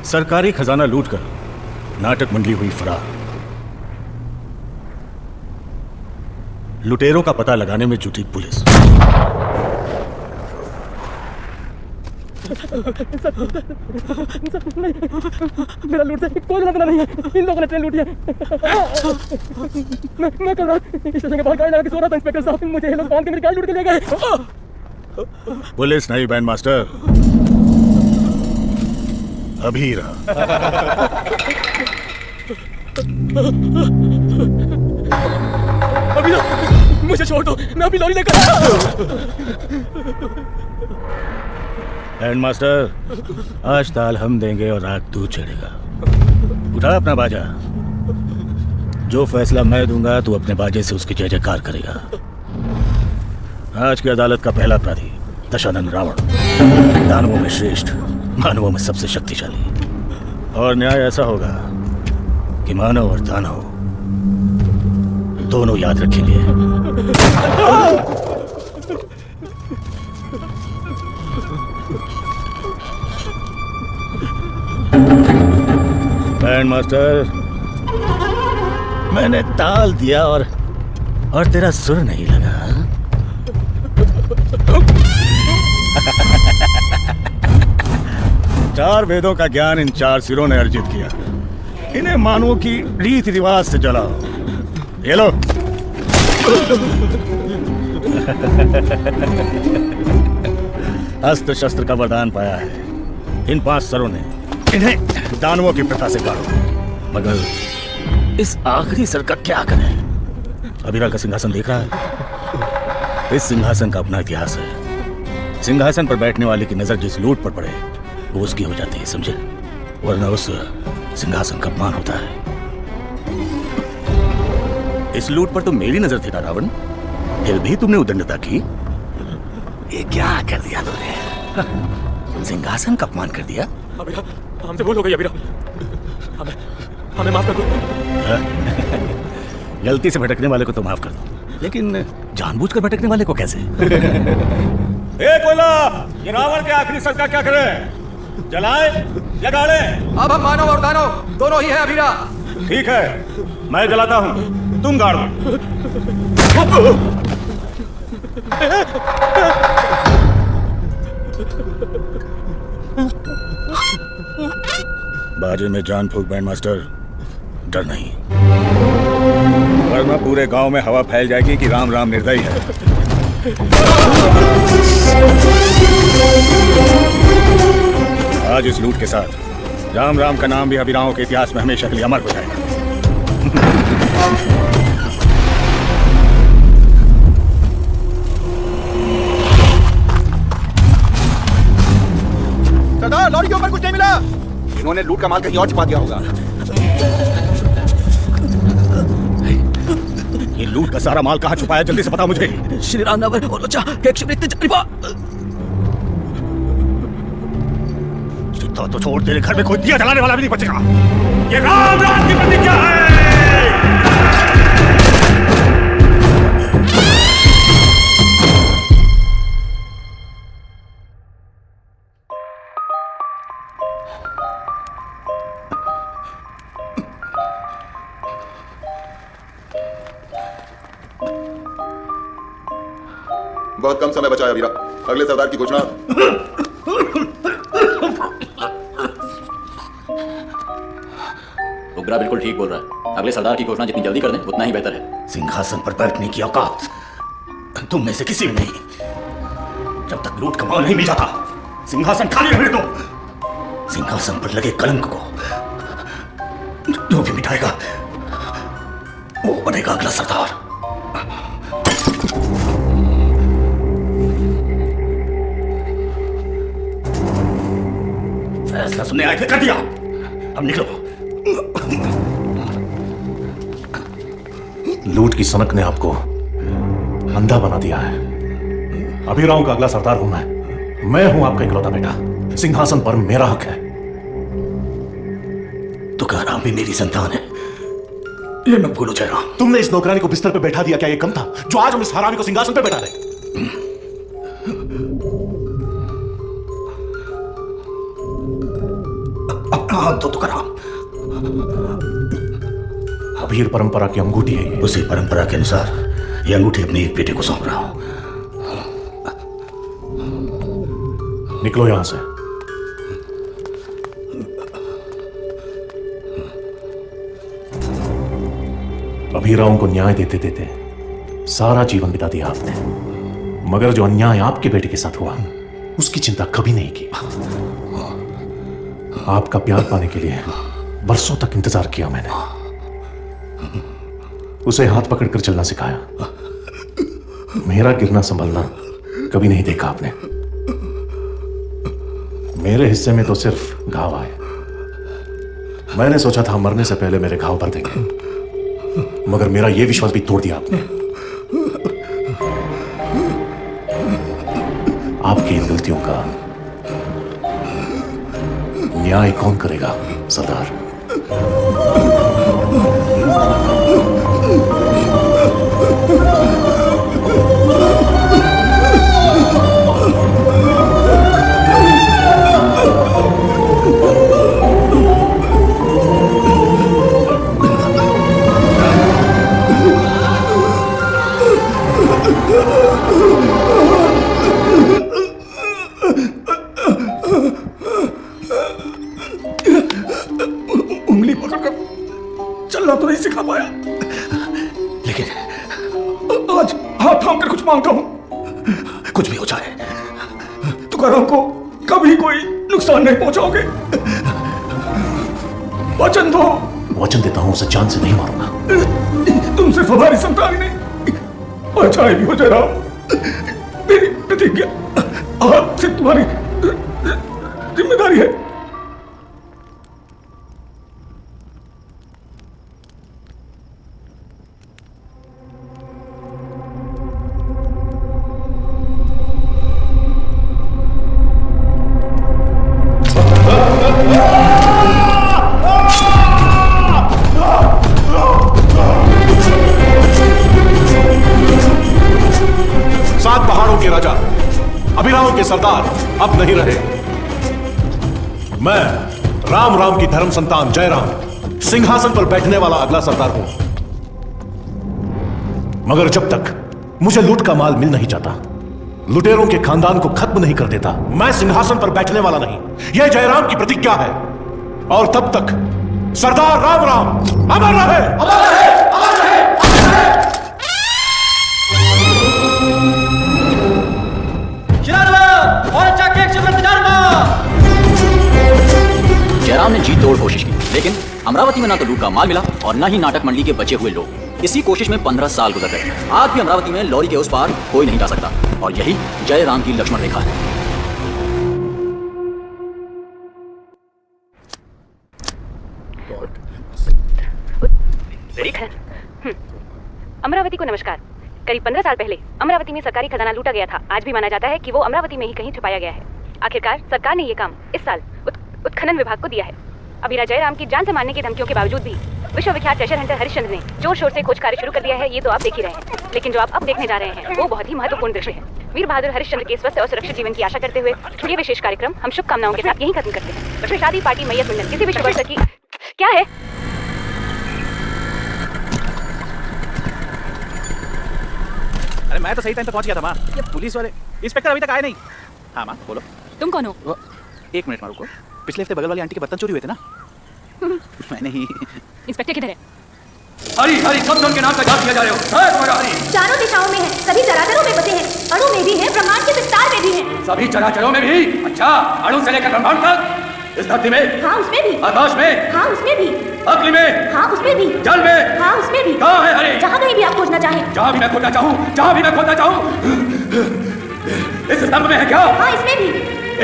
सरकारी खजाना लूटकर नाटक मंडली हुई फरार। लुटेरों का पता लगाने में जुटी पुलिस। मेरा लूट से कोई लेना नहीं है। इन लोगों ने ट्रेन लूटी है। मैं कल रात स्टेशन के बाहर गाड़ी लगा के सो रहा था। इंस्पेक्टर साहब, मुझे ये लोग बांध के मेरी गाड़ी लूट के ले गए। पुलिस नहीं बैंड मास्टर, अभीरा। अभीरा, मुझे छोड़ दो, मैं अभी लॉरी लेकर। बैंड मास्टर, आज ताल हम देंगे और रात तू चढ़ेगा। उठा अपना बाजा। जो फैसला मैं दूंगा तू अपने बाजे से उसकी जय जयकार करेगा। आज की अदालत का पहला अपराधी दशानन रावण, दानवों में श्रेष्ठ, मानवों में सबसे शक्तिशाली। और न्याय ऐसा होगा कि मानव और दानव दोनों याद रखेंगे। बैंड मास्टर, मैंने ताल दिया और तेरा सुर नहीं लगा। चार वेदों का ज्ञान इन चार सिरों ने अर्जित किया। इन्हें मानवों की रीति रिवाज से जलाओ। ये लो। अस्त्र शस्त्र का वरदान पाया है इन 5 सरों ने। इन्हें दानवों की प्रथा से गाड़ो। मगर इस आखिरी सर का क्या करें? अभीरा का सिंहासन देख रहा है। इस सिंहासन का अपना इतिहास है। सिंहासन पर बैठने वाले की नजर जिस लूट पर पड़े वो उसकी हो जाती है, समझे? वरना उस सिंहासन का अपमान होता है। इस लूट पर तो मेरी नजर थी ना रावण, फिर भी तुमने उद्दंडता की। ये क्या कर दिया तुमने? सिंहासन का अपमान कर दिया। अभीरा, हमसे भूल हो गई। अभीरा, हमें माफ कर दो। गलती से भटकने वाले को तो माफ कर दो, लेकिन जानबूझकर भटकने वाले को कैसे? कोयला, ये रावण के आखिरी सर का क्या करे? जलाए या गाड़े? अब हम मानव और दानव दोनों ही हैं अभीरा। ठीक है, मैं जलाता हूँ, तुम गाड़ो। बाजे में जान फूंक बैंड मास्टर, डर नहीं, वरना पूरे गांव में हवा फैल जाएगी कि राम राम निर्दयी है। आज इस लूट के साथ राम राम का नाम भी अभिरामों के इतिहास में हमेशा के लिए अमर हो जाएगा। सरदार, लॉरी के ऊपर कुछ नहीं मिला। इन्होंने लूट का माल कहीं और छिपा दिया होगा। ये लूट का सारा माल कहाँ छुपाया? जल्दी से बता मुझे। श्री राम नावर और लोचा एक शिवृत्ति जरिबा। तो छोड़, तेरे घर में कोई दिया जलाने वाला भी नहीं बचेगा। ये राम राम की प्रतिज्ञा है। बहुत कम समय बचा है अभीरा, अगले सरदार की घोषणा। उग्रा बिल्कुल ठीक बोल रहा है। अगले सरदार की घोषणा जितनी जल्दी कर दें उतना ही बेहतर है। सिंहासन पर बैठने की औकात तुम में से किसी में नहीं। जब तक लूट का माल नहीं मिल जाता सिंहासन खाली रहने दो। सिंहासन पर लगे कलंक को जो भी मिटाएगा वो बनेगा अगला सरदार। फैसला सुनने आए थे, कर दिया। अब निकलो। लूट की सनक ने आपको अंधा बना दिया है। अभिराम का अगला सरदार हूं मैं हूं आपका इकलौता बेटा। सिंहासन पर मेरा हक है। तुकाराम भी मेरी संतान है, ये मत भूलो जयराम। तुमने इस नौकरानी को बिस्तर पे बैठा दिया, क्या ये कम था जो आज हम इस हरामी को सिंहासन पे बैठा दे? हाथ धो तो करा। अबीर परंपरा की अंगूठी है ये। उसी परंपरा के अनुसार ये अंगूठी अपने एक बेटे को सौंप रहा हूं। निकलो यहां से। अबीराओं को न्याय देते देते सारा जीवन बिता दिया आपने, मगर जो अन्याय आपके बेटे के साथ हुआ उसकी चिंता कभी नहीं की। आपका प्यार पाने के लिए बरसों तक इंतजार किया मैंने, उसे हाथ पकड़कर चलना सिखाया। मेरा गिरना संभलना कभी नहीं देखा आपने। मेरे हिस्से में तो सिर्फ घाव आए। मैंने सोचा था मरने से पहले मेरे घाव भर देंगे, मगर मेरा यह विश्वास भी तोड़ दिया आपने। आपकी इन गलतियों का न्याय कौन करेगा सरदार? उंगली पकड़कर चलना तो नहीं सिखा पाया, लेकिन आज हाथ थाम कर कुछ मांगता हूं। कुछ भी हो जाए तुकाराम को कभी कोई नुकसान नहीं पहुंचाओगे। वचन दो। वचन देता हूं, उसे जान से नहीं मारूंगा। तुम सिर्फ हमारी संतान नहीं, और चाहे भी हो जाए राम, मेरी प्रतिज्ञा आज से तुम्हारी जिम्मेदारी है। सात पहाड़ों के राजा, अभिरामों के सरदार अब नहीं रहे। मैं राम राम की धर्म संतान जयराम सिंहासन पर बैठने वाला अगला सरदार हूं। मगर जब तक मुझे लूट का माल मिल नहीं जाता, लुटेरों के खानदान को खत्म नहीं कर देता, मैं सिंहासन पर बैठने वाला नहीं। यह जयराम की प्रतिज्ञा है। और तब तक सरदार राम राम अमर रहे, अमर रहे, अमर रहे, अमर रहे। जयराम ने जी तोड़ कोशिश की, लेकिन अमरावती में ना तो लूट का माल मिला और ना ही नाटक मंडली के बचे हुए लोग। इसी कोशिश में 15 साल गुजर गए। आज भी अमरावती में लॉरी के उस पार कोई नहीं जा सकता, और यही जयराम की लक्ष्मण रेखा है। अमरावती को नमस्कार। करीब 15 साल पहले अमरावती में सरकारी खजाना लूटा गया था। आज भी माना जाता है कि वो अमरावती में ही कहीं छुपाया गया है। आखिरकार सरकार ने ये काम इस साल उत्खनन विभाग को दिया है। अबीरा जयराम की जान से मारने की धमकियों के बावजूद भी विश्वविख्यात ट्रेजर हंटर हरिश्चंद्र ने जोर शोर से खोज कार्य शुरू कर दिया है। ये तो आप देख ही रहे हैं, लेकिन जो आप अब देखने जा रहे हैं वो बहुत ही महत्वपूर्ण दृश्य है। वीर बहादुर हरिश्चंद्र के स्वस्थ और सुरक्षित जीवन की आशा करते हुए ये विशेष कार्यक्रम हम शुभकामनाओं के साथ यहीं खत्म करते हैं। प्रशादी पार्टी मैयत मंडल किसी भी शुभ अवसर की क्या है? अरे मैं तो सही टाइम पे पहुंच गया था माँ। ये पुलिस वाले इंस्पेक्टर अभी तक आए नहीं। हाँ माँ बोलो। तुम कौन हो? एक मिनट माँ रुको। पिछले हफ्ते बगल वाली आंटी के बर्तन चोरी हुए थे ना। मैंने ही। इंस्पेक्टर किधर है? हरी हरी कब से उनके नाम का जाप किया जा रहे हो? हरी चारों दिशाओं में है, सभी चराचरों में बसे हैं, अणु में भी है, ब्रह्मांड के विस्तार में भी है। सभी चराचरों में भी? अच्छा, अणु से लेकर ब्रह्मांड तक? इस धरती में? हाँ उसमें भी। आकाश में? हाँ उसमें भी। अग्नि में? हाँ उसमें भी। जल में? हाँ उसमें भी। कहाँ है हरी? जहाँ कहीं भी आप खोजना चाहें। जहाँ भी मैं खोजना चाहूँ, जहाँ भी मैं खोजना चाहूँ। इस स्तंभ में है क्या? हाँ इसमें भी।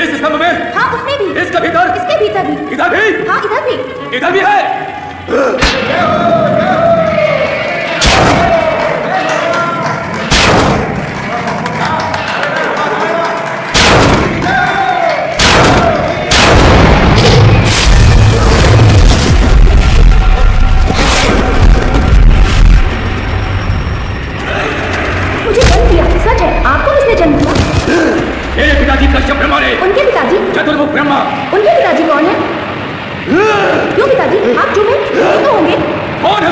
इस स्तंभ में? हाँ उसमें भी। इसके भीतर? इसके भीतर भी। इधर भी? हाँ इधर भी। इधर भी है? मुझे जन्म दिया, सच है। आपको किसने जन्म दिया? मेरे पिताजी कश्यप ब्रह्मा ने। उनके पिताजी? चतुर्मुख ब्रह्मा। उनके पिताजी कौन है? क्यों पिताजी, आप चुप हैं? कुछ तो होंगे। कौन है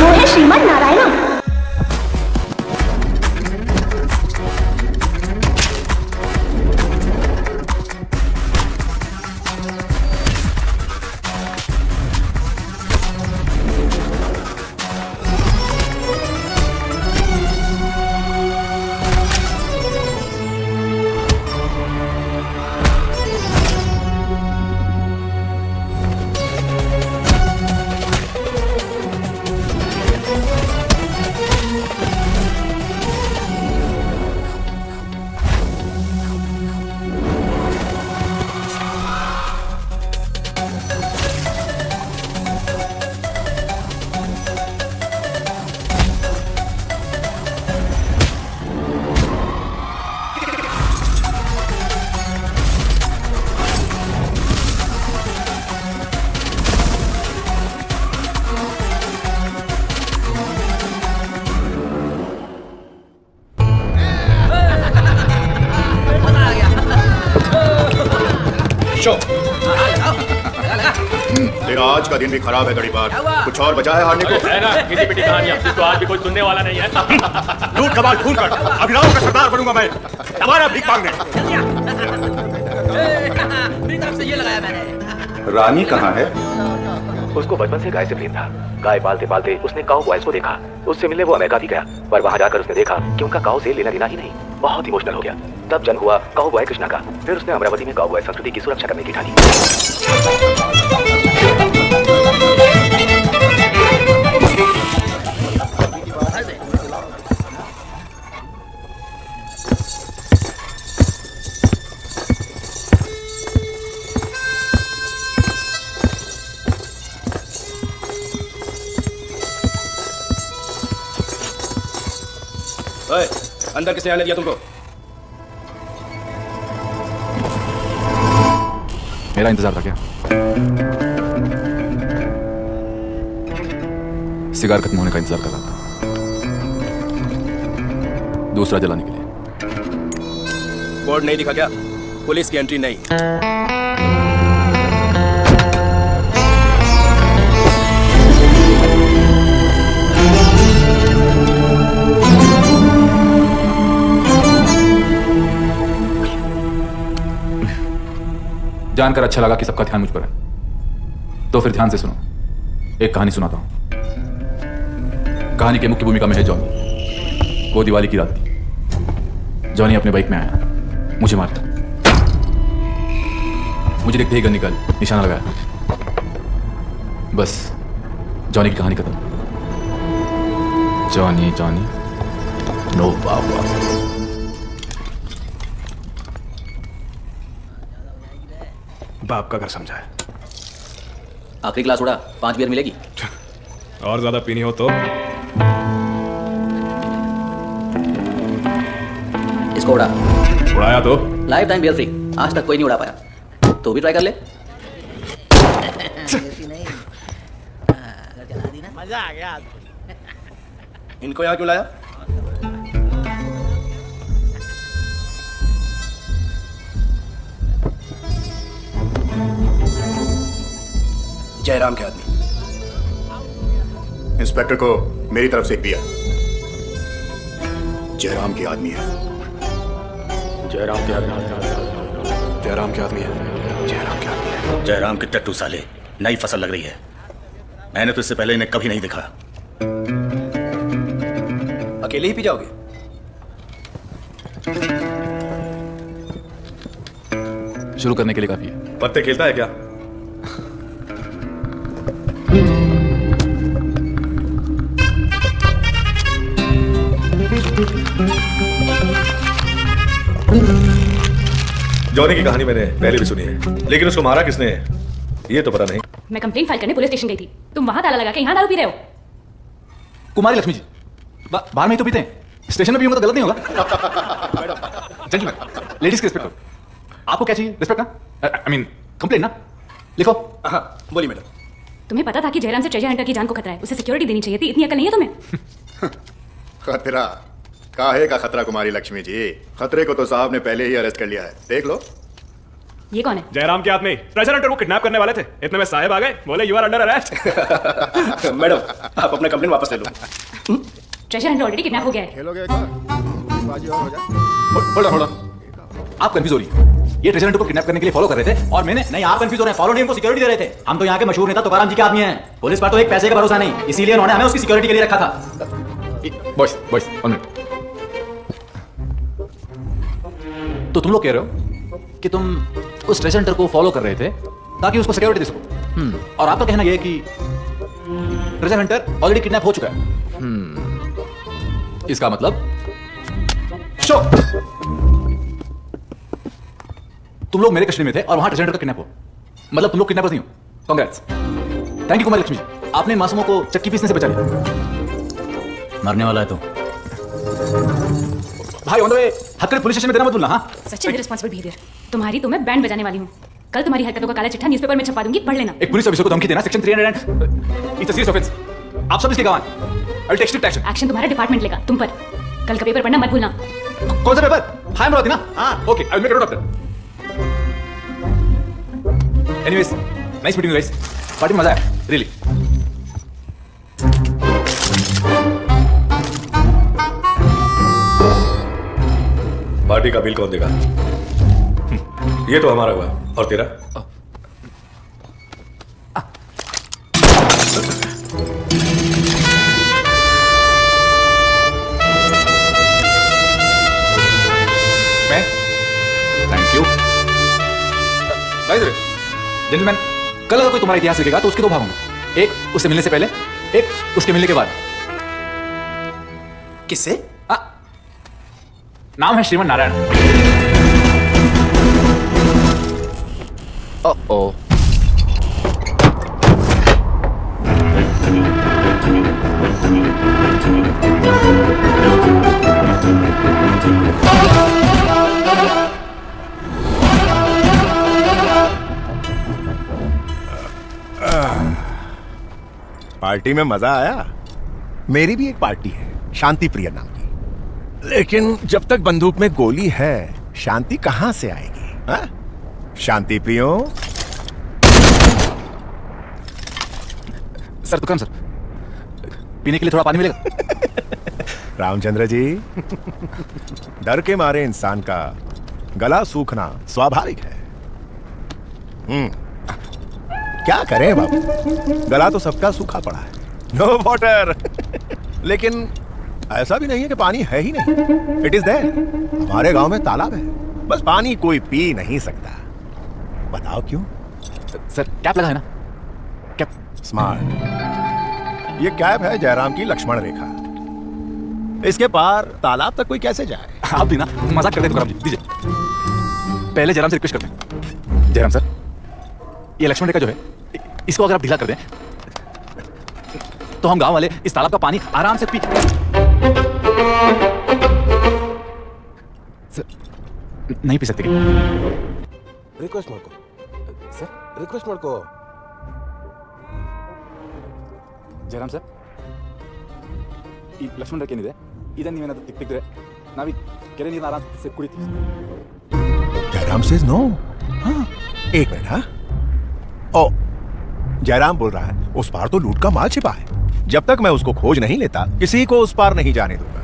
वो है श्रीमान नारायण। तेरा आज का दिन भी खराब है गरीबार। कुछ और बचा है हारने को? है ना, किसी पिटी कहानियां, तो आज भी कोई सुनने वाला नहीं है। लूट कमाल खून कर अभिराम का सरदार बनूंगा मैं, हमारा भीख मांगने। रानी कहाँ है? उसको बचपन से गाय से प्रेम था। गाय पालते पालते उसने काऊ बॉयज को देखा। उससे मिलने वो अमेरिका भी गया, पर वहां जाकर उसने देखा कि उनका काऊ से लेना देना ही नहीं। बहुत इमोशनल हो गया। तब जन्म हुआ काऊ बॉय कृष्णा का। फिर उसने अमरावती में काऊ बॉय संस्कृति की सुरक्षा करने की ठानी। ओए, अंदर किसने आने दिया तुमको? मेरा इंतजार था क्या? सिगार खत्म होने का इंतजार कर रहा था, दूसरा जलाने के लिए। बोर्ड नहीं दिखा क्या? पुलिस की एंट्री नहीं। जानकर अच्छा लगा कि सबका ध्यान मुझ पर है, तो फिर ध्यान से सुनो। एक कहानी सुनाता हूं। कहानी के मुख्य भूमिका में है जॉनी। वो दिवाली की रात थी। जॉनी अपने बाइक में आया, मुझे मारा। मुझे देखते ही गन निकाल निशाना लगाया। बस जॉनी की कहानी खत्म। जॉनी जॉनी नो बाबा। बाप का घर समझा है। आखिरी क्लास उड़ा, 5 बियर मिलेगी। और ज्यादा पीनी हो तो इसको उड़ा। उड़ाया तो लाइफ टाइम बियर फ्री। आज तक कोई नहीं उड़ा पाया, तो भी ट्राई कर ले। मजा आ गया। इनको यहाँ क्यों लाया? जयराम के आदमी। इंस्पेक्टर को मेरी तरफ से एक दिया। जयराम के आदमी है। जयराम के आदमी। जयराम के आदमी है। जयराम के आदमी है। जयराम के टट्टू साले, नई फसल लग रही है। मैंने तो इससे पहले इन्हें कभी नहीं देखा। अकेले ही पी जाओगे? शुरू करने के लिए काफी है। पत्ते खेलता है क्या? जॉनी की कहानी मैंने पहले भी सुनी है, लेकिन उसको मारा किसने ये तो पता नहीं। मैं कंप्लेंट फाइल करने पुलिस स्टेशन गई थी। तुम वहां ताला लगा के यहाँ दारू पी रहे हो। कुमारी लक्ष्मी जी, बाहर में ही तो पीते हैं, स्टेशन में भी होगा तो गलत नहीं होगा। जेंटलमैन, लेडीज की रिस्पेक्ट करो। आपको क्या चाहिए? रिस्पेक्ट ना, आई मीन कंप्लेंट ना। लिखो। हाँ, बोलिए मैडम। तुम्हें पता था कि जयराम से ट्रेजर हंटर की जान को खतरा है, उसे सिक्योरिटी देनी चाहिए थी। इतनी अकल नहीं है तुम्हें? खतरा? काहे का खतरा कुमारी लक्ष्मी जी? खतरे को तो साहब ने पहले ही अरेस्ट कर लिया है, देख लो। ये कौन है? जयराम के हाथ में ट्रेजर हंटर को किडनैप करने वाले थे, इतने में साहब आ गए, बोले you are under arrest. Madam आप अपना कंप्लेन वापस ले लो। ट्रेजर हंटर ऑलरेडी किडनैप हो गया है। खेलोगे क्या? बाजी और हो जाए। Hold on. आप कंफ्यूज हो रही है। ये ट्रेजर हंटर को किडनैप करने के लिए फॉलो कर रहे थे और मैंने नहीं, आप कंफ्यूज हो रहे हैं। फॉलो नहीं, हमको सिक्योरिटी दे रहे थे। हम तो यहाँ के मशहूर नेता तुकाराम जी के आदमी हैं। पुलिस पर तो एक पैसे का भरोसा नहीं, इसीलिए उन्होंने हमें उसकी सिक्योरिटी के लिए रखा था। Boys 1 minute. तो तुम लोग कह रहे हो कि तुम उस ट्रेजर हंटर को फॉलो कर रहे थे ताकि उसको सिक्योरिटी दे सको। और आपका कहना यह है कि ट्रेजर हंटर ऑलरेडी किडनैप हो चुका है। इसका मतलब शो तुम लोग मेरे कस्टडी में थे और वहां ट्रेजर हंटर का किडनैप हो, मतलब तुम लोग किडनैपर्स नहीं हो। Congrats. Thank you Kumar Lakshmi ji, आपने मासूमों को चक्की पीसने से बचा लिया। मरने वाला है तो भाई on the way Hakkar police station में देना मत भूलना। हाँ सच इररिस्पांसिबल बिहेवियर। तुम्हारी तो मैं बैंड बजाने वाली हूँ। कल तुम्हारी हरकतों का काला चिट्ठा न्यूज़पेपर में छपवा दूंगी, पढ़ लेना। एक पुलिस ऑफिसर को धमकी देना section 300 it's a serious offence. आप सब इसके गवाह हैं। I will take strict action. Action तुम्हारा डिपार्टमेंट लेगा, तुम पर। कल का पेपर पढ़ना मत भूलना। कौन सा पेपर? हाय अमरावती ना? हाँ okay, I will make a note of that. Anyways nice meeting you guys. Party में मजा आया रियली। पार्टी का बिल कौन देगा? ये तो हमारा हुआ। और तेरा? मैं? Thank you. जेंटलमैन, कल अगर कोई तुम्हारा इतिहास लिखेगा तो उसके दो भाग होंगे, एक उससे मिलने से पहले, एक उसके मिलने के बाद। किससे? नाम है श्रीमन नारायण। ओ पार्टी में मजा आया। मेरी भी एक पार्टी है, शांति प्रिय नाम की। लेकिन जब तक बंदूक में गोली है, शांति कहां से आएगी? हा? शांति प्रियो। सर तुकरम सर, पीने के लिए थोड़ा पानी मिलेगा? रामचंद्र जी, डर के मारे इंसान का गला सूखना स्वाभाविक है। क्या करें बाबू, गला तो सबका सूखा पड़ा है। No water. लेकिन ऐसा भी नहीं है कि पानी है ही नहीं। It is there. हमारे गांव में तालाब है, बस पानी कोई पी नहीं सकता। बताओ क्यों? सर कैप लगा है ना? कैप। स्मार्ट। ये कैप है जयराम की लक्ष्मण रेखा। इसके पार तालाब तक कोई कैसे जाए? आप भी ना मजाक करते तुकरम जी, दीजिए। पहले जयराम से रिक्वेस्ट करते हैं। जयराम सर, ये लक्ष्मण रेखा जो है, इसको अगर आप ढीला कर दें तो हम गांव वाले इस तालाब का पानी आराम से पी। सर नहीं पी सकते क्या? रिक्वेस्ट ಮಾಡ್ಕೋ सर, रिक्वेस्ट ಮಾಡ್ಕೋ। ಜಯರಾಮ್ ಸರ್, ಈ ಲಕ್ಷ್ಮಣ ರೇಖೆ ಏನಿದೆ ಇದನ್ನ ನೀವೇನಾದ್ರೂ ತಿಕ್ಕಿದ್ರೆ ನಾವು ಈ ಕೆರೆ ನೀರನ್ನ ಆರಾಮ್ಸೆ ಕುಡಿತೀವಿ। Jairam says no। हाँ, एक मिनट। हाँ, ओ, जयराम बोल रहा है उस पार तो लूट का माल छिपा है। जब तक मैं उसको खोज नहीं लेता, किसी को उस पार नहीं जाने दूंगा।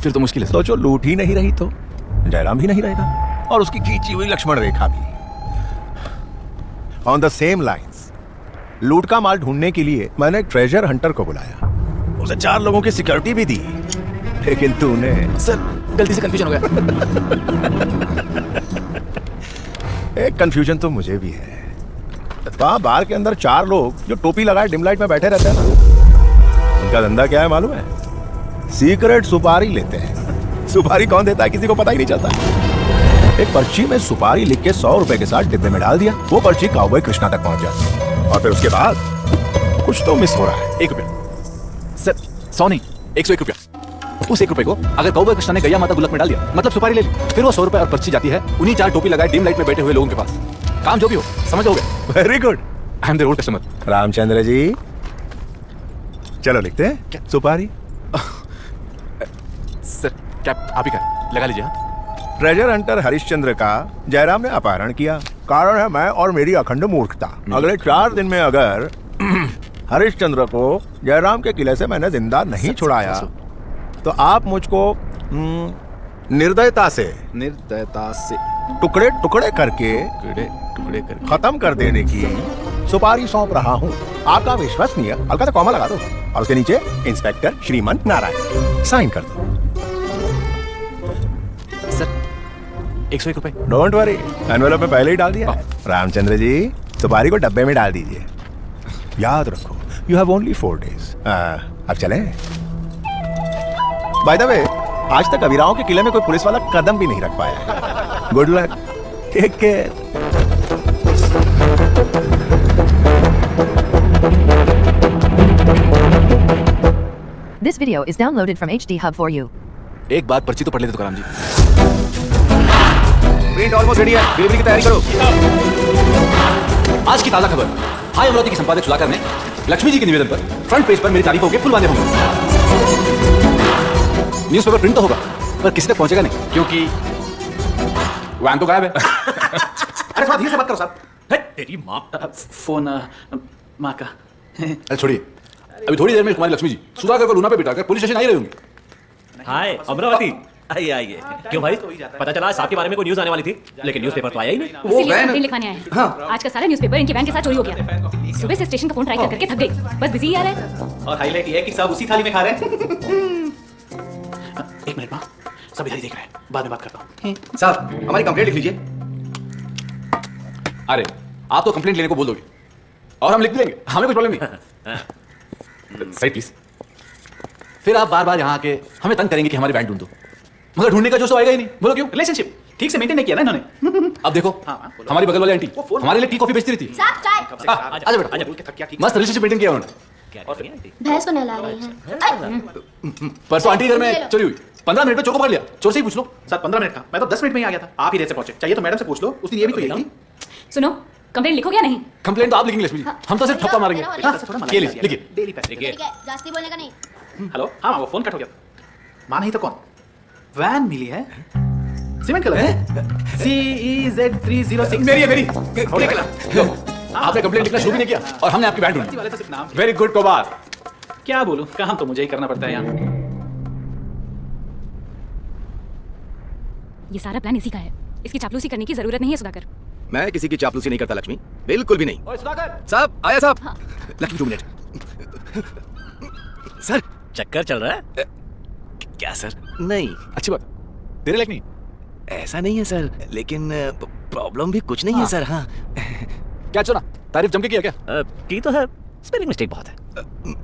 फिर तो मुश्किल है। सोचो, लूट ही नहीं रही तो जयराम भी नहीं रहेगा और उसकी खींची हुई लक्ष्मण रेखा भी। ऑन द सेम लाइंस, लूट का माल ढूंढने के लिए मैंने एक ट्रेजर हंटर को बुलाया, उसे 4 लोगों की सिक्योरिटी भी दी। लेकिन तूने सर गलती से कंफ्यूजन हो गया। एक कंफ्यूजन तो मुझे भी है। वहां बार के अंदर 4 लोग जो टोपी लगाए डिम लाइट में बैठे रहते हैं ना, उनका धंधा क्या है मालूम है? सीक्रेट सुपारी लेते हैं। सुपारी कौन देता है किसी को पता ही नहीं चलता। एक पर्ची में सुपारी लिख के 100 रुपए के साथ डिब्बे में डाल दिया, वो पर्ची काउबॉय कृष्णा तक पहुंच जाती है। और फिर उसके बाद कुछ तो मिस हो रहा है। 1 रुपया सर, 100 नहीं 101 रुपया। उस 1 रुपए को अगर काउबॉय कृष्णा ने गैया माता गुल्लक में डाल दिया, मतलब सुपारी ले ली, फिर वो 100 रुपए और पर्ची जाती है उन्हीं 4 टोपी लगाए डिम लाइट में बैठे हुए लोगों के पास। काम जो भी हो, समझ लोगे। Very good. I am the old customer. Ramchandra ji, चलो लिखते हैं सुपारी। सर कैप आप ही कर लगा लीजिए। ट्रेजर हंटर हरिश्चंद्र का जयराम ने अपहरण किया। कारण है मैं और मेरी अखंड मूर्खता। अगले 4 दिन में अगर हरिश्चंद्र को जयराम के किले से मैंने जिंदा नहीं छुड़ाया तो आप मुझको निर्दयता से टुकड़े टुकड़े करके खत्म कर देने की सुपारी सौंप रहा हूँ। आपका विश्वसनीय हल्का सा कॉमा लगा दो और उसके नीचे इंस्पेक्टर श्रीमंत नारायण साइन कर दो। सर 101 रुपए। डोंट वरी, एनवेलप में पहले ही डाल दिया है। रामचंद्र जी सुपारी को डब्बे में डाल दीजिए। याद रखो यू हैव ओनली 4 days। अब चलें। बाय द वे आज तक अभिराव के किले में कोई पुलिस वाला कदम भी नहीं रख पाया है। Good luck, take care. This video is downloaded from HD Hub for you. एक बार पर्ची तो पढ़ लेते तुकाराम जी। प्रिंट ऑलमोस्ट रेडी है, डिलीवरी की तैयारी करो। आज की ताजा खबर, हाई अमरावती की संपादक सुधाकर ने लक्ष्मी जी के निवेदन पर फ्रंट पेज पर मेरी तारीफों के फूल बांधे होंगे। न्यूज़पेपर प्रिंट तो होगा पर किसी तक पहुंचेगा नहीं क्योंकि वैन तो गायब है। अरे थोड़ा धीरे से बात करो साहब। तेरी माँ फोन माँ का। अरे छोड़िए, अभी थोड़ी देर में कुमारी लक्ष्मी जी सुधाकर को लूना पे बिठाकर पुलिस स्टेशन आ ही रही होंगी। हाय अमरावती, आइए आइए। क्यों भाई, पता चला आज आपके बारे में कोई न्यूज़ आने वाली थी लेकिन न्यूज़पेपर तो आया ही नहीं। वो वैन लिखवाने आए हैं। हाँ। आज का सारा न्यूज़पेपर इनके वैन के साथ चोरी हो गया। सुबह से स्टेशन का फोन ट्राई करके थक गई, बस बिजी ही आ रहा है। और हाईलाइट ये है कि सब उसी थाली में खा रहे हैं। एक मिनट माँ, सब इधर देख रहे हैं, बाद में बात करता हूँ। साहब हमारी कंप्लेंट लिख लीजिए। अरे आप तो कंप्लेंट लेने को बोल दोगे और हम लिख देंगे, हमें कुछ प्रॉब्लम नहीं। सही प्लीज। फिर आप बार बार यहाँ आके हमें तंग करेंगे कि हमारी बैंड ढूंढ दो, मगर ढूंढने का जोश तो आएगा ही नहीं। बोलो क्यों? रिलेशनशिप ठीक से मेंटेन नहीं किया ना इन्होंने। अब देखो हमारी बगल वाली आंटी हमारे लिए टी कॉफी बेचती रही थी। साहब चाय। आजा बेटा, मस्त रिलेशनशिप मेंटेन किया उन्होंने। भैंस को नहला रही हैं। परसों आंटी घर में चोरी हुई, 15 मिनट में चोर को पकड़ लिया। चोर से ही पूछ लो। सर 15 मिनट का, मैं तो 10 मिनट में ही आ गया था। आप ही देर से पहुंचे, चाहिए तो मैडम से पूछ लो, उसने ये भी तो यही थी। सुनो, कंप्लेंट लिखो क्या नहीं? कंप्लेंट तो आप लिखेंगे लक्ष्मी जी, हम तो सिर्फ ठप्पा मारेंगे। ये लीजिए, लिखिए। डेली पैसे ठीक है, जास्ती बोलने का नहीं। हेलो, हाँ वो फोन कट हो गया। मां नहीं तो कौन? वैन मिली है, सीमेंट कलर है, CEZ306। मेरी है, मेरी। आपने कंप्लेंट लिखना शुरू भी नहीं किया और हमने आपकी बैंड ढूंढी। वेरी गुड कोबार। क्या बोलूं, काम तो मुझे ही करना पड़ता है यहाँ। ये सारा प्लान इसी का है। इसकी चापलूसी करने की जरूरत नहीं है सुधाकर। मैं किसी की चापलूसी नहीं करता लक्ष्मी, बिल्कुल भी नहीं। ओए सुधाकर साहब आया साहब। लक्ष्मी 2 मिनट। सर चक्कर चल रहा है क्या सर? नहीं। अच्छी बात, तेरे लायक नहीं। ऐसा नहीं है सर, लेकिन प्रॉब्लम भी कुछ नहीं है सर। हाँ क्या चुना, तारीफ जम के किया क्या? की तो है, स्पेलिंग मिस्टेक बहुत है।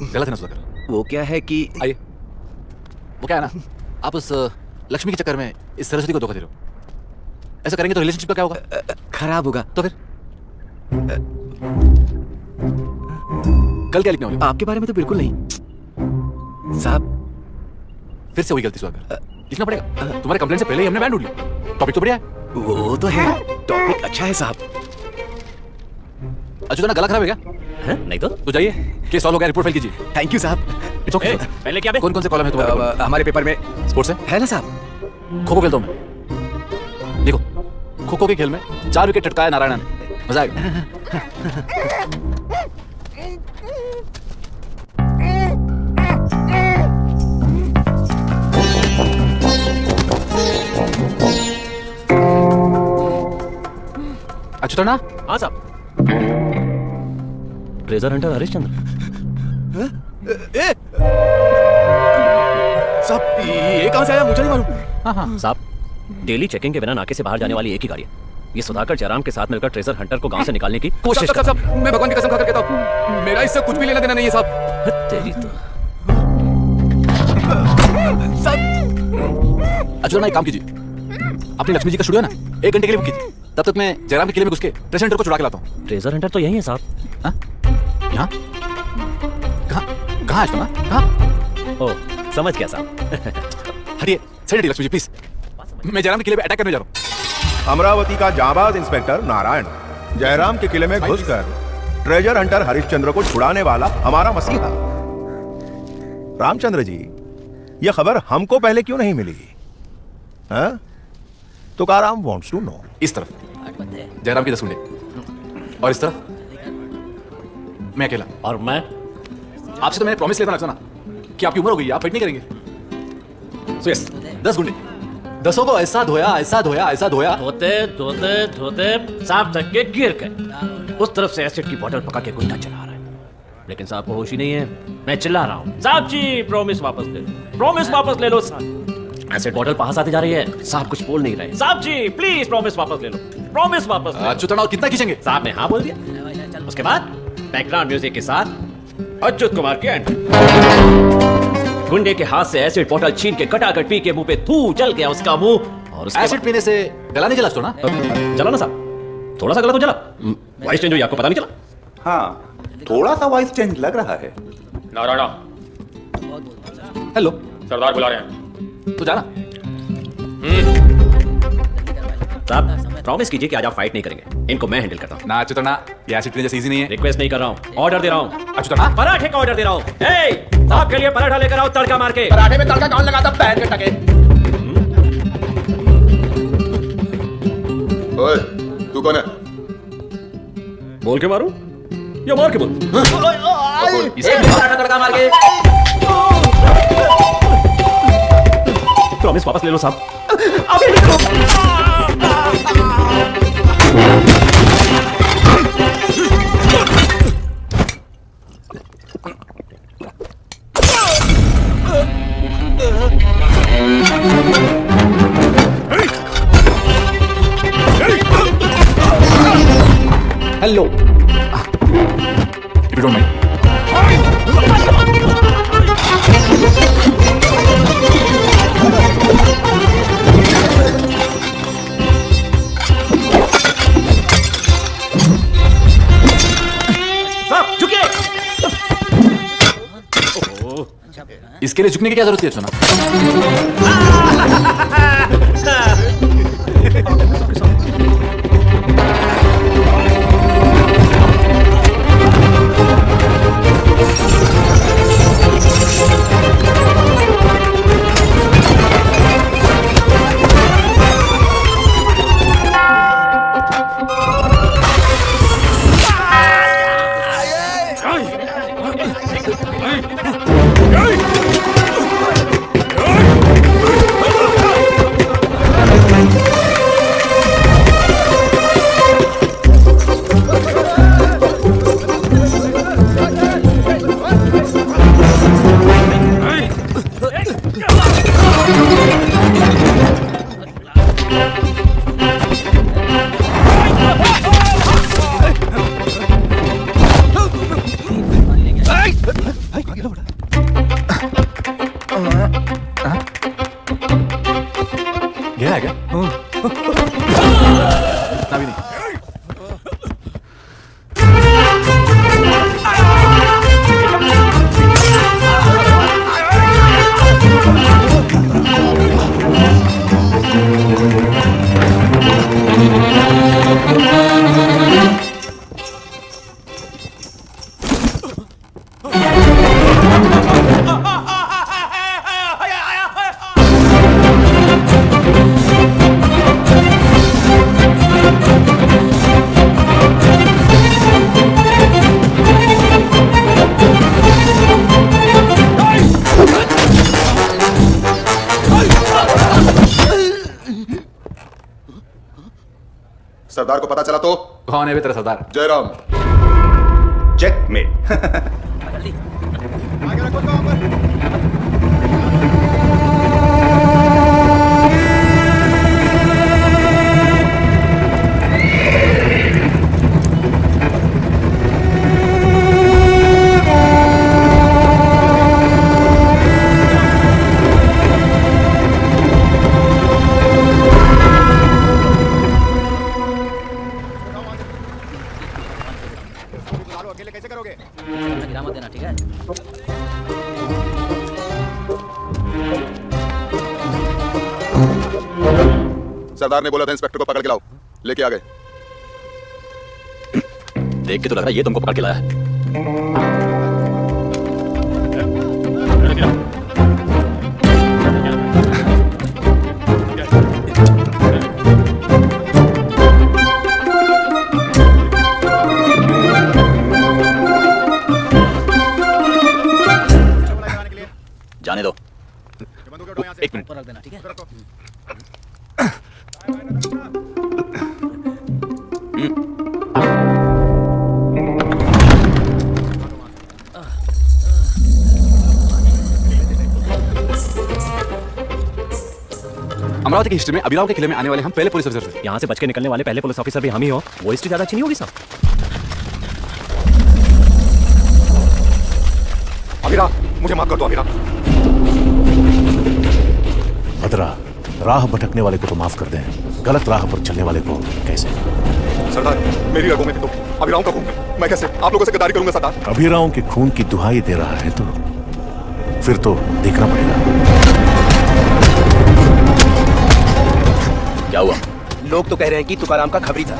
गलत है ना सुधाकर? वो क्या है कि आइए, वो क्या है ना, आप उस लक्ष्मी के चक्कर में इस सरस्वती को धोखा दे रहे हो। ऐसा करेंगे तो रिलेशनशिप का क्या होगा? खराब होगा। तो फिर कल क्या लिखने वाले? आपके बारे में तो बिल्कुल नहीं साहब। फिर से वही गलती सुधाकर, लिखना पड़ेगा। तुम्हारे कंप्लेंट से पहले ही हमने बैंड ढूंढ लिया। टॉपिक तो बढ़िया है। वो तो है, टॉपिक अच्छा है साहब। अच्युता गला खराब है क्या? नहीं तो जाइए, केस सॉल्व हो गया, रिपोर्ट फाइल कीजिए। थैंक यू साहब। It's okay. पहले क्या? कौन कौन से कॉलम है तुम्हारे? हमारे पेपर में स्पोर्ट्स है ना साहब। खो खो खेलता हूँ मैं। देखो खो खो के खेल में 4 विकेट टटकाया नारायण ने, मजा आएगा। अच्युता ना? हाँ साहब। ट्रेजर हंटर हरिश्चंद्र साहब, ये कहां से आया मुझे नहीं मालूम। हाँ साहब, डेली चेकिंग के बिना नाके से बाहर जाने वाली एक ही गाड़ी है। ये सुधाकर जयराम के साथ मिलकर ट्रेजर हंटर को गांव से निकालने की कोशिश कर रहा है। मैं भगवान की कसम खाकर कहता हूं, मेरा इससे कुछ भी लेना देना नहीं है साहब। तेरी तो। अच्युता ना एक काम कीजिए, अपनी लक्ष्मी जी का स्टूडियो ना 1 घंटे के लिए बुक कीजिए। तब तक मैं जयराम के किले में घुस के ट्रेजर हंटर को छुड़ा के लाता हूँ। ट्रेजर हंटर तो यही है साहब। यहाँ? कहाँ है? कहाँ? ओ समझ गया साहब। हटिए, साइड हटिए लक्ष्मी जी प्लीज। मैं जयराम के किले में अटैक करने जा रहा हूँ। अमरावती का जाबाज इंस्पेक्टर नारायण जयराम के किले में घुसकर ट्रेजर हंटर हरिश्चंद्र को छुड़ाने वाला हमारा मसीहा। रामचंद्र जी, यह खबर हमको पहले क्यों नहीं मिली? हाँ? तो काराम वॉन्ट्स टू नो। इस तरफ जयराम की 10 गुंडे और इस तरफ मैं अकेला। और मैं आपसे तो मैंने प्रॉमिस लिया था ना कि आपकी उम्र हो गई, आप फाइट नहीं करेंगे। सो यस, 10 गुंडे, 10 को ऐसा धोया, ऐसा धोया, ऐसा धोया, धोते धोते धोते सांप तक के गिर गए। उस तरफ से एसिड की बोतल पकड़ के गुंडा चला रहा है, लेकिन साहब को होश ही नहीं है। मैं चिल्ला रहा हूँ, साहब जी प्रॉमिस वापस ले लो, प्रॉमिस वापस ले लो साहब। एसिड बोतल पास आती जा रही है, साहब कुछ बोल नहीं रहे। साहब जी प्लीज प्रॉमिस वापस ले लो, प्रॉमिस वापस ले लो। चुतड़ाओ कितना खींचेंगे? साहब ने हाँ बोल दिया। उसके बाद बैकग्राउंड म्यूजिक के साथ अच्युत कुमार की एंट्री। गुंडे के हाथ से एसिड बोतल छीन के कटाकट पी के मुंह पे थू जल गया उसका मुंह। और एसिड पीने से गला नहीं जला तो ना? जला ना साहब, थोड़ा सा गला तो जला। वॉइस चेंज हुई, आपको पता नहीं चला? हाँ, थोड़ा सा वॉइस चेंज लग रहा है। नारायणा, हेलो, सरदार बुला रहे हैं। तो जाना। साहब प्रॉमिस कीजिए कि आज आप फाइट नहीं करेंगे, इनको मैं हैंडल करता हूँ। ना चुतड़ना, ये एसिड पीने जैसे इजी नहीं है। रिक्वेस्ट नहीं कर रहा हूँ, ऑर्डर दे रहा हूँ। चुतड़ना, पराठे का ऑर्डर दे रहा हूँ। साहब के लिए पराठा लेकर आओ तड़का मार के। पराठे में तड़का कौन लगाता? पैन के टके। ओए, तू कौन है? बोल के मारू या मार के बोल? इसे पराठा तड़का मार के। प्रॉमिस वापस ले लो साहब। Hello, if you don't mind. साहब झुकिए। इसके लिए झुकने की क्या जरूरत है सुना? गया है क्या? इतना भी नहीं। सरदार को पता चला तो? कौन है तेरा सरदार? जयराम। चेकमेट। सरदार ने बोला था इंस्पेक्टर को पकड़ के लाओ, लेके आ गए। देख के तो लग रहा है ये तुमको पकड़ के लाया है। अमरावती की हिस्ट्री में अभिराम के किले में आने वाले हम पहले पुलिस ऑफिसर थे। यहाँ से बच के निकलने वाले पहले पुलिस ऑफिसर भी हम ही हो। वो हिस्ट्री ज्यादा अच्छी नहीं होगी साहब? अभिराम, मुझे माफ कर दो अभिराम। भद्रा, राह भटकने वाले को तो माफ कर दें, गलत राह पर चलने वाले को कैसे? सरदार, मेरी रगों में तो अभिराम का खून है। मैं कैसे आप लोगों से गद्दारी करूंगा सरदार? अभिराम के खून की दुहाई दे रहा है तो फिर तो देखना पड़ेगा। क्या हुआ? लोग तो कह रहे हैं कि तुकाराम का खबरी था।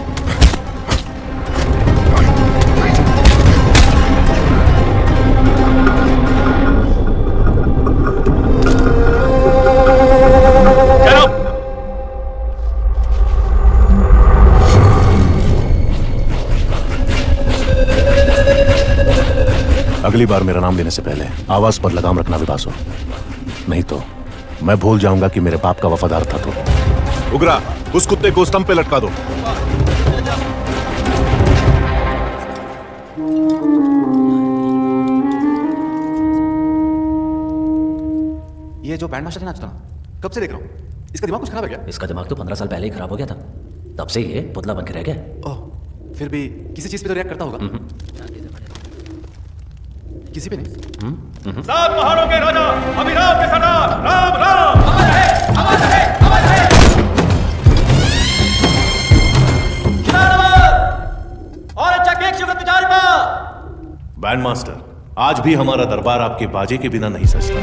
अगली बार मेरा नाम लेने से पहले आवाज पर लगाम रखना विपासो, नहीं तो मैं भूल जाऊंगा कि मेरे बाप का वफादार था। तो उग्रा, उस कुत्ते को स्तंभ पे लटका दो। ये जो बैंड मास्टर नाचता ना, कब से देख रहा हूँ। इसका दिमाग कुछ खराब है क्या? इसका दिमाग तो 15 साल पहले ही खराब हो गया था, तब से ये पुतला बन के रह गया। ओह, फिर भी किसी चीज पे तो रिएक्ट करता होगा। किसी पे नहीं। सात पहाड़ों के राजा अभिराम के सरदार राम राम अमर रहे, अमर रहे, अमर रहे। और अच्छा केक शुगर तुझारी बा। बैंड मास्टर, आज भी हमारा दरबार आपके बाजे के बिना नहीं सजता।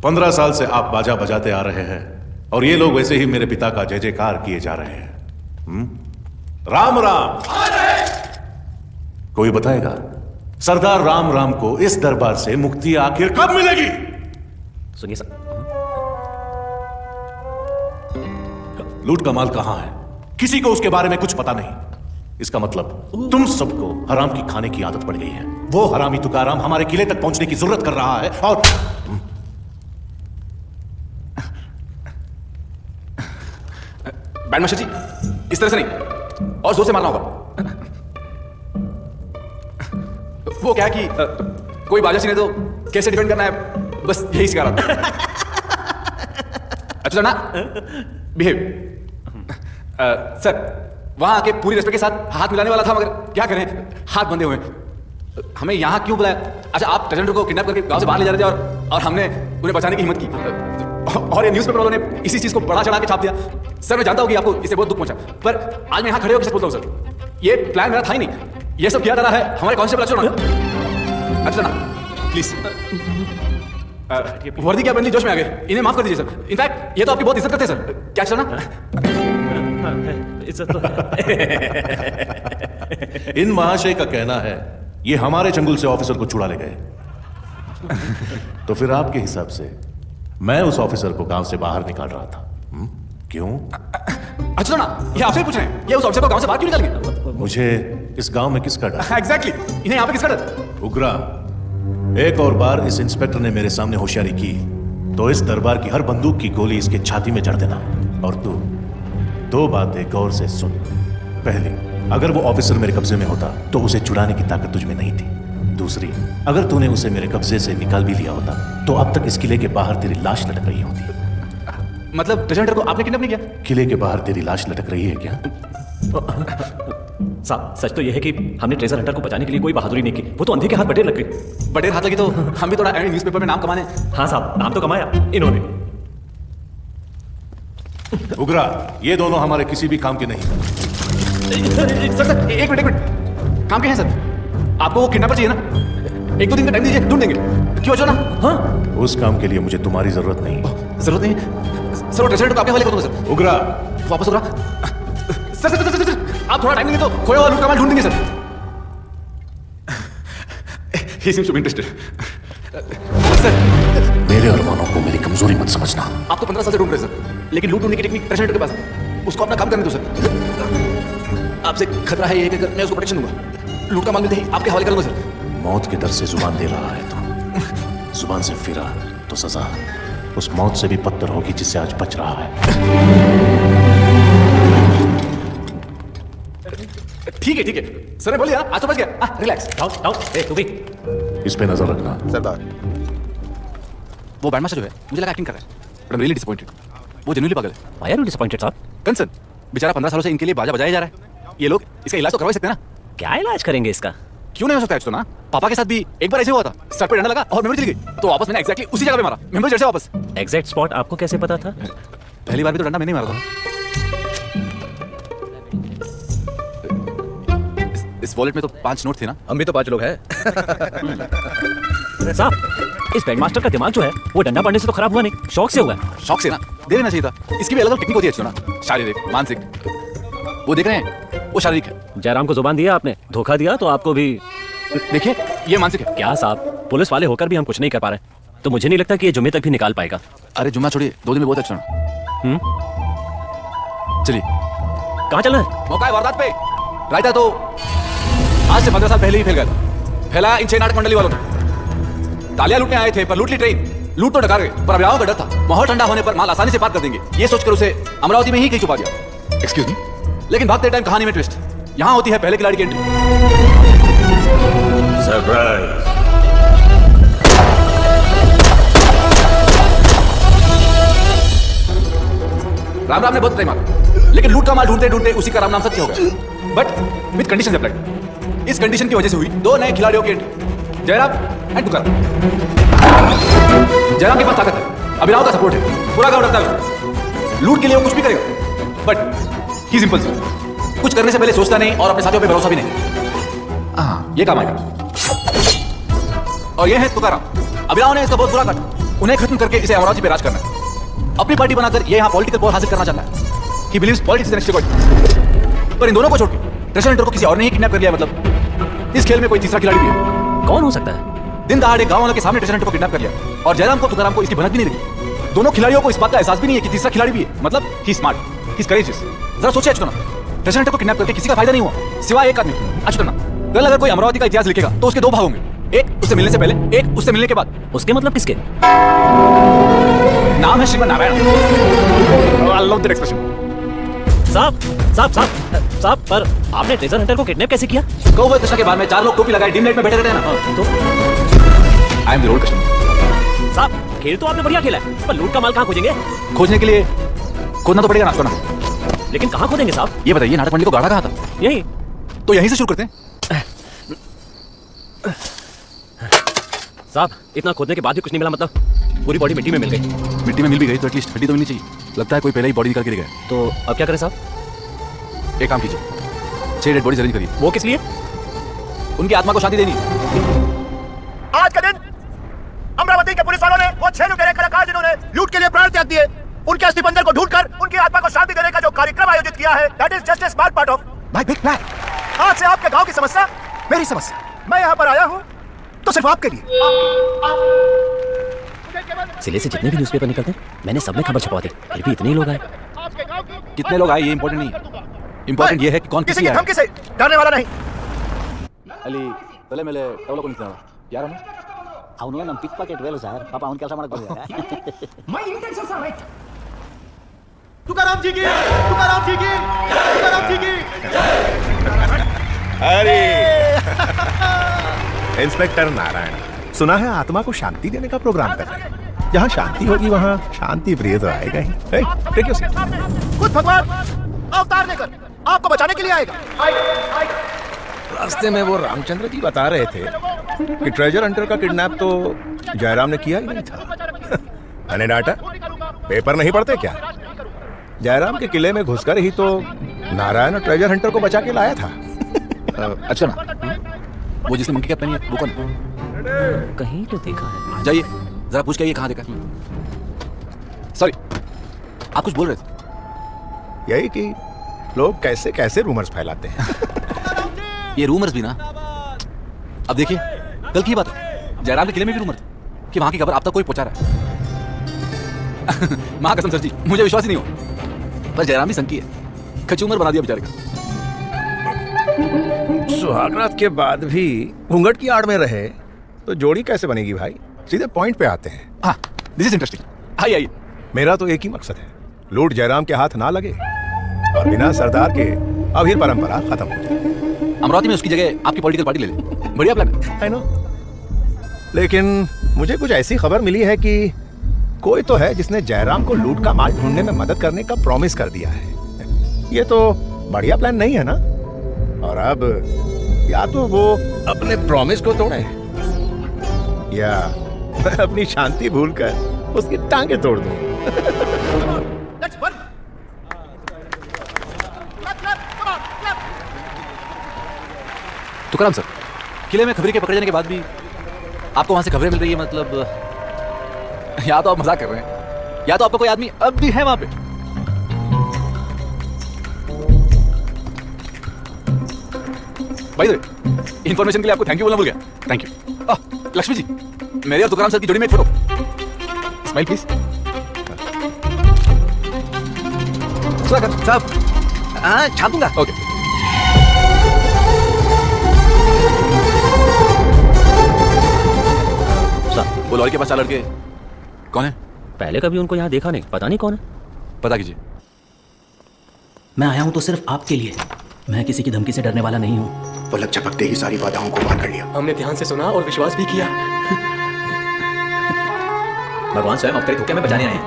15 साल से आप बाजा बजाते आ रहे हैं और ये लोग वैसे ही मेरे पिता का जय जयकार किए जा रहे हैं। राम राम। कोई बताएगा सरदार राम राम को इस दरबार से मुक्ति आखिर कब मिलेगी? सुनिए सर, लूट का माल कहां है? किसी को उसके बारे में कुछ पता नहीं। इसका मतलब तुम सबको हराम की खाने की आदत पड़ गई है। वो हरामी तुकाराम हमारे किले तक पहुंचने की जरूरत कर रहा है और बैंड मास्टर जी, इस तरह से नहीं, और जोर से मारना होगा। वो क्या है कि कोई बाजा सीने तो कैसे डिफेंड करना है, बस यही सिखा रहा था। अच्छा ना, बिहेव। सर, वहां आके पूरी रिस्पेक्ट के साथ हाथ मिलाने वाला था, मगर क्या करें, हाथ बंधे हुए। हमें यहां क्यों बुलाया? अच्छा, आप ट्रेजर को किडनैप करके गांव से बाहर ले जा रहे थे और हमने उन्हें बचाने की हिम्मत की, और ये न्यूज़पेपर वालों ने इसी चीज को बड़ा चढ़ा के छाप दिया। सर, मैं जानता हूं कि आपको इससे बहुत दुख पहुंचा, पर आज मैं यहां खड़े होकर बोलता हूं सर, ये प्लान मेरा था ही नहीं। ये सब किया जा रहा है हमारे कांस्टेबल अच्छा ना, प्लीज। वर्दी क्या बंदी जोश में आ गए, इन्हें माफ कर दीजिए सर। इनफैक्ट ये तो आपकी बहुत इज्जत करते हैं सर। क्या चलना? इज्जत तो इन महाशय का कहना है ये हमारे चंगुल से ऑफिसर को छुड़ा ले गए। तो फिर आपके हिसाब से मैं उस ऑफिसर को गांव से बाहर निकाल रहा था। क्यों? अच्छा ना, ये आपसे पूछ रहे हैं, ये उस ऑफिसर को गांव से बाहर क्यों निकाल गए? मुझे इस गांव में किसका डर? एग्जैक्टली, इन्हें यहाँ पे किसका डर? उग्रा, एक और बार इस इंस्पेक्टर ने मेरे सामने होशियारी की तो इस दरबार की हर बंदूक की गोली इसके छाती में जड़ देना। और तू दो बातें गौर से सुन। पहली, अगर वो ऑफिसर मेरे कब्जे में होता तो उसे छुड़ाने की ताकत तुझ में नहीं थी। दूसरी, अगर तूने उसे मेरे कब्जे से निकाल भी लिया होता तो अब तक इस किले के बाहर तेरी लाश लटक रही होती। मतलब प्रेजेंटर को आपने किडनैप नहीं किया? किले के बाहर तेरी लाश लटक रही है क्या? साहब, सच तो यह है कि हमने ट्रेजर हंटर को बचाने के लिए कोई बहादुरी नहीं की। वो तो अंधे के हाथ बटेर लग गई। बटेर हाथ लगी तो हम भी थोड़ा न्यूज़पेपर में नाम कमाने। हाँ साहब, नाम तो कमाया इन्होंने। उग्रा, ये दोनं हमारे किसी भी काम के नहीं। सर, एक मिनट। काम के हैं सर? आपको वो किडनैपर चाहिए ना? 1-2 दिन का टाइम दीजिए, ढूंढ देंगे। क्यों अच्छा ना? हाँ, उस काम के लिए मुझे तुम्हारी जरूरत नहीं। जरूरत नहीं सर, वो ट्रेजर को आपके हवाले कर दूंगा सर। उग्रा, वापस उग्रा। सर, आप थोड़ा टाइम देंगे तो खोया हुआ लूट का माल ढूंढ देंगे sir. He seems to be interested. Sir, मेरे अरमानों को मेरी कमजोरी मत समझना। आप तो 15 साल से ढूंढ रहे सर, लेकिन लूट ढूंढने की टेक्निक ट्रेजर के पास है। उसको अपना काम करने दो सर। आपसे खतरा है ये कि मैं उसको प्रोटेक्शन दूंगा। लूट का माल मिलते ही आपके हवाले करूंगा सर। मौत के डर से जुबान दे रहा है तो जुबान से फिरा तो सजा उस मौत से भी बदतर होगी जिससे आज बच रहा है। ठीक है सर बोलिए आज तो बच गया। रिलैक्स। डाउन तू भी इस पे नजर रखना। सरदार वो बैंड मास्टर जो है मुझे लगा एक्टिंग कर रहा है, but I am really disappointed. वो जेन्युइनली पागल है। व्हाई आर यू डिसअपॉइंटेड साहब? कंसर्न बेचारा 15 सालों से इनके लिए बाजा बजाया जा रहा है। ये लोग इसका इलाज तो करवा सकते हैं ना? क्या इलाज करेंगे इसका? क्यों नहीं हो सकता? तो ना पापा के साथ भी एक बार ऐसे हुआ था, सर पे डंडा लगा और मेमोरी चली गई, तो वापस मैंने एग्जैक्टली उसी जगह पे मारा, मेमोरी जड़ से वापस। एग्जैक्ट स्पॉट आपको कैसे पता था? पहली बार भी तो डंडा मैंने मारा था। इस वॉलेट में तो 5 नोट थे ना? हम भी तो 5 लोग हैं। साहब इस बैंड मास्टर का दिमाग जो है वो डंडा पड़ने से तो खराब हुआ नहीं, शौक से हुआ है। शौक से ना दे देना चाहिए था। इसकी भी अलग अलग टेक्निक होती है ना, शारीरिक मानसिक। वो देख रहे हैं वो शारीरिक है। जयराम को जुबान दिया आपने, धोखा दिया तो आपको भी देखिए ये मानसिक है। क्या साहब, पुलिस वाले होकर भी हम कुछ नहीं कर पा रहे, तो मुझे नहीं लगता कि ये जुम्मे तक भी निकाल पाएगा। अरे जुम्मा छोड़िए, 2 दिन में बहुत अच्छा। चलिए कहाँ चल रहे हैं? मौका है वारदात पे। रायता तो आज से 15 साल पहले ही फैल गया था। फैला इन 6 नाटक मंडली वालों ने। तालियां लूटने आए थे पर लूट ली ट्रेन। लूट तो डकार गए पर अभियानों का डर था, माहौल ठंडा होने पर माल आसानी से पार कर देंगे, ये सोचकर उसे अमरावती में ही कहीं छुपा दिया। एक्सक्यूज मी, लेकिन भागते टाइम कहानी में ट्विस्ट। यहां होती है पहले खिलाड़ी की एंट्री। सरप्राइज। राम राम ने बहुत टाइम मारा, लेकिन लूट का माल ढूंढते ढूंढते उसी का राम नाम सत्य हो गया। But with condition applied. इस कंडीशन की वजह से हुई 2 नए खिलाड़ियों की एंट्री, जयराम एंड तुकार। जयराम के पास ताकत है, अभिनव का सपोर्ट है, पूरा गांव डरता है। लूट के लिए वो कुछ भी करेगा, बट ही इज इंपल्सिव। कुछ करने से पहले सोचता नहीं और अपने साथियों पे भरोसा भी नहीं। ये काम आएगा। और ये है तुकाराम। अभिनव ने इसका बहुत बुरा काटा। उन्हें खत्म करके इसे अमरावती पे राज करना है। अपनी पार्टी बनाकर ये यहाँ पॉलिटिकल पावर हासिल करना चाहता है। He believes politics is the next God. पर इन दोनों को छोड़ के ट्रेजर हंटर को किसी और ने ही किडनैप कर लिया। मतलब इस खेल में कोई तीसरा खिलाड़ी भी है। कौन हो सकता है? दिन दहाड़े गांव वालों के सामने ट्रेजर हंटर को किडनैप कर लिया और जयराम को तुकाराम को इसकी भनक भी नहीं लगी। दोनों खिलाड़ियों को इस बात का एहसास भी नहीं है कि तीसरा खिलाड़ी भी है। मतलब ही स्मार्ट, ही इज करेजियस। जरा सोचिए अच्युतना, ट्रेजर हंटर को किडनैप करके किसी का फायदा नहीं हुआ सिवाय एक आदमी अच्युतना। कल अगर कोई अमरावती का इतिहास लिखेगा तो उसके 2 भाग होंगे, एक उससे मिलने से पहले, एक उससे मिलने के बाद। उसके मतलब किसके? नाम है Shriman Narayan. I love that expression. साहब पर आपने ट्रेजर हंटर को किडनैप कैसे किया? कौवे कृष्ण के बारे में 4 लोग टोपी लगाए डिम लाइट में बैठे रहते हैं ना, तो आई एम द रोड कस्टमर। साहब खेल तो आपने बढ़िया खेला है, पर लूट का माल कहाँ खोजेंगे? खोजने के लिए खोदना तो पड़ेगा ना। लेकिन कहाँ खोदेंगे साहब? ये बताइए, नाटक मंडली को गाड़ा कहाँ था? यही तो यहीं से शुरू करते हैं। साहब इतना खोदने के बाद भी कुछ नहीं मिला, मतलब पूरी बॉडी मिट्टी में मिल गई। मिट्टी में मिल भी गई तो एटलीस्ट हड्डी तो मिलनी चाहिए। लगता है कोई पहले ही बॉडी निकाल के ले गया। तो अब क्या करें साहब? एक काम कीजिए, 6 डेड बॉडीज अरेंज करिए। वो किस लिए? उनकी आत्मा को शांति देनी। आज का दिन अमरावती के पुलिस वालों ने वो 6 लुटेरे कलाकार जिन्होंने लूट के लिए प्राण त्याग दिए, उनके अस्थि पंजर को ढूंढकर उनकी आत्मा को शांति देने का जो कार्यक्रम आयोजित किया है, that is just a small part of my big plan. आज से आपके गांव की समस्या मेरी समस्या। मैं यहाँ पर आया हूँ तो सिर्फ आपके लिए। जिले से जितने भी न्यूज़पेपर निकलते हैं मैंने सब में खबर छपवा दी, फिर भी इतने ही लोग आए। कितने लोग आए ये इंपॉर्टेंट नहीं है, इंपॉर्टेंट ये है कि कौन किसी की धमकी से डरने वाला नहीं। ಅಲ್ಲಿ ತಲೆ ಮೇಲೆ ಟವಲ ಕೊಂಡಿದ್ದಾನೆ ಯಾರಮ್ಮ? ಅವನು ನಮ್ಮ ಪಿಕ್ ಪಾಕೆಟ್ ವೇಲು ಸರ್, ಪಾಪ ಅವನು ಕೆಲಸ ಮಾಡಕ್ಕೆ ಬಂದಿದ್ದಾನೆ. My intentions are right. Tukaram जी की, तुकाराम जी की, तुकाराम जी की। अरे इंस्पेक्टर नारायण, सुना है आत्मा को शांति देने का प्रोग्राम कर रहे हैं। जहाँ शांति होगी वहाँ शांति प्रिय तो आएगा ही। Take your seat. खुद भगवान अवतार लेकर आपको बचाने के लिए आएगा। रास्ते में वो रामचंद्र जी बता रहे थे कि ट्रेजर हंटर का किडनैप तो जयराम ने किया ही नहीं था। मैंने डांटा, पेपर नहीं पढ़ते क्या? जयराम के किले में घुसकर ही तो नारायण ट्रेजर हंटर को बचा के लाया था। अच्छा ना, वो जिसने मंकी कैप पहनी है वो कौन? कहीं तो देखा है। जाइए जरा पूछ के ये कहाँ देखा। सॉरी, आप कुछ बोल रहे थे? यही कि लोग कैसे कैसे रूमर्स फैलाते हैं। ये रूमर्स भी ना, अब देखिए कल की बात है, जयराम के किले में भी रूमर था कि वहां की खबर आप तक कोई पहुंचा रहा है। मां कसम सर जी, मुझे विश्वास ही नहीं हुआ, पर जयराम भी संकी है, कचूमर बना दिया बेचारे का। सुहागरात के बाद भी घूंघट की आड़ में रहे तो जोड़ी कैसे बनेगी भाई? सीधे पॉइंट पे आते हैं। हाँ, दिस इज इंटरेस्टिंग। आइए आइए। मेरा तो एक ही मकसद है, लूट जयराम के हाथ ना लगे और बिना सरदार के अभी परंपरा खत्म हो जाए। अमरावती में उसकी जगह आपकी पॉलिटिकल पार्टी ले ले, बढ़िया प्लान है। आई नो, लेकिन मुझे कुछ ऐसी खबर मिली है कि कोई तो है जिसने जयराम को लूट का माल ढूंढने में मदद करने का प्रॉमिस कर दिया है। ये तो बढ़िया प्लान नहीं है ना? और अब या तो वो अपने प्रॉमिस को तोड़े या मैं अपनी शांति भूलकर उसकी टांगे तोड़ दूं। तुकाराम सर, किले में खबरी के पकड़े जाने के बाद भी आपको वहां से खबरें मिल रही है, मतलब या तो आप मजाक कर रहे हैं या तो आपका कोई आदमी अब भी है वहां पे। भाई इन्फॉर्मेशन के लिए आपको थैंक यू बोलना भूल गया। Thank you. लक्ष्मी जी, मेरे और तुकाराम सर की जोड़ी में एक फोटो। Smile please. साहब, हाँ छाप दूंगा। ओके। साहब, वो लॉरी के पास 4 लड़के कौन है? पहले कभी उनको यहाँ देखा नहीं, पता नहीं कौन है। पता कीजिए। मैं आया हूँ तो सिर्फ आपके लिए। मैं किसी की धमकी से डरने वाला नहीं हूँ। पलक झपकते ही सारी बाधाओं को पार कर लिया। हमने ध्यान से सुना और विश्वास भी किया। भगवान स्वयं अवतरित होकर हमें बचाने आए हैं।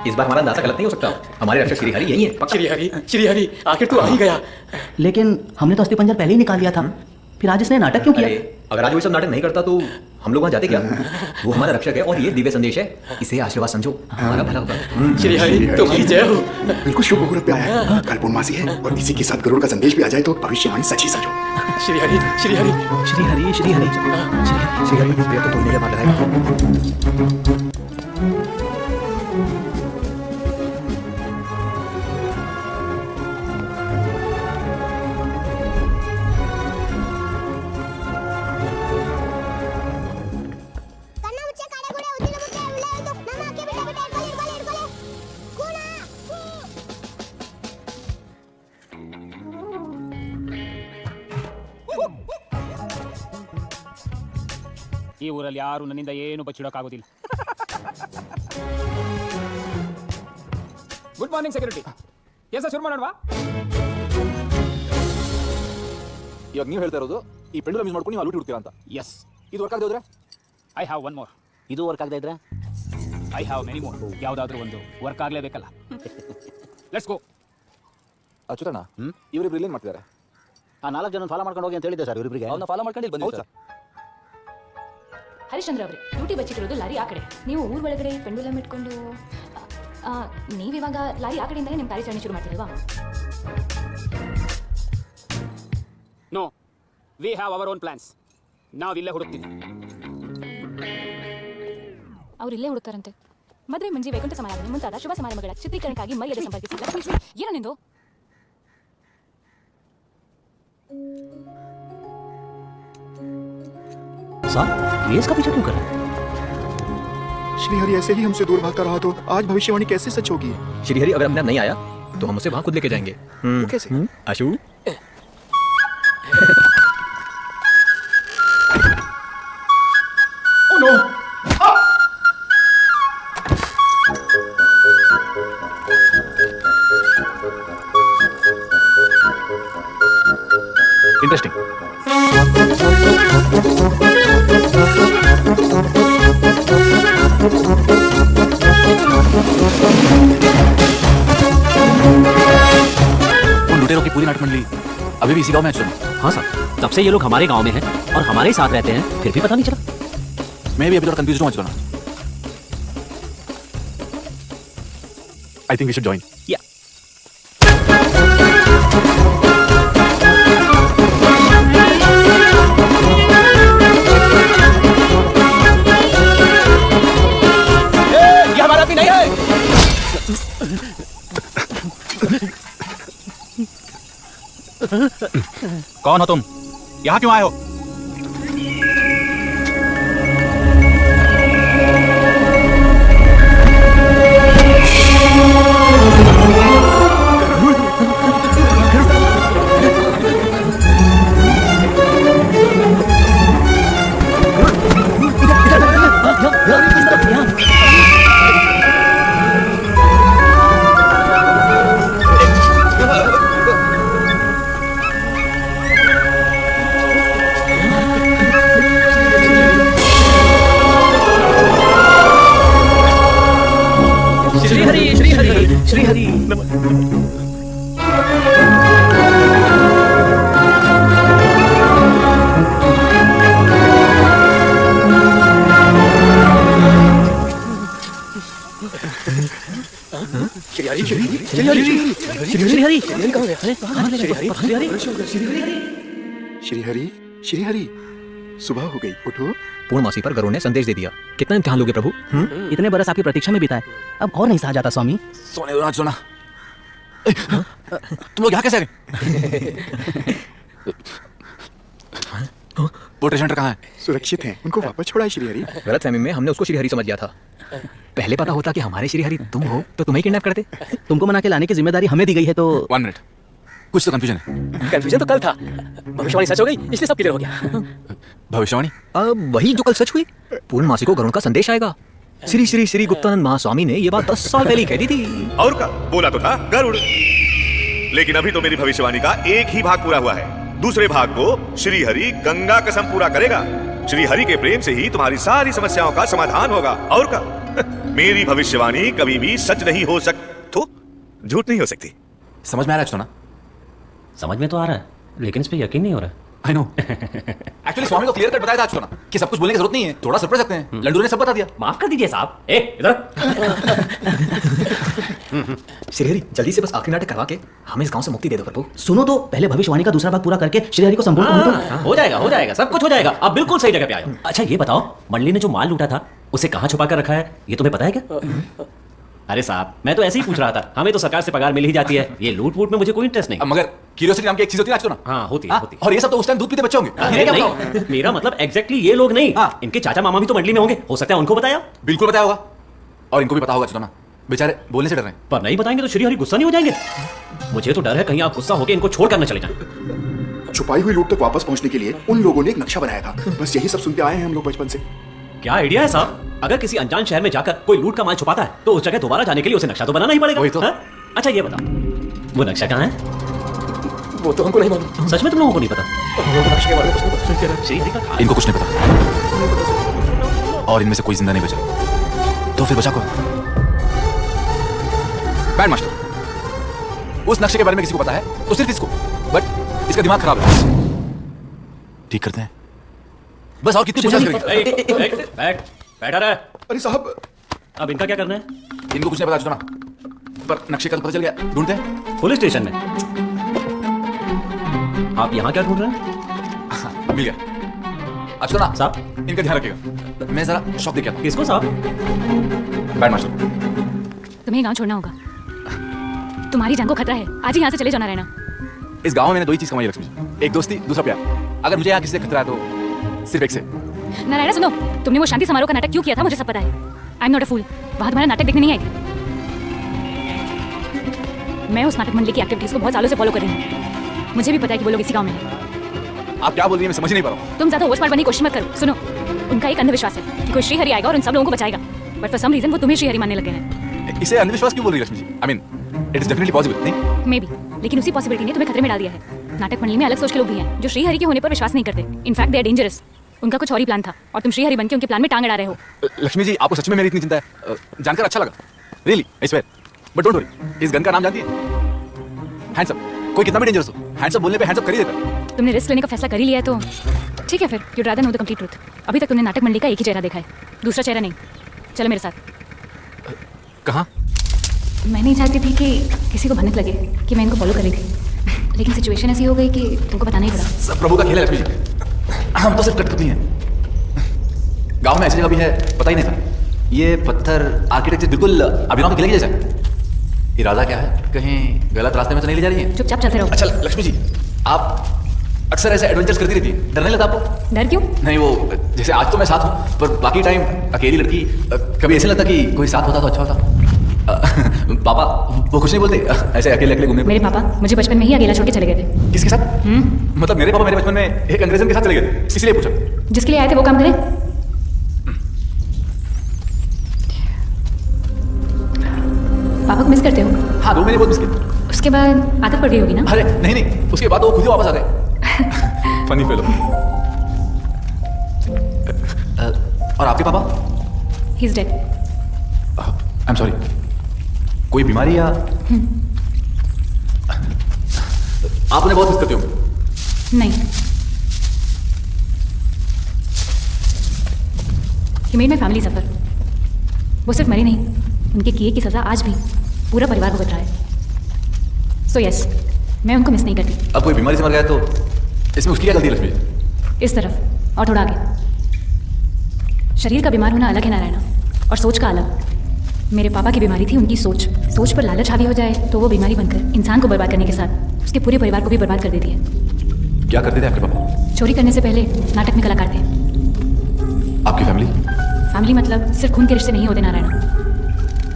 इस बार हमारा अंदाजा गलत नहीं हो सकता। हमारे रक्षक श्री हरि यही है। श्री हरि, आखिर तू आ ही गया। लेकिन हमने तो अस्थिपंजर पहले ही निकाल दिया था, फिर आज इसने नाटक क्यों किया? अगर आज वो सब नाटक नहीं करता तो हम लोग वहाँ जाते क्या? वो हमारा रक्षक है और ये दिव्य संदेश है। इसे आशीर्वाद समझो, हमारा भला होगा। श्री हरि, तुम्हारी जय हो। बिल्कुल शुभ मुहूर्त पे आया है। कल पूर्णमासी है और इसी के साथ गरुड़ का संदेश भी आ जाए तो भविष्यवाणी सच ही समझो। श्री हरि, श्री हरि, श्री हरि, श्री हरि, श्री हरि, तो तोड़ने के बाद लगाएगा। ಈ ಊರಲ್ಲಿ ಯಾರು ನನ್ನಿಂದ ಏನು ಬಚ್ಚಿಡೋಕ್ಕಾಗೋದಿಲ್ಲ. Good morning security. ಕೆಲಸ ಶುರು ಮಾಡೋಣವಾ? ಇವಾಗ ನೀವು ಹೇಳ್ತಾ ಇರೋದು ಈ ಪೆಂಡುಲಮ್ ಯೂಸ್ ಮಾಡ್ಕೊಂಡು ನೀವು ಲೂಟಿ ಹುಡ್ತೀರಾ ಅಂತ? ಎಸ್. ಇದು ವರ್ಕ್ ಆಗದೆ ಹೋದ್ರೆ? I have one more. ಇದು ವರ್ಕ್ ಆಗದೆ ಇದ್ರೆ? I have many more. ಯಾವುದಾದ್ರೂ ಒಂದು ವರ್ಕ್ ಆಗಲೇಬೇಕಲ್ಲ. Let's go. ಅಚ್ಚುತಣ್ಣ, ಇವರಿಬ್ರು ಇಲ್ಲೇನು ಮಾಡ್ತಿದ್ದಾರೆ? ಆ 4 ಜನ ಫಾಲೋ ಮಾಡ್ಕೊಂಡು ಹೋಗಿ ಅಂತ ಹೇಳಿದ್ದೆ ಸರ್ ಇವರಿಬ್ರಿಗೆ. ಅವ್ರನ್ನ ಫಾಲೋ ಮಾಡ್ಕೊಂಡು ಇಲ್ಲಿ ಬಂದಿದ್ದಾರೆ ಸರ್. ಹರಿಶ್ಚಂದ್ರ ಅವರೇ, ಡ್ಯೂಟಿ ಬಚ್ಚಿಟ್ಟಿರೋದು ಲಾರಿ ಆ ಕಡೆ, ನೀವು ಊರ್ ಒಳಗಡೆ ಪೆಂಡುಲಮ್ ಇಟ್ಕೊಂಡು ನೀವಿವಾಗ ಲಾರಿ ಆ ಕಡೆಯಿಂದಲೇ ನಿಮ್ಮ ಕಾರ್ಯಾಚರಣೆ ಶುರು ಮಾಡ್ತೀರಲ್ವಾ? No, we have our own plans. ನಾವು ಇಲ್ಲೇ ಹುಡುಕ್ತೀವಿ. ಅವ್ರು ಇಲ್ಲೇ ಹುಡುಕ್ತಾರಂತೆ. ಮದುವೆ ಮುಂಜಿ ವೈಕುಂಠ ಸಮಾರಾಧನೆ ಮುಂತಾದ ಶುಭ ಸಮಾರಂಭಗಳ ಚಿತ್ರೀಕರಣಕ್ಕಾಗಿ ಮೈಯಲ್ಲಿ ಸಂಪರ್ಕಿಸಿ. ಲಕ್ಷ್ಮೀ, ಏನೋ ನಿಂದು? साहब, ये इसका पीछा क्यों कर रहे हैं? श्रीहरि ऐसे ही हमसे दूर भागता रहा तो आज भविष्यवाणी कैसे सच होगी? श्रीहरि अगर हमने नहीं आया तो हम उसे वहां खुद लेके जाएंगे। वो कैसे? आशु, ओह नो! इंटरेस्टिंग। उन लुटेरों की पूरी नाटक मंडली अभी भी इसी गांव में है। हाँ साहब, तब से ये लोग हमारे गांव में हैं और हमारे ही साथ रहते हैं, फिर भी पता नहीं चला। मैं भी अभी थोड़ा कंफ्यूज हूँ Achutanna. I think we should join. या ये हमारा आदमी नहीं है। कौन हो तुम? यहाँ क्यों आए हो? श्रीहरि सुबह हो गई, उठो। पूर्ण मासी पर गरुड़ ने संदेश दे दिया। कितना इम्तिहान लोगे प्रभु? इतने बरस आपकी प्रतीक्षा में बिताए, अब और नहीं सहा जाता स्वामी। सोने दो ना, सोना। तुम लोग यहाँ कैसे आ गए? वो ट्रेजर हंटर कहाँ है? सुरक्षित हैं, उनको वापस छोड़ा श्रीहरि। गलतफहमी में हमने उसको श्रीहरि समझ लिया था। पहले पता होता कि हमारे श्रीहरि तुम हो तो तुम्हें किडनैप करते। तुमको मना के लाने की जिम्मेदारी हमें दी गई है तो। 1 मिनट, कुछ तो कंफ्यूजन है। कंफ्यूजन तो कल था, भविष्यवाणी सच हो गई इसलिए सब क्लियर हो गया। भविष्यवाणी? वही जो कल सच हुई। पूर्ण मासी को गरुड़ का संदेश आएगा। श्री श्री श्री गुप्तानंद महास्वामी ने ये बात 10 साल पहले कह दी थी। और का बोला तो था गरुड़, लेकिन अभी तो मेरी भविष्यवाणी का एक ही भाग पूरा हुआ है। दूसरे भाग को श्रीहरि गंगा कसम पूरा करेगा। श्रीहरि के प्रेम से ही तुम्हारी सारी समस्याओं का समाधान होगा। और का मेरी भविष्यवाणी कभी भी सच नहीं हो तो झूठ नहीं हो सकती। समझ में आ रहा है ना? समझ में तो आ रहा है, लेकिन इस पे यकीन नहीं हो रहा। I know. एक्चुअली स्वामी को क्लियर कट बताया था आज ना कि सब कुछ बोलने की जरूरत नहीं है, थोड़ा सरप्राइज सकते हैं। लंडू ने सब बता दिया। माफ कर दीजिए साहब। इधर श्रीहरि जल्दी से बस आखिरी नाटक करवा के हमें इस गांव से मुक्ति दे दो प्रभु। सुनो तो पहले भविष्यवाणी का दूसरा भाग पूरा करके श्रीहरि को संपूर्ण हो जाएगा, सब कुछ हो जाएगा। आप बिल्कुल सही जगह पे आए हो। अच्छा ये बताओ, मंडली ने जो माल लूटा था उसे कहाँ छुपा कर रखा है, ये तुम्हें पता है क्या? अरे साहब, मैं तो ऐसे ही पूछ रहा था। हमें तो सरकार से पगार मिल ही जाती है, ये लूट वूट में मुझे कोई इंटरेस्ट नहीं। मगर क्यूरियोसिटी नाम की एक चीज होती है ना। हाँ होती है। और ये सब तो उस टाइम दूध पीते बच्चे होंगे। मेरा मतलब एग्जैक्टली ये लोग नहीं। इनके चाचा मामा भी तो मंडली में होंगे, हो सकता है उनको बताया। बिल्कुल बताया होगा, और इनको भी पता होगा। चुना बेचारे बोलने से डर रहे हैं। पर नहीं बताएंगे तो श्रीहरि गुस्सा नहीं हो जाएंगे? मुझे तो डर है कहीं आप गुस्सा होकर इनको छोड़ कर न चले जाएं। छुपाई हुई लूट तक वापस पहुंचने के लिए उन लोगों ने एक नक्शा बनाया था। बस यही सब सुनते आए हैं हम लोग बचपन से। क्या आइडिया है साहब? अगर किसी अनजान शहर में जाकर कोई लूट का माल छुपाता है तो उस जगह दोबारा जाने के लिए उसे नक्शा तो बनाना ही पड़ेगा। वही तो। अच्छा ये बताओ, वो नक्शा कहाँ है? वो तो हमको नहीं मालूम। सच में तुम लोगों को नहीं पता? इनको कुछ नहीं पता, और इनमें से कोई जिंदा नहीं बचा, तो फिर बचा कौन? Band master. उस नक्शे के बारे में किसी को पता है तो सिर्फ इसको, बट इसका दिमाग खराब है। ठीक करते हैं बस। और कितनी पूछताछ करेंगे? बैठा रहे। अरे साहब, अब इनका क्या करना है? इनको कुछ नहीं पता चुना, पर नक्शे का तो पता चल गया। ढूंढते हैं पुलिस स्टेशन में। आप यहाँ क्या ढूंढ रहे हैं? मिल गया। अच्छा ना साहब, इनका ध्यान रखिएगा। मैं जरा शॉप देख के आता हूं। किसको साहब? Band master. तुम्हें गांव छोड़ना होगा, तुम्हारी जान को खतरा है। आज ही यहाँ से चले जाना रहना। इस गांव में मैंने 2 ही चीज कमाई लक्ष्मी जी, एक दोस्ती, दूसरा प्यार। अगर मुझे यहाँ किसी से खतरा है तो सिर्फ एक से। नारायण सुनो, तुमने वो शांति समारोह का नाटक क्यों किया था मुझे सब पता है। आई एम नॉट अ फूल। वहां तुम्हारा नाटक देखने नहीं आई थी। मैं उस नाटक मंडली की एक्टिविटीज को बहुत सालों से फॉलो कर रही हूँ। मुझे भी पता है कि वो लोग इसी गांव में हैं। आप क्या बोल रही हैं मैं समझ नहीं पा रहा हूँ। तुम ज्यादा होश पार बनने की कोशिश मत करो। सुनो, उनका एक अंधविश्वास है कि कोई श्रीहरि आएगा और उन सब लोगों को बचाएगा, बट फॉर सम रीजन वो तुम्हें श्रीहरि मानने लगे हैं। इसे अंधविश्वास क्यों बोल रही है Lakshmi ji? I mean it is definitely possible, नहीं? मे बी, लेकिन उसी पॉसिबिलिटी ने तुम्हें खतरे में डाल दिया है। नाटक मंडली में अलग सोच के लोग भी हैं जो श्रीहरि के होने पर विश्वास नहीं करते। In fact they are dangerous. उनका कुछ और ही प्लान था और तुम श्रीहरि बनके उनके प्लान में टांग अड़ा रहे हो। लक्ष्मी जी, आपको सच में मेरी इतनी चिंता है जानकर अच्छा लगा। Really I swear. But don't worry, इस गन का नाम जानती है? हैंड्सअप। कोई कितना भी डेंजरस हो, हैंड्सअप बोलने पे हैंड्सअप कर ही देता। तुमने रिस्क लेने का फैसला कर ही लिया है तो ठीक है, फिर you rather know the complete truth. अभी तक तुमने नाटक मंडली का एक ही चेहरा देखा है, दूसरा चेहरा नहीं। चलो मेरे साथ। कहाँ? मैं नहीं चाहती थी कि किसी को भनक लगे कि मैं इनको फॉलो कर रही थी, लेकिन सिचुएशन ऐसी हो गई कि तुमको बताना ही पड़ा। सब प्रभु का खेल है लक्ष्मी जी, हम तो सिर्फ कठपुतली हैं। गांव में ऐसी जगह भी है पता ही नहीं था। ये पत्थर आर्किटेक्चर बिल्कुल अभिनव के किले की जैसा। इरादा क्या है? कहीं गलत रास्ते में तो नहीं ले जा रही है? चुपचाप चलते रहो। अच्छा लक्ष्मी जी, आप अक्सर ऐसे एडवेंचर्स करती रहती है, डर नहीं लगता आपको? डर क्यों? नहीं, वो जैसे आज तो मैं साथ हूँ, पर बाकी टाइम अकेली लड़की, कभी ऐसे लगता कि कोई साथ होता तो अच्छा होता। पापा वो कुछ नहीं बोलते ऐसे अकेले अकेले घूमने? मेरे पापा मुझे बचपन में ही अकेला छोड़ के चले गए थे। किसके साथ? मतलब मेरे पापा मेरे बचपन में एक अंग्रेजन के साथ चले गए थे, इसलिए पूछा। जिसके लिए आए थे वो काम करें। पापा को मिस करते हो? हाँ, 2 महीने बहुत मिस किए। उसके बाद आदत पड़ गई होगी ना? अरे नहीं, उसके बाद वो खुद ही वापस आ गए। Funny fellow. और आपके पापा? He is dead. I am sorry. कोई बीमारी या? आप उन्हें बहुत मिस करते हो? नहीं। He made my family suffer। वो सिर्फ मरे नहीं, उनके किए की सजा आज भी पूरा परिवार भुगत रहा है। सो यस, मैं उनको मिस नहीं करती। अब कोई बीमारी से मर गया तो इसमें उसकी क्या गलती है लक्ष्मी? इस तरफ और थोड़ा आगे। शरीर का बीमार होना अलग है नारायणा, और सोच का अलग। मेरे पापा की बीमारी थी उनकी सोच। सोच पर लालच हावी हो जाए तो वो बीमारी बनकर इंसान को बर्बाद करने के साथ उसके पूरे परिवार को भी बर्बाद कर देती है। क्या करते थे आपके पापा? चोरी करने से पहले नाटक में कलाकार थे। आपकी फैमिली? फैमिली मतलब सिर्फ खून के रिश्ते नहीं होते Narayana.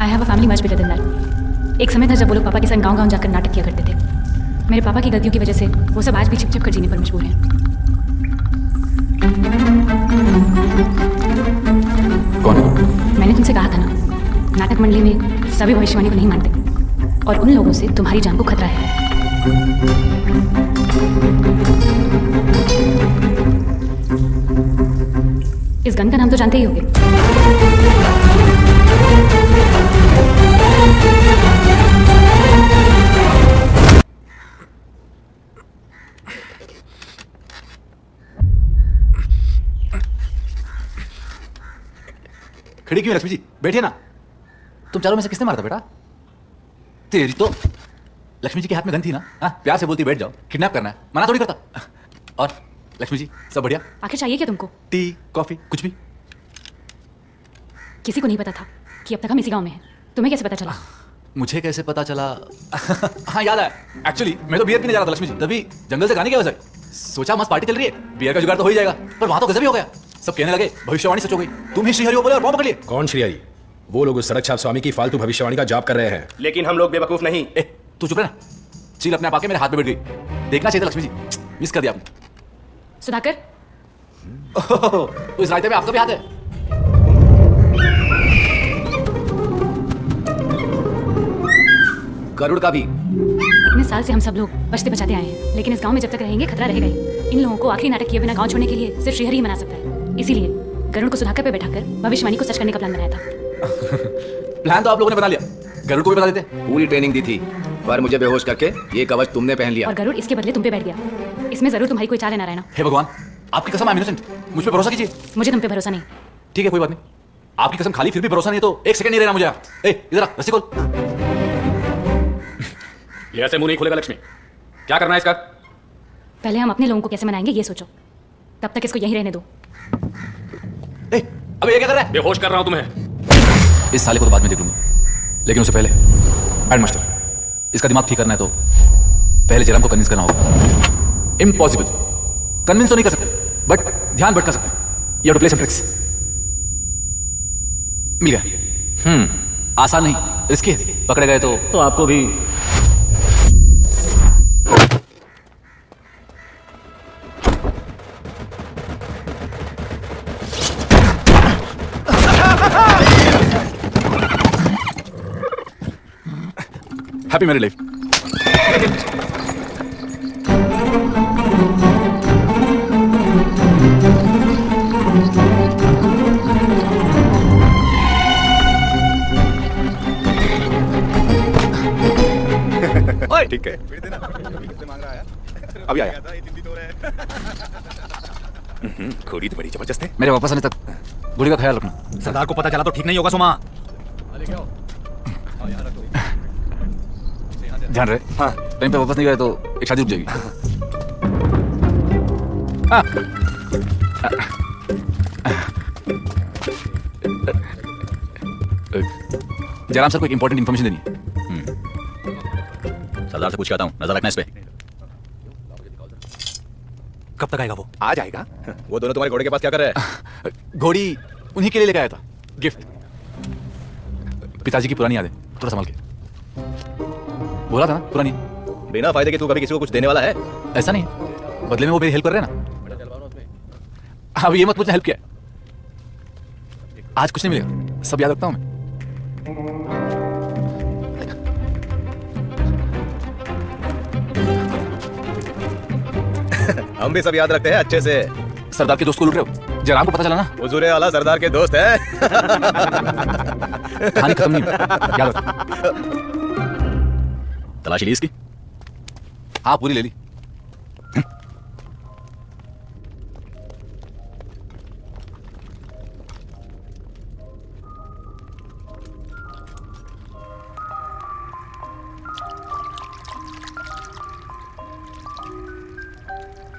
I have a family much bigger than that. एक समय था जब वो लोग पापा के संग गाँव-गाँव जाकर नाटक किया करते थे। मेरे पापा की गलतियों की वजह से वो सब आज भी छिप छिप कर जीने पर मजबूर हैं। कौन? मैंने तुमसे कहा था ना, नाटक मंडली में सभी भविष्यवाणी को नहीं मानते, और उन लोगों से तुम्हारी जान को खतरा है। इस गन का नाम तो जानते ही होंगे। खड़ी क्यों लक्ष्मी जी? बैठिए ना। तुम चारों में से किसने मारा था बेटा? तेरी तो लक्ष्मी जी के हाथ में गन थी ना? हाँ, प्यार से बोलती बैठ जाओ, किडनैप करना है, मना थोड़ी करता। और लक्ष्मी जी सब बढ़िया? आखिर चाहिए क्या तुमको? टी, कॉफी, कुछ भी? किसी को नहीं पता था कि अब तक हम इसी गांव में हैं। तुम्हें कैसे पता चला? मुझे कैसे पता चला? हाँ याद है, एक्चुअली मैं तो बियर पीने जा रहा था लक्ष्मी जी, तभी जंगल से गाने की आवाज आई। सोचा मस्त पार्टी चल रही है, बियर का जुगाड़ तो हो ही जाएगा, पर वहां तो गजब ही हो गया। सब कहने लगे भविष्यवाणी सच हो गई, तुम ही श्रीहरि हो बोले और पाँव पकड़ लिए। कौन श्रीहरि? वो लोग उस सड़क छाप स्वामी की फालतू भविष्यवाणी का जाप कर रहे हैं। लेकिन हम लोग बेवकूफ नहीं। तू चुप रह ना। चील अपने आप आके मेरे हाथ में बैठ गई। देखना चाहिए था लक्ष्मी जी, मिस कर दिया आपने। सुधाकर, इस रायते में आपका भी हाथ है। गरुड़ का भी। इतने साल से हम सब लोग बचते बचाते आए हैं, लेकिन इस गांव में जब तक रहेंगे खतरा रहेगा ही। इन लोगों को आखिरी नाटक किए बिना गांव छोड़ने के लिए सिर्फ श्रीहरि ही मना सकता है। इसीलिए गरुड़ को सुधाकर पे बैठाकर भविष्यवाणी को सच करने का प्लान बनाया था। प्लान तो आप लोगों ने बना लिया, गरुड़ को भी बता देते। पूरी ट्रेनिंग दी थी, पर मुझे बेहोश करके ये कवच तुमने पहन लिया। और गरुड़ इसके बदले तुम पे बैठ गया। इसमें जरूर तुम्हारी कोई चाल है नारायणा। हे भगवान, आपकी कसम, आई एम इनोसेंट, मुझ पे भरोसा कीजिए। मुझे तुम पे भरोसा नहीं। ठीक है, कोई बात नहीं। आपकी कसम खाली, फिर भी भरोसा नहीं तो एक सेकंड नहीं रहना मुझे। इधर आ, रस्सी खोल। ये ऐसे मुंह नहीं खुलेगा लक्ष्मी। क्या करना है इसका? पहले हम अपने लोगों को कैसे मनाएंगे ये सोचो, तब तक इसको यहीं रहने दो। अबे ये क्या कर रहा है? बेहोश कर रहा हूं तुम्हें। इस साले को तो बाद में देख लूंगा, लेकिन उससे पहले हेडमास्टर, इसका दिमाग ठीक करना है तो पहले जयराम को कन्विंस करना होगा। इम्पॉसिबल। कन्विंस तो नहीं कर सकते, बट ध्यान भटका सकते हैं। You have to play some tricks. मिल गया। आसान नहीं, रिस्की है। पकड़े गए तो आपको भी हैप्पी मैरिड लाइफ। ठीक है, अभी आया। घोड़ी तो बड़ी जबरदस्त है। मेरे वापस आने तक घोड़ी का ख्याल रखना। सरदार को पता चला तो ठीक नहीं होगा सुमा। ध्यान रहे। हाँ, टाइम पे वापस नहीं गए तो एक शादी रुक जाएगी। हाँ। जयराम सर को एक इंपॉर्टेंट इन्फॉर्मेशन देनी है। सरदार से पूछ के आता हूँ, नजर रखना इस पे। कब तक आएगा वो? आ जाएगा। वो दोनों तुम्हारे घोड़े के पास क्या कर रहे हैं? घोड़ी उन्हीं के लिए लेकर आया था, गिफ्ट। पिताजी की पुरानी यादें, थोड़ा संभाल के। बोला था ना, पुरानी। बिना फायदे के तू कभी किसी को कुछ देने वाला है? ऐसा नहीं, बदले में वो मेरी हेल्प कर रहे हैं ना। अब ये मत पूछना हेल्प क्या है। आज कुछ नहीं मिलेगा, सब याद रखता हूं मैं। हम भी सब याद रखते हैं अच्छे से। सरदार के दोस्त को लूट रहे हो? जयराम को पता चला ना? हुजूरे आला सरदार के दोस्त है। कहानी खत्म नहीं, याद रख। तलाशी ली इसकी? हाँ, पूरी ले ली।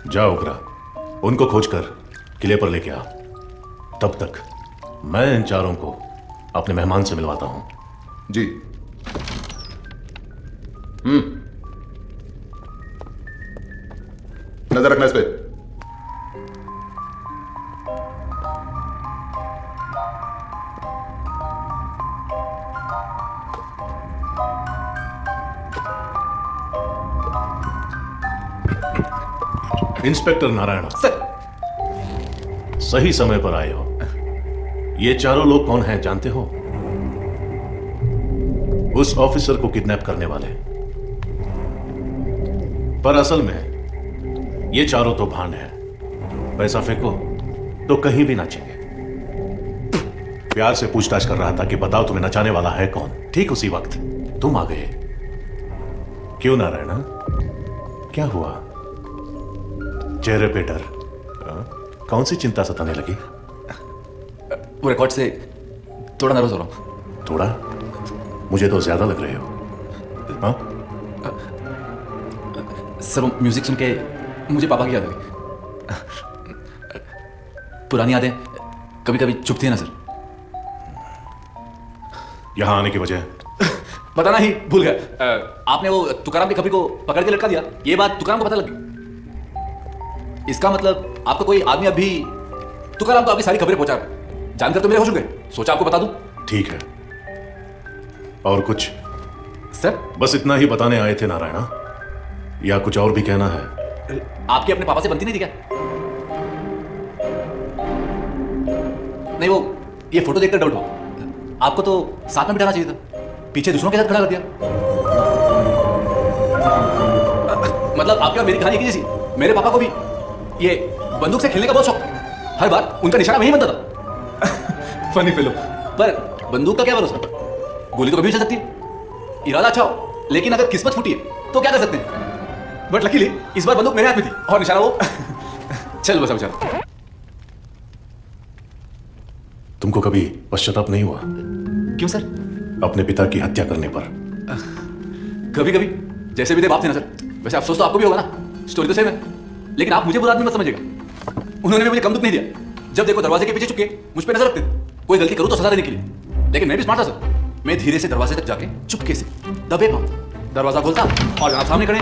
जाओ उगरा, उनको खोजकर किले पर लेके आ। तब तक मैं इन चारों को अपने मेहमान से मिलवाता हूं। जी। नजर रखना इस पे। इंस्पेक्टर नारायण सर, सही समय पर आए हो। ये चारों लोग कौन हैं जानते हो? उस ऑफिसर को किडनैप करने वाले। पर असल में ये चारों तो भांड हैं। पैसा फेंको तो कहीं भी नाचेंगे। प्यार से पूछताछ कर रहा था कि बताओ तुम्हें नचाने वाला है कौन। ठीक उसी वक्त तुम आ गए। क्यों नारायण, क्या हुआ? चेहरे पे डर, कौन सी चिंता सताने लगी? वो रिकॉर्ड से थोड़ा नर्वस हो रहा हूं। थोड़ा? मुझे तो ज्यादा लग रहे हो। हाँ? सर, वो म्यूजिक सुन के मुझे पापा की याद आ गई। पुरानी यादें कभी कभी चुभती है ना सर। यहां आने की वजह बताना ही भूल गया। आपने वो तुकाराम की खबरी को पकड़ के लटका दिया, ये बात तुकाराम को पता लगी। इसका मतलब आपका कोई आदमी अभी तुकाराम को आपकी सारी खबरें पहुंचा रहा है। जानकर तो मेरे हो चुके, सोचा आपको बता दूं। ठीक है, और कुछ? सर, बस इतना ही बताने आए थे नारायणा, या कुछ और भी कहना है? आपकी अपने पापा से बनती नहीं थी क्या? नहीं, वो ये फोटो देखकर डाउट हुआ। आपको तो साथ में बिठाना चाहिए था, पीछे दूसरों के साथ खड़ा कर दिया। मतलब आपकी और मेरी कहानी की जैसी। मेरे पापा को भी ये बंदूक से खेलने का बहुत शौक था। हर बार उनका निशाना वही बनता था। Funny fellow. पर बंदूक का क्या भरोसा, गोली तो कभी भी चल सकती है। इरादा अच्छा हो, लेकिन अगर किस्मत फूटी है तो क्या कर सकते हैं। बट लकीली इस बार बंदूक मेरे हाथ में थी और निशाना वो चल बसा बेचारा। तुमको कभी पश्चाताप नहीं हुआ? क्यों सर? अपने पिता की हत्या करने पर। कभी कभी, जैसे भी थे बाप थे ना सर। वैसे अफसोस तो आपको भी होगा ना, स्टोरी तो सेम है। लेकिन आप मुझे बुरा आदमी मत समझिएगा, उन्होंने भी मुझे कम दुख नहीं दिया। जब देखो दरवाजे के पीछे चुपके मुझ पे नजर रखते थे, कोई गलती करूं तो सजा देने के लिए। लेकिन मैं भी स्मार्ट था सर। मैं धीरे से दरवाजे तक जाके चुपके से दबे पाऊं, दरवाजा खोलता और जनाब सामने खड़े।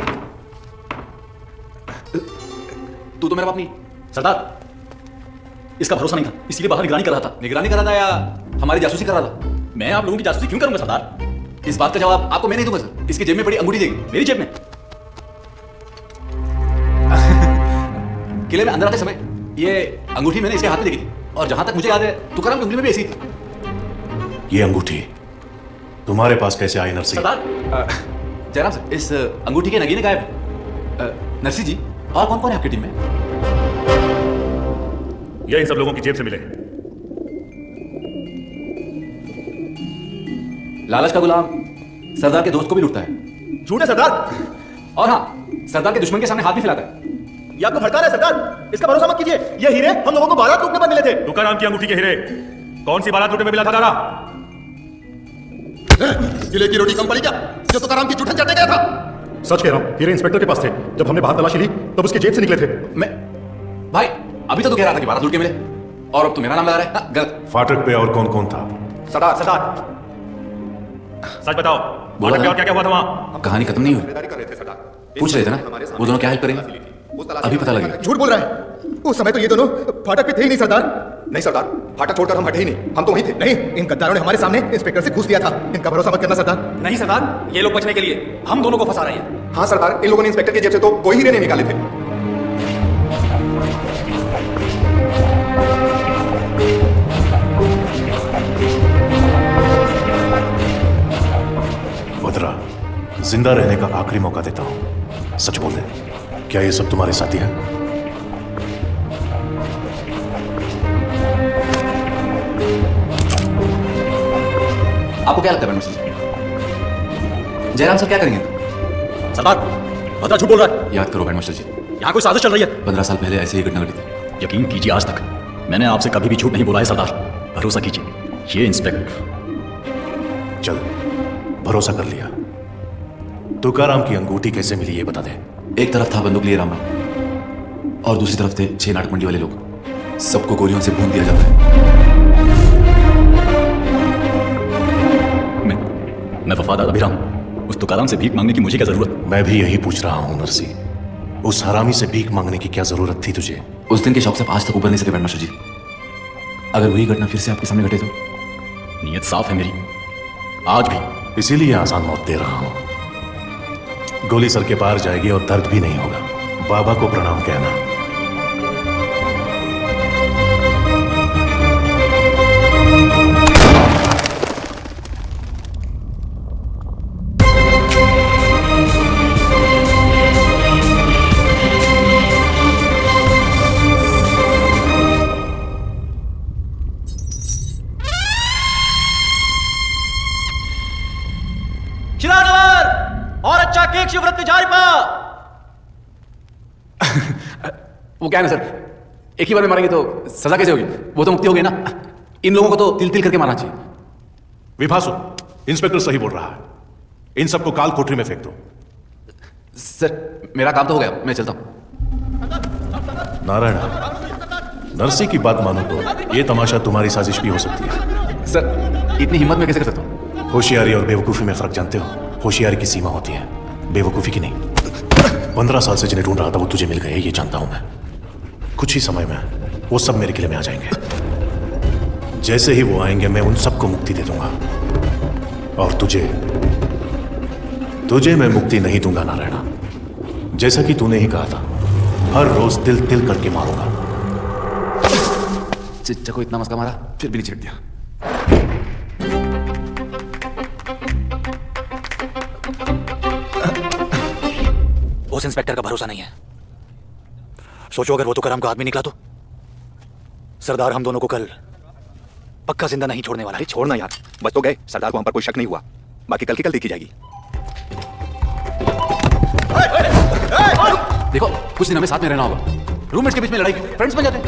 तू तो मेरा बाप नहीं। सरदार, इसका भरोसा नहीं था, इसीलिए बाहर निगरानी कर रहा था। निगरानी कर रहा था या हमारी जासूसी कर रहा था? मैं आप लोगों की जासूसी क्यों करूंगा सरदार? इस बात का जवाब आपको मैं नहीं दूंगा सर। इसकी जेब में पड़ी अंगूठी देगी। मेरी जेब में? किले में अंदर आते समय ये अंगूठी मैंने इसके हाथ में देखी थी, और जहां तक मुझे याद है तुकाराम की उंगली में भी ऐसी थी। ये अंगूठी तुम्हारे पास कैसे आई नरसिंह? सरदार, जयराम सर, इस अंगूठी के नगीने गायब है। नरसिंह जी, और कौन कौन है आपकी टीम में? ये इन सब लोगों की जेब से मिले। लालच का गुलाम सरदार के दोस्त को भी लूटता है। झूठ है सरदार। और हाँ, सरदार के दुश्मन के सामने हाथ भी फैलाता है। ये आपको भड़का रहा है सरदार, इसका भरोसा मत कीजिए। ये हीरे हम लोगों को बारात लूटने पर मिले थे। तुकाराम की अंगूठी के हीरे कौन सी बारात लूटने में मिला था दादा? किले की रोटी कम पड़ी क्या, जो तुकाराम की चुठन चढ़ने गया था? सच कह रहा हूं, हीरे इंस्पेक्टर के पास थे। जब हमने बाहर तलाशी ली तब उसकी जेब से निकले थे। मैं भाई अभी तो तू कह रहा था कि बारात लूट के मिले, और अब तू मेरा नाम लगा रहा है। गलत। फाटक पे और कौन कौन था? सरदार, सरदार सच बताओ, बोला क्या क्या हुआ था वहां? कहानी खत्म नहीं हुई। पूछ रहे थे ना वो दोनों क्या हेल्प करेंगे, अभी पता लगेगा। झूठ बोल रहा है। उस समय तो ये दोनों फाटक पे थे ही नहीं सरदार। नहीं सरदार, फाटक छोड़कर हम हटे ही नहीं, हम तो वहीं थे। नहीं, इन गद्दारों ने हमारे सामने इंस्पेक्टर से घूस लिया था। इनका भरोसा मत करना सरदार। नहीं सरदार, ये लोग बचने के लिए हम दोनों को फंसा रहे हैं। हाँ सरदार, इन लोगों ने इंस्पेक्टर की जेब से तो कोई हीरे नहीं निकाले थे। बदरा, जिंदा रहने का आखिरी मौका देता हूं, सच बोल दे, क्या ये सब तुम्हारे साथी हैं? आपको क्या लगता है जयराम सर क्या करेंगे? सरदार, बदरा झूठ बोल रहा है। याद करो हेडमास्टर जी, यहाँ कोई साजिश चल रही है। 15 साल पहले ऐसे ही घटना घटी थी। यकीन कीजिए, आज तक मैंने आपसे कभी भी झूठ नहीं बोला है सरदार। भरोसा कीजिए, ये इंस्पेक्टर। चल, भरोसा कर लिया। तुकाराम की अंगूठी कैसे मिली ये बता दे। एक तरफ था बंदूक लिए राम, और दूसरी तरफ थे 6 नाटक मंडी वाले लोग। सबको गोलियों से भून दिया जाता है। मैं वफादार अभिराम, उस तुकाराम से भीख मांगने की मुझे क्या जरूरत? मैं भी यही पूछ रहा हूँ नरसी, उस हरामी से भीख मांगने की क्या जरूरत थी तुझे? उस दिन के शौक से आज तक उबर नहीं सके बैठना जी। अगर वही घटना फिर से आपके सामने घटे तो? नीयत साफ है मेरी, आज भी। इसीलिए आसान मौत दे रहा हूं। गोली सर के पार जाएगी और दर्द भी नहीं होगा। बाबा को प्रणाम कहना। और अच्छा केक शिवरत जारी पा। वो क्या है ना सर, एक ही बार में मारेंगे तो सजा कैसे होगी? वो तो मुक्ति हो गई ना। इन लोगों को तो तिल तिल करके मारना चाहिए। विभासु, इंस्पेक्टर सही बोल रहा है। इन सबको काल कोठरी में फेंक दो। सर मेरा काम तो हो गया, मैं चलता हूं। नारायण, नरसी की बात मानो तो ये तमाशा तुम्हारी साजिश भी हो सकती है। सर इतनी हिम्मत में कैसे कर सकता हूं? होशियारी और बेवकूफी में फर्क जानते हो? होशियारी की सीमा होती है, बेवकूफी की नहीं। 15 साल से जिन्हें ढूंढ रहा था वो तुझे मिल गए, ये जानता हूं मैं। कुछ ही समय में वो सब मेरे किले में आ जाएंगे। जैसे ही वो आएंगे मैं उन सबको मुक्ति दे दूंगा, और तुझे मैं मुक्ति नहीं दूंगा नारायण। जैसा कि तूने ही कहा था, हर रोज तिल तिल करके मारूंगा। चिच्चा को इतना मस्का मारा फिर भी नहीं छिड़ दिया। उस इंस्पेक्टर का भरोसा नहीं है। सोचो अगर वो तुकाराम का आदमी निकला तो? सरदार हम दोनों को कल पक्का जिंदा नहीं छोड़ने वाला। छोड़ना यार, बच तो गए। सरदार को हम पर कोई शक नहीं हुआ, बाकी कल की कल देखी जाएगी। देखो कुछ दिन हमें साथ में रहना होगा। रूममेट्स के बीच में लड़ाई, फ्रेंड्स बन जाते हैं।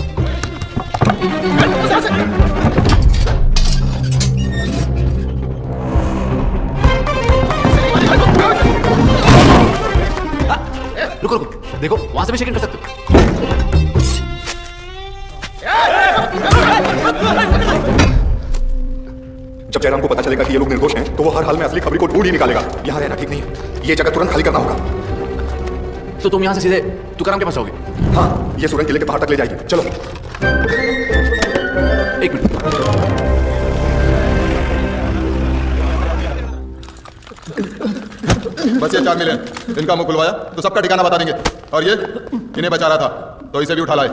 रुको रुको, देखो वहां से भी शेकिंग कर सकते हो। जब जयराम को पता चलेगा कि ये लोग निर्दोष हैं, तो वो हर हाल में असली खबरी को ढूंढ ही निकालेगा। यहाँ रहना ठीक नहीं है, ये जगह तुरंत खाली करना होगा। तो तुम यहाँ से सीधे तुकाराम के पास जाओगे? हाँ, ये सुरंग किले के बाहर तक ले जाएगी। चलो। एक मिनट। बस ये 4 मिलियन, इनका मुंह खुलवाया तो सबका ठिकाना बता देंगे। और ये इन्हें बचा रहा था, तो इसे भी उठा लाए।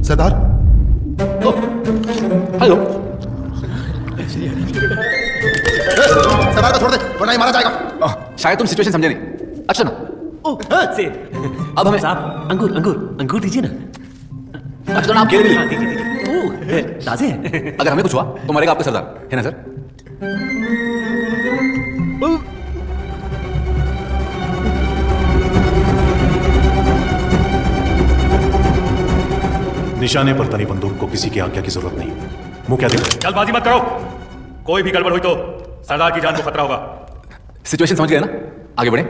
सरदार, हेलो। सरदार को छोड़ दे, वरना ही मारा जाएगा। शायद तुम सिचुएशन समझे नहीं। अच्छा ना, अब हमें साहब अंगूर अंगूर अंगूर दीजिए ना। अच्छा तो ना आप केले भी ले। ताजे अगर हमें कुछ हुआ तो मरेगा आपका सरदार, है ना सर? निशाने पर तनी बंदूक को किसी की आज्ञा की जरूरत नहीं। मुंह क्या देखो? जल्दबाजी मत करो, कोई भी गड़बड़ हुई तो सरदार की जान को खतरा होगा। सिचुएशन समझ गए ना? आगे बढ़े।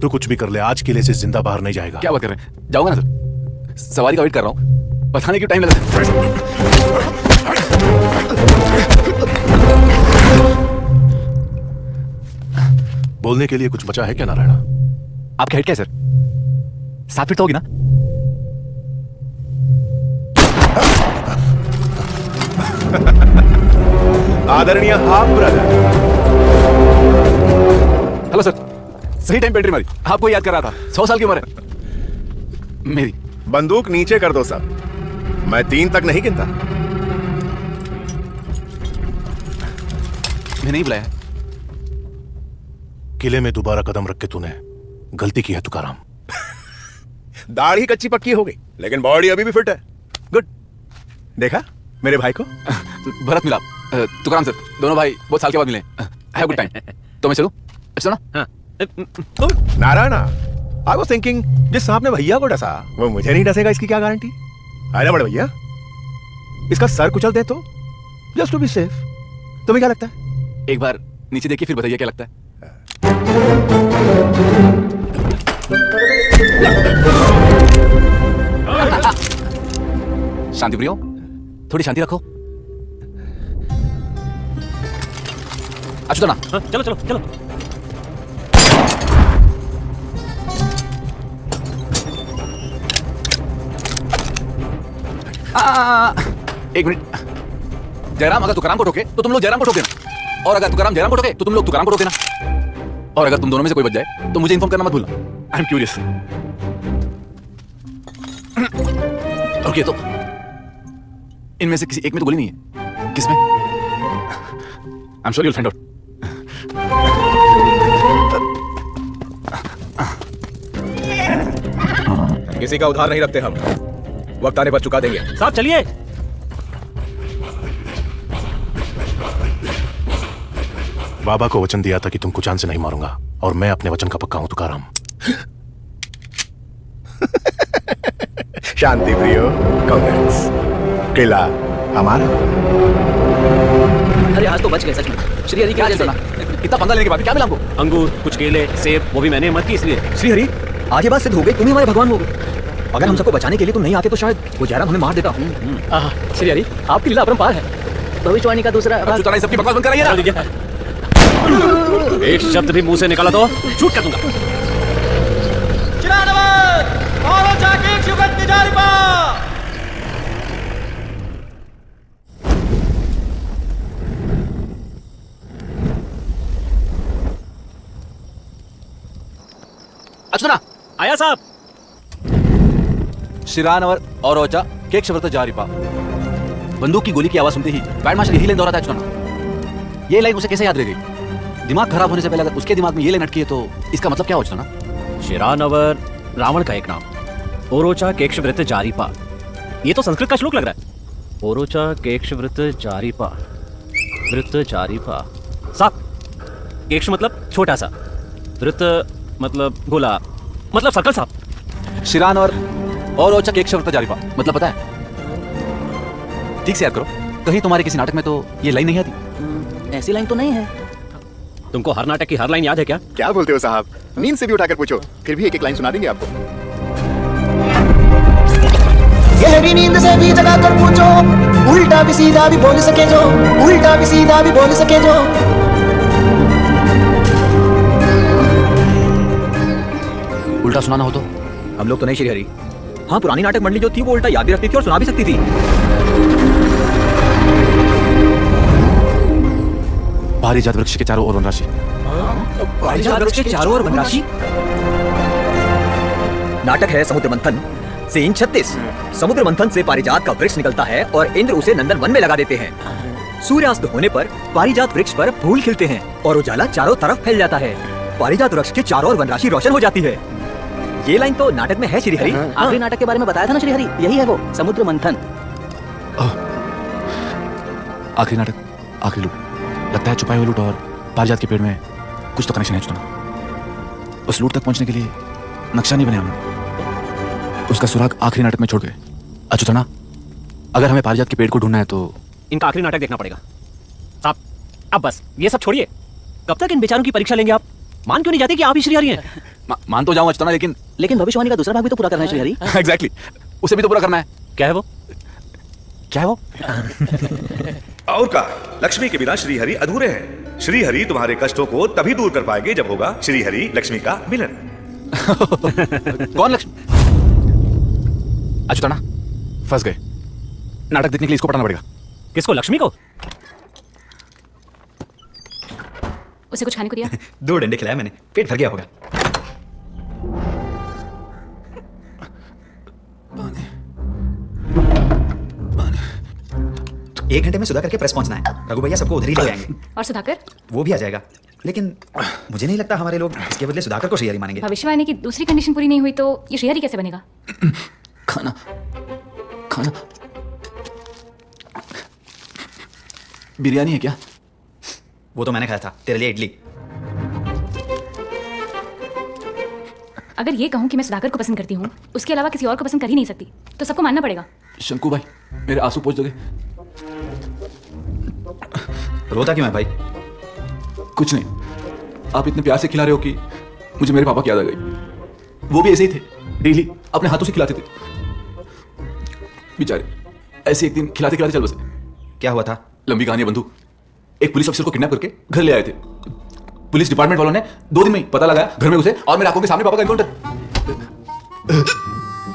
तू कुछ भी कर ले, आज किले से जिंदा बाहर नहीं जाएगा। क्या बात कर रहे हैं? जाऊंगा ना सर, सवारी का वेट कर रहा हूं, बताने की टाइम लगता है। बोलने के लिए कुछ बचा है क्या नारायण? आपकी हाइट क्या है सर? 7 फीट तो होगी ना? आदरणीय हाफ ब्रदर। हेलो सर, सही टाइम पे एंट्री मारी। आपको याद कर रहा था। 100 साल की उम्र है मेरी। बंदूक नीचे कर दो सब, मैं 3 तक नहीं गिनता। मैं नहीं बुलाया। किले में दोबारा कदम रख के तूने गलती की है तुकाराम। दाढ़ी कच्ची पक्की हो गई, लेकिन बॉडी अभी भी फिट है। गुड। देखा मेरे भाई को? भरत मिलाप। तुकाराम सर, दोनों भाई बहुत साल के बाद मिले। Have good time. तो मैं चलूं? अच्छा ना? हाँ। नारायणा, आई वाज थिंकिंग जिस सांप ने भैया को डसा वो मुझे नहीं डसेगा, इसकी क्या गारंटी? अरे बड़े भैया, इसका सर कुचल दे तो, जस्ट टू बी सेफ। तुम्हें क्या लगता है? एक बार नीचे देखिए फिर बताइए क्या लगता है। शांति प्रियो, थोड़ी शांति रखो। अच्युताना, चलो चलो चलो। एक मिनट। जयराम अगर तुकाराम को ठोके तो तुम लोग जयराम को ठोके ना, और अगर तुकाराम जयराम को ठोके तो तुम लोग तुकाराम को ठोके ना, और अगर तुम दोनों में से कोई बच जाए तो मुझे इन्फॉर्म करना मत भूलना। I am curious. ओके, तो इनमें से किसी एक में तो गोली नहीं है, किसमें? I am sure you'll find out. किसी का उधार नहीं रखते हम, वक्त आने पर चुका देंगे। साहब चलिए। बाबा को वचन दिया था कि तुमको जान से नहीं मारूंगा, और मैं अपने वचन का पक्का हूं तुकाराम। शांति प्रियो, कांग्रेस, किला हमारा। अरे आज तो बच गए सच में। श्री हरि क्या जैसा इतना पंगा लेने के बाद क्या मिला हमको? अंगूर, कुछ केले, सेब, वो भी मैंने हिम्मत की इसलिए। श्री हरि, आज ये बात सिद्ध हो गई, तुम ही हमारे भगवान हो गए। अगर हम सबको बचाने के लिए तुम नहीं आते तो शायद वो जयराम हमें मार देता। श्री हरि, आपकी लीला अपरंपार है। भविष्यवाणी का दूसरा अच्युताना, सबकी बकवास बंद कराइए ना। एक शब्द भी मुंह से निकाला तो शूट कर दूंगा। अच्युताना, आया साहब। शिरानवर और ओचा केक शब्द जारी पा। बंदूक की गोली की आवाज सुनते ही बैंड मास्टर यही लाइन दोहराता है अच्युताना। ये लाइन उसे कैसे याद रह गई? दिमाग खराब होने से पहले अगर उसके दिमाग में ये लाइन अटकी है तो इसका मतलब क्या हो अच्युताना? शिरानवर रावण का एक नाम, ओरोचा केक्ष वृत्त जारीपा। ये तो संस्कृत का श्लोक लग रहा है। ओरोचा केक्ष वृत्त जारीपा, वृत्त जारीपा। साहब, केक्ष मतलब छोटा सा, वृत्त मतलब गोला, मतलब सर्कल साहब। शिरानवर और ओचा केक शब्द जारी पा मतलब पता है? ठीक से याद करो, कहीं तुम्हारे किसी नाटक में तो ये लाइन नहीं आती? ऐसी लाइन तो नहीं है। तुमको हर नाटक की हर लाइन याद है क्या? क्या बोलते हो साहब? नींद से भी उठाकर पूछो, फिर भी एक एक लाइन सुना देंगे आपको। गहरी नींद से भी जगाकर पूछो, उल्टा भी सीधा भी बोल सके जो, उल्टा भी सीधा भी बोल सके जो। उल्टा सुनाना हो तो? हम लोग तो नहीं श्री हरि। हाँ, पुरानी नाटक मंडली जो थी वो उल्टा याद भी रखती थी और सुना भी सकती थी। पारिजात वृक्ष के चारों ओर वनराशि। पारिजात वृक्ष के चारों ओर वनराशि? नाटक है समुद्र मंथन। सीन 36। समुद्र मंथन से पारिजात का वृक्ष निकलता है और इंद्र उसे नंदन वन में लगा देते हैं। सूर्यास्त होने पर पारिजात वृक्ष पर फूल खिलते हैं और उजाला चारों तरफ फैल जाता है। पारिजात वृक्ष के चारों ओर वनराशि रोशन हो जाती है। ये लाइन तो नाटक में है श्री हरि। आखिरी नाटक के बारे में बताया था ना श्री हरि, यही है वो समुद्र मंथन। आखिरी नाटक, आखिरी लूट। लगता है छुपाई हुई लूट और पारिजात के पेड़ में कुछ तो कनेक्शन है अच्युताना। उस लूट तक पहुंचने के लिए नक्शा नहीं बने हमने, उसका सुराग आखिरी नाटक में छोड़ गए। अच्युताना, अगर हमें पारिजात के पेड़ को ढूंढना है तो इनका आखिरी नाटक देखना पड़ेगा साहब। अब बस ये सब छोड़िए, कब तक इन बेचारों की परीक्षा लेंगे आप? मान क्यों नहीं जाते कि आप ही श्री हरि हैं? मान तो जाऊं अच्युताना, लेकिन भविष्यवाणी का दूसरा भाग भी तो पूरा करना है श्री हरि। एग्जैक्टली, उसे भी तो पूरा करना है। क्या है वो? क्या है वो? और का लक्ष्मी के बिना श्री हरि अधूरे हैं। श्री हरि तुम्हारे कष्टों को तभी दूर कर पाएंगे जब होगा श्री हरि लक्ष्मी का मिलन। कौन लक्ष्मी? अच्युताना, फंस गए। नाटक देखने के लिए इसको पढ़ाना पड़ेगा। किसको? लक्ष्मी को? उसे कुछ खाने को दिया? 2 डंडे खिलाए मैंने, पेट भर गया होगा। एक घंटे में सुधाकर के प्रेस पहुंचना है। रघु भैया सबको उधर ही ले जाएंगे। और सुधाकर? वो भी आ जाएगा, लेकिन मुझे नहीं लगता हमारे लोग इसके बदले सुधाकर को श्रीहरि मानेंगे। भविष्यवाणी की दूसरी कंडीशन पूरी नहीं हुई तो ये श्रीहरि कैसे बनेगा? खाना खाना बिरयानी है क्या? वो तो मैंने खाया था, तेरे लिए इडली। अगर ये कहूँ कि मैं सुधाकर को पसंद करती हूँ, उसके अलावा किसी और को पसंद कर ही नहीं सकती, तो सबको मानना पड़ेगा। शंकु भाई, मेरे आंसू पोंछ दोगे? रोता क्यों है भाई? कुछ नहीं, आप इतने प्यार से खिला रहे हो कि मुझे मेरे पापा की याद आ गई। वो भी ऐसे ही थे, डेली अपने हाथों से खिलाते थे। बेचारे ऐसे एक दिन खिलाते खिलाते चल बसे। क्या हुआ था? लंबी कहानी है बंधु। एक पुलिस अफसर को किडनैप करके घर ले आए थे। पुलिस डिपार्टमेंट वालों ने 2 दिन में ही पता लगाया, घर में घुसे और मेरे आंखों के सामने पापा का एनकाउंटर।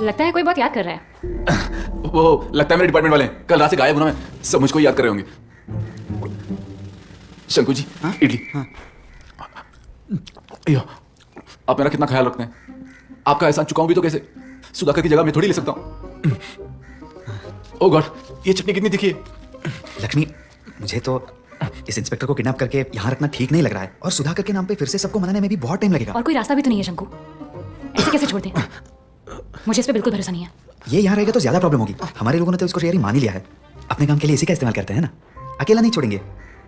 लगता है कोई बहुत याद कर रहा है। वो लगता है मेरे डिपार्टमेंट वाले हैं, कल रात से गायब होना में सब मुझको याद कर रहे होंगे। शंकु जी, इडली। आप मेरा कितना ख्याल रखते हैं। आपका एहसान चुकाऊं भी तो कैसे? सुधाकर की जगह मैं थोड़ी ले सकता हूं। ओह गॉड, ये चटनी कितनी दिखी है। लक्ष्मी, मुझे तो इस इंस्पेक्टर को किडनैप करके यहाँ रखना ठीक नहीं लग रहा है, और सुधाकर के नाम पे फिर से सबको मनाने में भी बहुत टाइम लगेगा। और कोई रास्ता भी तो नहीं है शंकु, ऐसे कैसे छोड़ दें? मुझे इस पे बिल्कुल भरोसा नहीं है। ये यहाँ रहेगा तो ज्यादा प्रॉब्लम होगी। हमारे लोगों ने तो इसको शेयर ही मान ही लिया है। अपने काम के लिए इसी का इस्तेमाल करते हैं ना। अकेला नहीं छोड़ेंगे,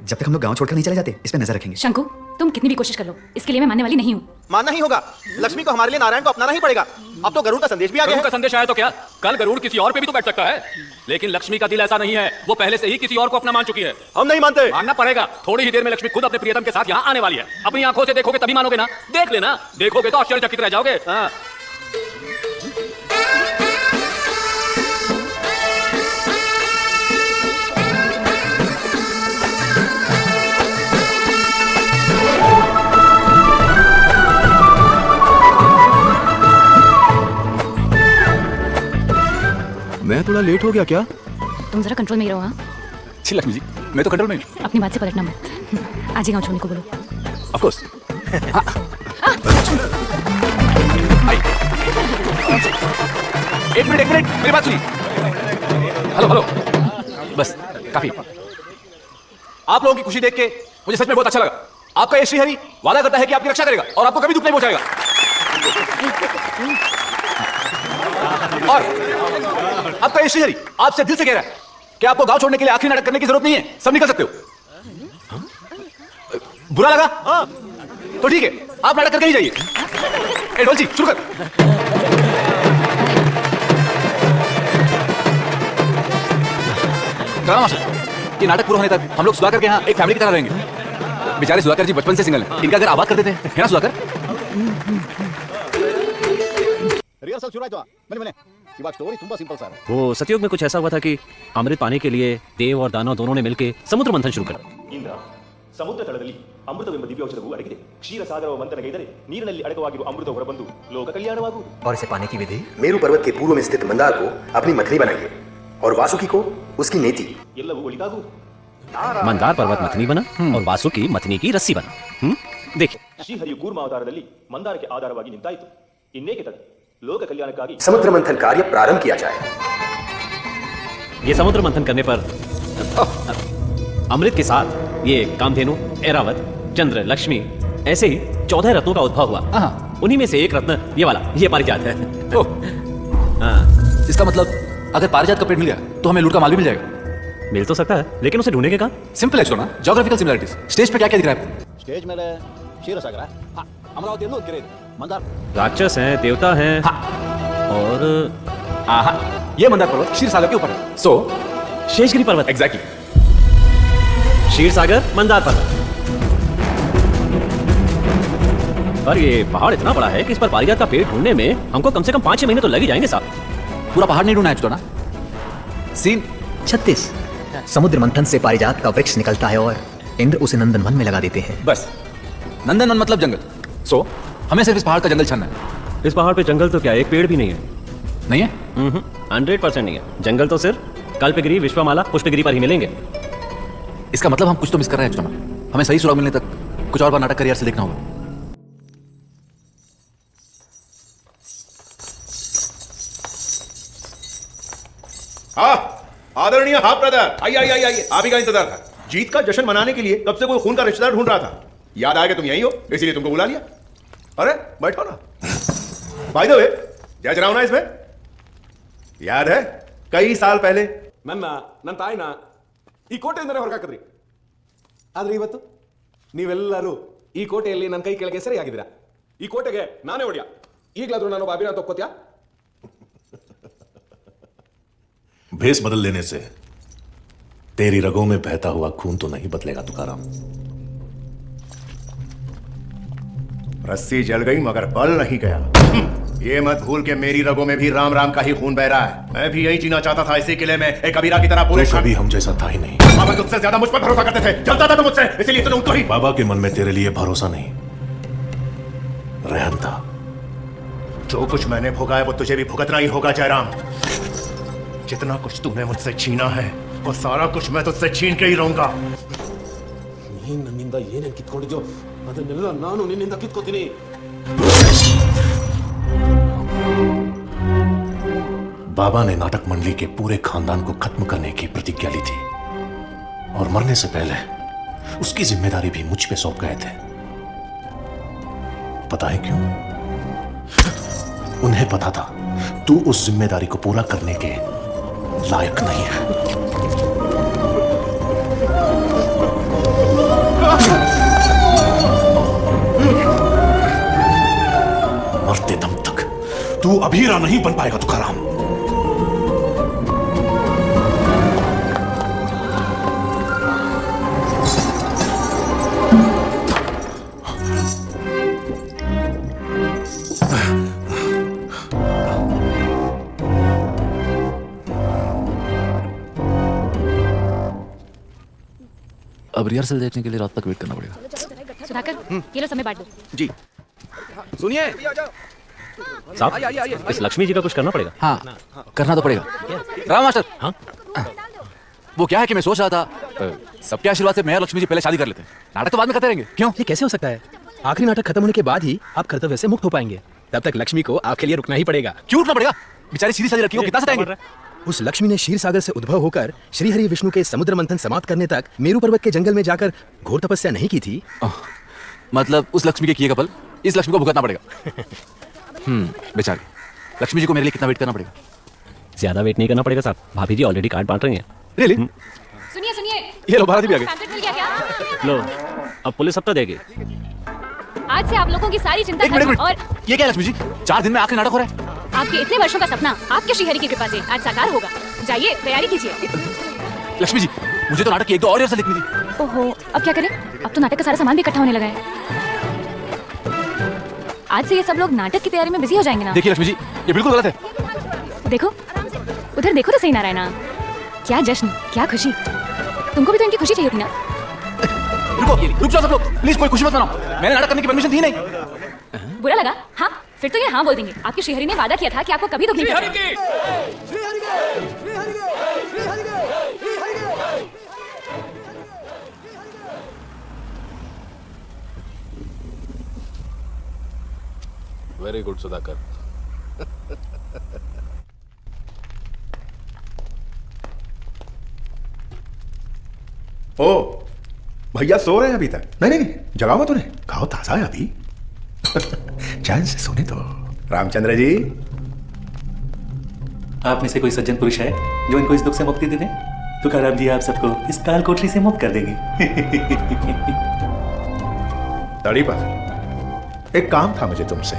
जब तक हम लोग गांव छोड़कर नहीं चले जाते। इस पे नजर रखेंगे। शंकु, तुम कितनी भी कोशिश कर लो, इसके लिए मैं मानने वाली नहीं हूँ। मानना ही होगा। लक्ष्मी को हमारे लिए नारायण को अपनाना ही पड़ेगा। अब तो गरुड़ का संदेश भी आ गया है। का संदेश आया तो क्या, कल गरुड़ किसी और पे भी तो बैठ सकता है। लेकिन लक्ष्मी का दिल ऐसा नहीं है, वो पहले से ही किसी और को अपना मान चुकी है। हम नहीं मानते। मानना पड़ेगा। थोड़ी ही देर में लक्ष्मी खुद अपने प्रियतम के साथ यहाँ आने वाली है। अपनी आंखों से देखोगे तभी मानोगे ना। देख लेना, देखोगे तो आश्चर्यचकित रह जाओगे। हाँ। मैं थोड़ा लेट हो गया क्या? तुम जरा कंट्रोल में ही रहो। हाँ, जी लक्ष्मी जी, मैं तो कंट्रोल में हूं। अपनी बात से पलटना मत। आज ही गाँव छोड़ने को बोलो। Of course. एक मिनट मेरी बात सुनिए। हेलो, बस काफी। आप लोगों की खुशी देख के मुझे सच में बहुत अच्छा लगा। आपका ये श्रीहरि वादा करता है कि आपकी रक्षा करेगा और आपको कभी दुख नहीं पहुंचाएगा। और आपका ये श्रीहरि आपसे दिल से कह रहा है कि आपको गांव छोड़ने के लिए आखिरी नाटक करने की जरूरत नहीं है, सब निकल सकते हो। बुरा लगा? तो ठीक है, आप नाटक करके ही जाइए। ए ढोलची, शुरू कर। ये नाटक पूरा होने तक हम लोग सुधाकर के यहाँ एक फैमिली की तरह रहेंगे। बेचारे सुधाकर जी बचपन से सिंगल हैं, इनका घर आबाद कर देते हैं, है ना सुधाकर? रिहर्सल शुरू आइतो बने इवाग स्टोरी ತುಂಬಾ सिंपल सर। वो सतयुग में कुछ ऐसा हुआ था कि अमृत पाने के लिए देव और दानव दोनों ने मिलकर समुद्र मंथन शुरू करा। ಇಂದ್ರ ಸಮುದ್ರ ತಳದಲ್ಲಿ ಅಮೃತವೆಂಬ ದಿವ್ಯೌಷಧವು ಅಡಗಿದೆ. ಕ್ಷೀರಸಾಗರವ ಮಂಥನಗೈದರೆ ನೀರಿನಲ್ಲಿ ಅಡಕವಾಗಿರುವ ಅಮೃತ ಹೊರಬಂದು ಲೋಕ ಕಲ್ಯಾಣವಾಗುವುದು. और इसे पाने की विधि? मेरू पर्वत के पूर्व में स्थित मंदार को अपनी मथनी बनाइए और वासुकी को उसकी नेति. ಎಲ್ಲವೂ ಒಳಿತಾಗುವುದು. मंदार पर्वत मथनी बना और वासुकी मथनी की रस्सी बना। देखिए, ಶ್ರೀಹರಿಯು ಕೂರ್ಮಾವತಾರದಲ್ಲಿ ಮಂದಾರಕ್ಕೆ ಆಧಾರವಾಗಿ ನಿಂತಾಯಿತು. ಇನ್ನೇಕೆ ತಡ, लोक कल्याणक्काಗಿ समुद्र मंथन कार्य प्रारंभ किया जाए. ये समुद्र मंथन करने पर अमृत के साथ ये कामधेनु, ऐरावत, चंद्र, लक्ष्मी, ऐसे ही 14 रत्नों का उद्भव हुआ। उन्हीं में से एक रत्न ये वाला, ये पारिजात है। हाँ, इसका मतलब अगर पारिजात का पेड़ मिल गया तो हमें लूट का माल भी मिल जाएगा। मिल तो सकता है, लेकिन उसे ढूंढेंगे कहाँ? सिंपल है ना, ज्योग्राफिकल सिमिलरिटीज। स्टेज पे क्या क्या दिख रहा है? स्टेज ಮೇಲೆ ಕ್ಷೀರಸಾಗರ, ಅಮರಾವತಿ ಅನ್ನೋ ಕೆರೆ, ಮಂದಾರ, राक्षस हैं, देवता हैं, और आहा, ये मंदार पर्वत क्षीर सागर के ऊपर है। सो शेषगिरी पर्वत। एग्जैक्टली। क्षीर सागर, मंदार पर्वत। और ये पहाड़ इतना बड़ा है कि इस पर पारिजात का पेड़ ढूंढने में हमको कम से कम 5-6 महीने तो लग ही जाएंगे साहब। पूरा पहाड़ नहीं ढूंढना है ना। सीन 36। समुद्र मंथन से पारिजात का वृक्ष निकलता है और इंद्र उसे नंदन वन में लगा देते हैं। बस, नंदन वन मतलब जंगल। सो हमें सिर्फ इस पहाड़ का जंगल छानना है। इस पहाड़ पे जंगल तो क्या, एक पेड़ भी नहीं है। नहीं है? 100% नहीं है। जंगल तो सिर्फ कल्पगिरी, विश्वमाला, पुष्पगिरी पर ही मिलेंगे। इसका मतलब हम कुछ तो मिस कर रहे हैं चुना। हमें सही सुराग मिलने तक कुछ और बार नाटक करियर से देखना होगा। हाँ, आदरणीय हाफ ब्रदर, आइए, आप ही का इंतजार था। जीत का जश्न मनाने के लिए कब से कोई खून का रिश्तेदार ढूंढ रहा था। याद आया कि तुम यहीं हो, इसीलिए तुमको बुला लिया। अरे बैठो ना। बाय द वे, जज रहा हूं ना इसमें? याद है कई साल पहले ನನ್ನ ತಾಯಿನ ಈ ಕೋಟೆಯಿಂದನೇ ಹೊರಗಾಕಿದ್ರಿ. ಆದ್ರೆ ಇವತ್ತು ನೀವೆಲ್ಲರೂ ಈ ಕೋಟೆಯಲ್ಲಿ ನನ್ನ ಕೈ ಕೆಳಗೆ ಸೆರೆಯಾಗಿದ್ದೀರಾ. ಈ ಕೋಟೆಗೆ ನಾನೇ ಒಡೆಯ. ಈಗಲಾದ್ರೂ ನಾನು ಬಾಬಿನ ತಕ್ಕೋತ್ಯಾ भेष बदल लेने से तेरी रगों में बहता हुआ खून तो नहीं बदलेगा तुकाराम। रस्सी जल गई मगर बल नहीं गया। ये मत भूल के मेरी रगों में भी राम राम का ही खून बह रहा है। मैं भी यही जीना चाहता था इसी किले में एक कबीरा की तरह पूरे। तो कभी हम जैसा था ही नहीं। बाबा तुझसे ज्यादा मुझ पर भरोसा करते थे, जलता था तो मुझसे, इसीलिए तो उनको ही। बाबा के मन में तेरे लिए भरोसा नहीं, रहम था। जो कुछ मैंने भोगा है वो तुझे भी भुगतना ही होगा जयराम। जितना कुछ तूने मुझसे छीना है वो सारा कुछ मैं तुझसे छीन के ही रहूंगा। ನೀನ್ ನನ್ನಿಂದ ಏನೇನ್ ಕಿತ್ಕೊಂಡಿದ್ಯೋ ಅದನ್ನೆಲ್ಲ ನಾನು ನಿನ್ನಿಂದ ಕಿತ್ಕೋತೀನಿ। बाबा ने नाटक मंडली के पूरे खानदान को खत्म करने की प्रतिज्ञा ली थी और मरने से पहले उसकी जिम्मेदारी भी मुझ पे सौंप गए थे। पता है क्यों? उन्हें पता था तू उस जिम्मेदारी को पूरा करने के लायक नहीं है। मरते दम तक तू अभीरा नहीं बन पाएगा तुकाराम। अब रिहर्सल देखने के लिए रात तक वेट करना पड़ेगा। सुधाकर, ये लो समय बांट दो। जी सुनिए साहब, इस लक्ष्मी जी का कुछ करना पड़ेगा। हाँ करना तो पड़ेगा। राम मास्टर, हाँ वो क्या है कि मैं सोच रहा था सबके आशीर्वाद से मैं और लक्ष्मी जी पहले शादी कर लेते हैं, नाटक तो बाद में करते रहेंगे। क्यों? ये कैसे हो सकता है? आखिरी नाटक खत्म होने के बाद ही आप कर्तव्य से मुक्त हो पाएंगे। तब तक लक्ष्मी को आपके लिए रुकना ही पड़ेगा। क्यों रुकना पड़ेगा? बेचारी सीधी सादी लड़की को कितना सताएंगे? उस लक्ष्मी ने क्षीर सागर से उद्भव होकर श्रीहरि विष्णु के समुद्र मंथन समाप्त करने तक मेरू पर्वत के जंगल में जाकर घोर तपस्या नहीं की थी। मतलब उस लक्ष्मी के किए का फल इस लक्ष्मी को भुगतना पड़ेगा। बेचारी लक्ष्मी जी को मेरे लिए कितना वेट करना पड़ेगा? ज्यादा वेट नहीं करना पड़ेगा साहब, भाभी जी ऑलरेडी कार्ड बांट रही हैं। रियली? सुनिए सुनिए, ये लो भारती भी आ गई। पैम्पलेट मिल गया क्या? लो, अब पुलिस हफ्ता देगी। आज से आप लोगों की सारी चिंता एक मिनट, खत्म और ये क्या लक्ष्मी जी, 4 दिन में आखिरी नाटक हो रहा है। आपके इतने वर्षों का सपना आपके श्रीहरि की कृपा से आज साकार होगा। जाइए तैयारी कीजिए। लक्ष्मी जी मुझे तो नाटक की 1-2 और रिहर्सल लिखनी थी। ओहो, अब क्या करें? अब तो नाटक का सारा सामान भी इकट्ठा होने लगा है। आज से ये सब लोग नाटक की तैयारी में बिजी हो जाएंगे ना। देखिए लक्ष्मी जी ये बिल्कुल गलत है। देखो उधर देखो तो सही नारायणा, क्या जश्न, क्या खुशी। तुमको भी तो इनकी खुशी चाहिए थी ना। रुक जाओ सब लोग प्लीज, कोई खुशी मत मनाओ, मैंने नाटक करने की परमिशन दी नहीं। बुरा लगा? हाँ फिर तो ये हाँ बोल देंगे। आपके श्रीहरि ने वादा किया था कि आपको कभी दुख नहीं पहुंचाएगा। Very good Sudhakar. ओ भैया सो रहे हैं अभी तक? नहीं नहीं जगाओ मत उन्हें, खाओ ताजा है अभी। चैन से सोने दो। रामचंद्र जी, आप में से कोई सज्जन पुरुष है जो इनको इस दुख से मुक्ति दे दे? तुकाराम जी आप सबको इस काल कोठरी से मुक्त कर देंगे। तड़ी पर एक काम था मुझे तुमसे।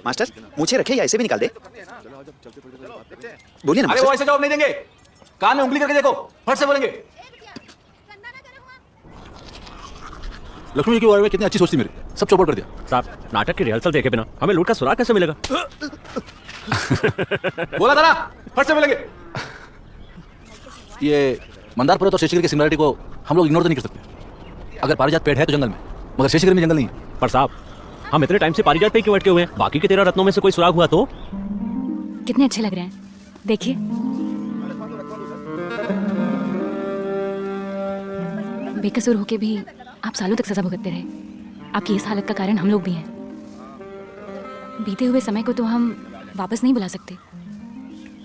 मास्टर मुझे रखे या ऐसे भी निकाल दे? बोलिए ना। अरे वो ऐसे जवाब नहीं देंगे, कान में उंगली करके देखो, फट से बोलेंगे। लक्ष्मी जी के बारे में कितनी अच्छी सोचती मेरी, सब चौपट कर दिया। साहब नाटक की रिहर्सल देखे बिना हमें लूट का सुराग कैसे मिलेगा? बोला था ना, फट से बोलेंगे। ये मंदार पर्वत और शेषगिरी की सिमिलरिटी को हम लोग इग्नोर तो नहीं कर सकते। अगर पारिजात पेड़ है तो जंगल में, मगर शेषगिरी में जंगल नहीं है। पर साहब हम इतने टाइम से पारिजात पे क्यों अटके हुए हैं? बाकी के 13 रत्नों में से कोई सुराग हुआ तो? कितने अच्छे लग रहे हैं, देखिए। बेकसूर होके भी आप सालों तक सजा भुगतते रहे। आपकी इस हालत का कारण हम लोग भी हैं। बीते हुए समय को तो हम वापस नहीं बुला सकते,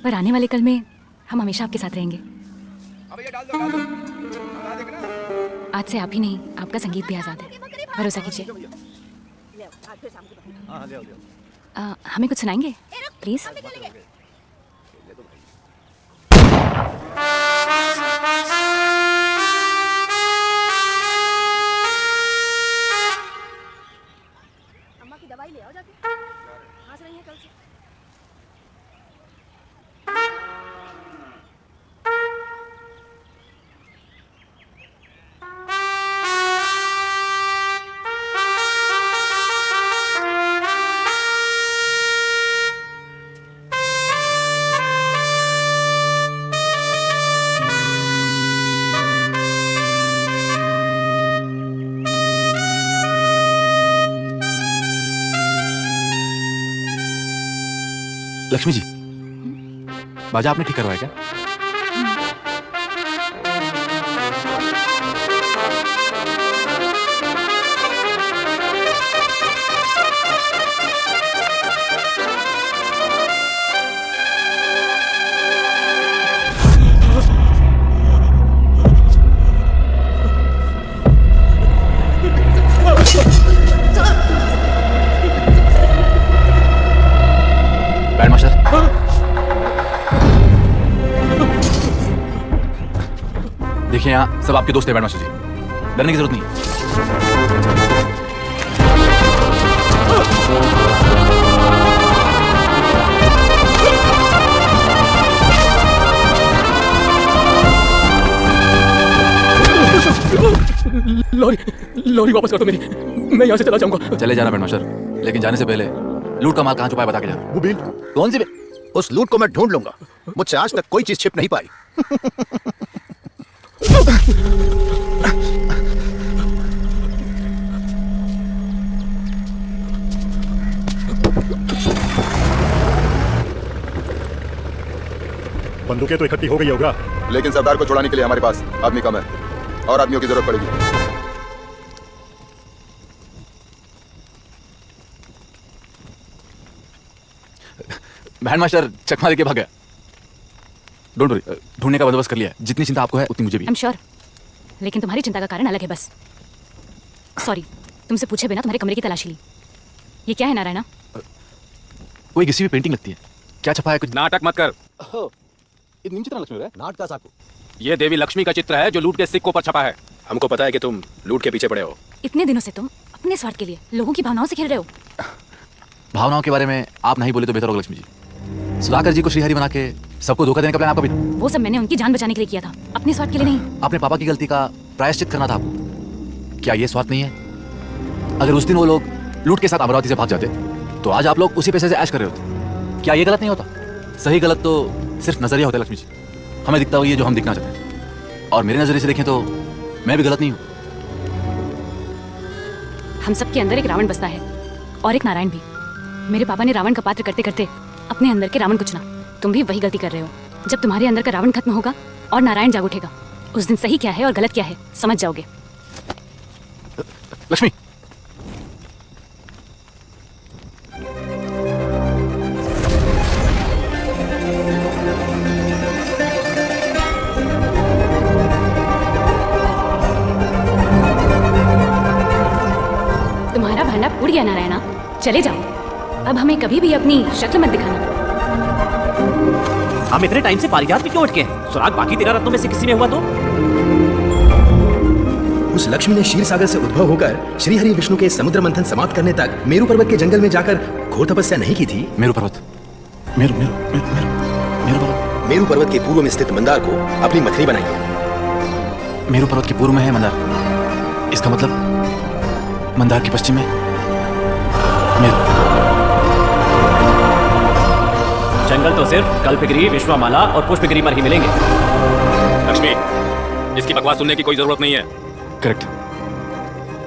पर आने वाले कल में हम हमेशा आपके साथ रहेंगे। आज से आप ही नहीं, आपका संगीत भी आजाद है, भरोसा कीजिए। हमें कुछ सुनाएंगे प्लीज? लक्ष्मी जी, बाजा आपने ठीक करवाया क्या? बैंड मास्टर, देखिए यहाँ सब आपके दोस्त हैं बैंड मास्टर जी, डरने की जरूरत नहीं है। लॉरी वापस कर दो मेरी, मैं यहाँ से चला जाऊंगा। चले जाना बैंड मास्टर, लेकिन जाने से पहले लूट का माल कहाँ छुपा है बता के जाना। वो बिल कौन सी? उस लूट को मैं ढूंढ लूंगा, मुझसे आज तक कोई चीज छिप नहीं पाई। बंदूकें तो इकट्ठी हो गई होगा, लेकिन सरदार को छुड़ाने के लिए हमारे पास आदमी कम है और आदमियों की जरूरत पड़ेगी। बैंड मास्टर चकमा देके भाग गया। डोंट वरी, ढूंढने का बंदोबस्त कर लिया। जितनी चिंता आपको है उतनी मुझे भी। I'm sure. लेकिन तुम्हारी चिंता का कारण अलग है बस। सॉरी, तुमसे पूछे बिना तुम्हारे कमरे की तलाशी ली। ये क्या है नारायणा? कोई किसी भी पेंटिंग लगती है। क्या छपा है? कुछ नाटक मत कर। इतनी चित्र लक्ष्मी है नाटका साकू। ये देवी लक्ष्मी का चित्र है जो लूट के सिक्कों पर छपा है। हमको पता है कि तुम लूट के पीछे पड़े हो। इतने दिनों से तुम अपने स्वार्थ के लिए लोगों की भावनाओं से खेल रहे हो। भावनाओं के बारे में आप नहीं बोले तो बेहतर होगा लक्ष्मी जी। सुधाकर जी को श्रीहरि बना के सबको धोखा देने का प्लान आपका भी था। वो सब मैंने उनकी जान बचाने के लिए किया था, अपने स्वार्थ के लिए नहीं। अपने पापा की गलती का प्रायश्चित करना था आपको। क्या ये स्वार्थ नहीं है? अगर उस दिन वो लोग लूट के साथ अमरावती से भाग जाते तो आज आप लोग उसी पैसे से ऐश कर रहे होते। क्या ये गलत नहीं होता? सही गलत तो सिर्फ नजरिया होता है लक्ष्मी जी। हमें दिखता हुआ ये जो हम दिखना चाहते हैं, और मेरे नजरिए से देखें तो मैं भी गलत नहीं हूँ। हम सबके अंदर एक रावण बसता है और एक नारायण भी। मेरे पापा ने रावण का पात्र करते करते अपने अंदर के रावण को चुना। तुम भी वही गलती कर रहे हो। जब तुम्हारे अंदर का रावण खत्म होगा और नारायण जाग उठेगा, उस दिन सही क्या है और गलत क्या है समझ जाओगे। लक्ष्मी, तुम्हारा भांडा फूट गया नारायणा, चले जाओ। अब हमें कभी भी अपनी शक्ल मत दिखाना। हम इतने टाइम से पारिजात में क्यों अटके हैं? सुराग बाकी 13 रत्नों में से किसी में हुआ तो? उस लक्ष्मी ने क्षीर सागर से उद्भव होकर श्री हरि विष्णु के समुद्र मंथन समाप्त करने तक मेरु पर्वत के जंगल में जाकर घोर तपस्या नहीं की थी? मेरु पर्वत, मेरु मेरु मेरु मेरु पर्वत। मेरु पर्वत के पूर्व में स्थित मंदार को अपनी मथनी बनाई है। मेरु पर्वत के पूर्व में है मंदार, इसका मतलब मंदार के पश्चिम में मेरु। जंगल तो सिर्फ कल्पगिरी, विश्वामाला और पुष्पगिरी पर ही मिलेंगे। लक्ष्मी, इसकी बकवास सुनने की कोई जरूरत नहीं है। करेक्ट,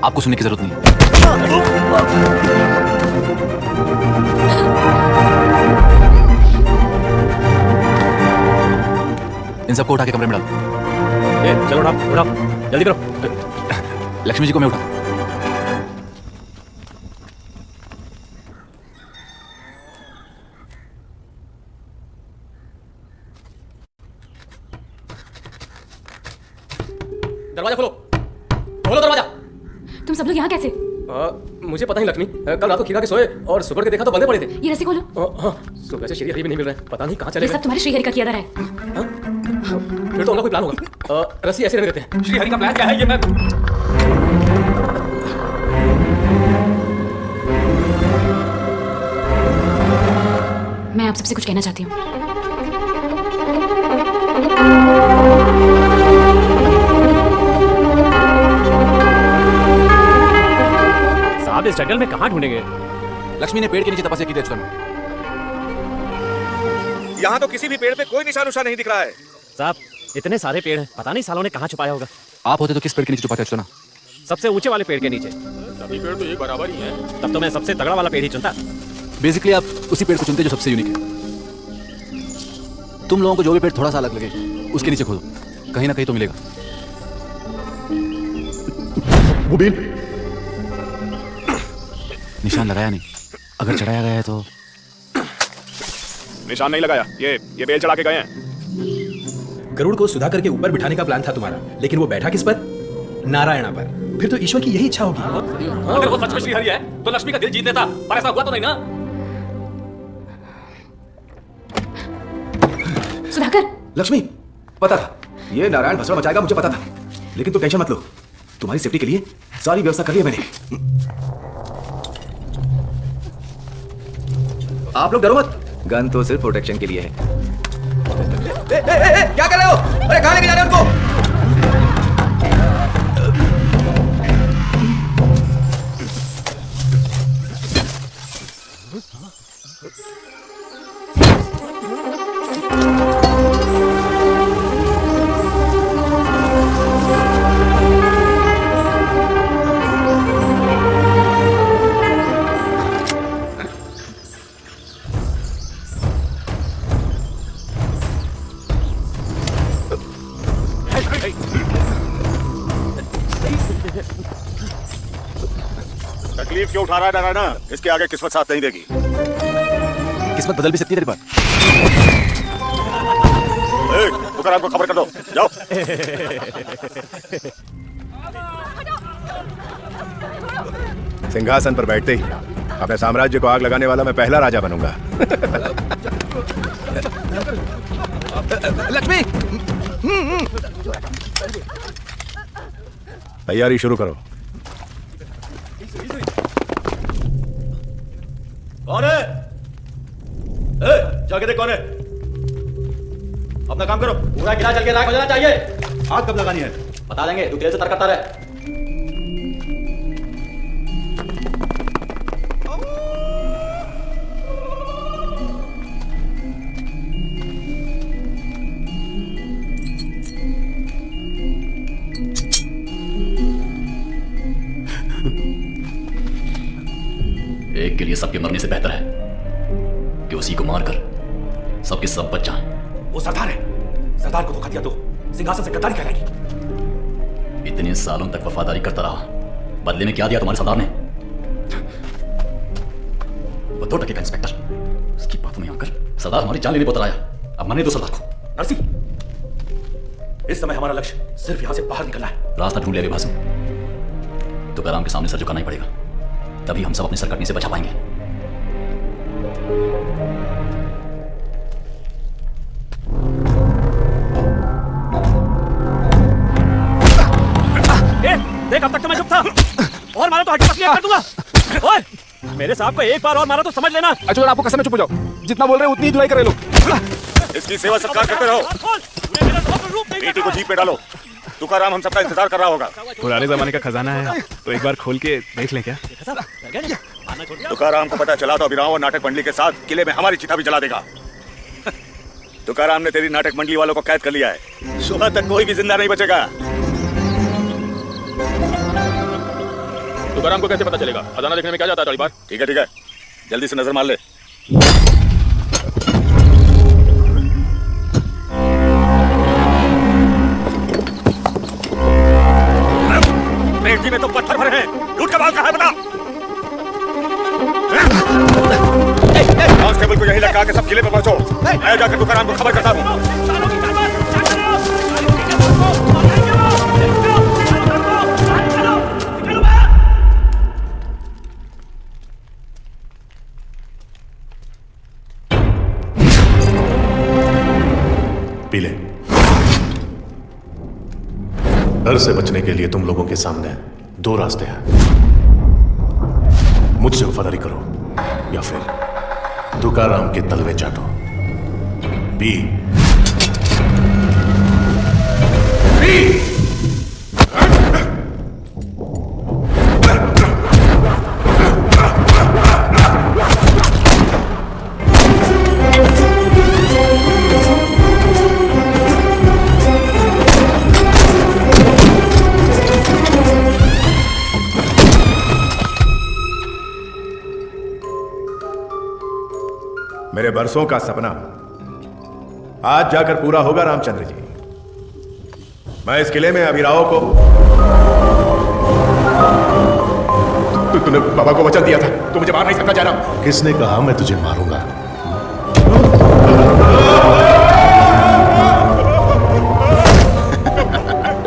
आपको सुनने की जरूरत नहीं है। इन सबको उठा के कमरे में डालो। चलो उठाओ, उठाओ, जल्दी करो। लक्ष्मी जी को मैं उठा। दरवाजा खोलो, खोलो दरवाजा। तुम सब लोग यहाँ कैसे? मुझे पता नहीं लक्ष्मी, कल रात को खीरा के सोए और सुबह के देखा तो बंदे पड़े थे। ये रस्सी खोलो। हाँ, सुबह से श्रीहरि भी नहीं मिल रहे, पता नहीं कहाँ चले ये गए। सब तुम्हारे श्रीहरि का किया है। फिर तो उनका कोई प्लान होगा। रस्सी ऐसे रहने देते हैं। श्रीहरि का प्लान क्या है ये मैं आप सबसे कुछ कहना चाहती हूँ। साहब इस जंगल में कहाँ ढूंढेंगे? लक्ष्मी ने पेड़ के नीचे तपस्या की थी। यहाँ तो किसी भी पेड़ पे कोई निशान उशान नहीं दिख रहा है। साहब इतने सारे पेड़ हैं, पता नहीं सालों ने कहाँ छुपाया होगा। आप होते तो किस पेड़ के नीचे छुपाते ना? सबसे ऊंचे वाले पेड़ के नीचे। सभी पेड़ तो एक बराबर ही हैं। तब तो मैं सबसे तगड़ा वाला पेड़ ही चुनता। बेसिकली आप उसी पेड़ को चुनते जो सबसे यूनिक है। तुम लोगों को जो भी पेड़ थोड़ा सा अलग लगे उसके नीचे खोदो, कहीं ना कहीं तो मिलेगा। मुबीन, निशान लगाया नहीं, अगर चढ़ाया गया है तो निशान नहीं लगाया, ये बेल चढ़ा के गए हैं। गरुड़ को सुधाकर के ऊपर बिठाने का प्लान था तुम्हारा, लेकिन वो बैठा किस पर? नारायणा पर। फिर तो ईश्वर की यही इच्छा होगी। अगर वो सच में श्रीहरि है तो लक्ष्मी का दिल जीत लेता, पर ऐसा हुआ तो नहीं ना। सुधाकर, लक्ष्मी, पता था ये नारायण भसड़ मचाएगा, मुझे पता था, लेकिन तुम टेंशन मत लो, तुम्हारी सेफ्टी के लिए सारी व्यवस्था कर ली है मैंने। आप लोग डरो मत, गन तो सिर्फ प्रोटेक्शन के लिए है। क्या कर रहे हो? अरे कहां लेके जा रहे हो उनको? तकलीफ क्यों उठा रहा है नारायणा? इसके आगे किस्मत साथ नहीं देगी। किस्मत बदल भी सकती है तेरी बात। तुकाराम को खबर कर दो, जाओ। सिंहासन पर बैठते ही अपने साम्राज्य को आग लगाने वाला मैं पहला राजा बनूंगा। लक्ष्मी, तैयारी शुरू करो। कौन है? जाके देख कौन है। अपना काम करो। पूरा किला जल के राख हो जाना चाहिए। आग कब लगानी है? बता देंगे, तू तेरे से तर्क करता रहे। एक के लिए सबके मरने से बेहतर है कि उसी को मारकर सबके सब बच जाएं। वो सरदार है, सरदार को धोखा दिया तो सिंहासन से गद्दारी कहलाएगी। इतने सालों तक वफादारी करता रहा, बदले में क्या दिया तुम्हारे सरदार ने? वो 2 टके का इंस्पेक्टर, उसकी बातों में आकर सरदार हमारी जान लेने को आया। अब मरने दो सरदार को। नरसी, इस समय हमारा लक्ष्य सिर्फ यहां से बाहर निकलना है। रास्ता ढूंढ ले विभासु। तुकाराम के सामने सर झुकाना ही पड़ेगा, तभी हम सब अपने सर कटने से बचा पाएंगे। देख, अब तक तो मैं चुप था, और मारा तो हड्डी पसली कर दूंगा। ओए, मेरे साहब को एक बार और मारा तो समझ लेना। अच्छा, आपको कसम में चुप हो जाओ, जितना बोल रहे हैं उतनी धुलाई करे लो। इसकी सेवा सत्कार करते रहो। बेटी को जीप में डालो, तुकाराम हम सबका इंतजार कर रहा होगा। पुराने जमाने का खजाना है, तो एक बार खोल के देख लें क्या? तुकाराम को पता चला तो अभिराम और नाटक मंडली के साथ किले में हमारी चिता भी जला देगा। तुकाराम ने तेरी नाटक मंडली वालों को कैद कर लिया है, सुबह तक कोई भी जिंदा नहीं बचेगा। तुकाराम को कैसे पता चलेगा? खजाना देखने में क्या जाता है बार? ठीक है, जल्दी से नजर मार ले। पेटी में तो पत्थर भरे हैं, लूट का माल कहाँ है बता? कांस्टेबल को यही लटका के सब किले पे पहुंचो, मैं जाकर तुकाराम को खबर करता हूँ। पी ले। डर से बचने के लिए तुम लोगों के सामने 2 रास्ते हैं। मुझसे वफादारी करो या फिर तुकाराम के तलवे चाटो। पी। पी। मेरे बरसों का सपना आज जाकर पूरा होगा रामचंद्र जी। मैं इस किले में अभिराव को तूने बाबा को वचन दिया था, तू मुझे मार नहीं सकता जयराम। किसने कहा मैं तुझे मारूंगा?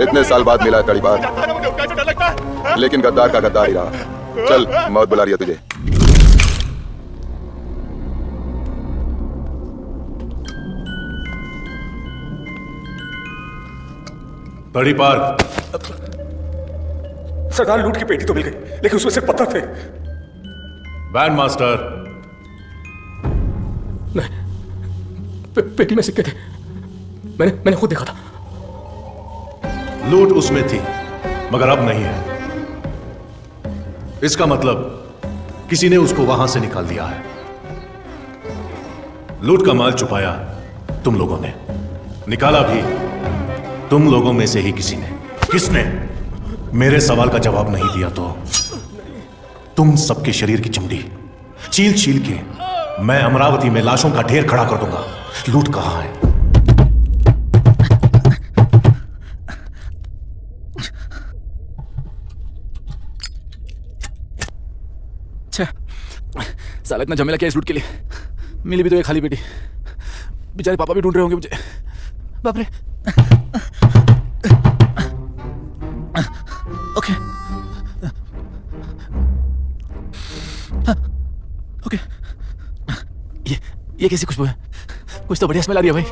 इतने साल बाद मिला है तड़ीबार, लेकिन गद्दार का गद्दार ही रहा। चल, मौत बुला रही है तुझे। तड़ीपार। सरदार, लूट की पेटी तो मिल गई, लेकिन उसमें सिर्फ पत्थर थे। Band master. नहीं, पेटी में सिक्के थे। मैंने खुद देखा था। लूट उसमें थी, मगर अब नहीं है। इसका मतलब किसी ने उसको वहां से निकाल दिया है। लूट का माल छुपाया तुम लोगों ने, निकाला भी तुम लोगों में से ही किसी ने। किसने? मेरे सवाल का जवाब नहीं दिया तो तुम सबके शरीर की चमड़ी छील छील के मैं अमरावती में लाशों का ढेर खड़ा कर दूंगा। लूट कहां है? साला इतना झमेला क्या इस लूट के लिए? मिली भी तो एक खाली पेटी। बेचारे पापा भी ढूंढ रहे होंगे मुझे। बाप रे। ओके ओके, ये कैसी खुशबू है? कुछ तो बढ़िया स्मेल आ रही है भाई।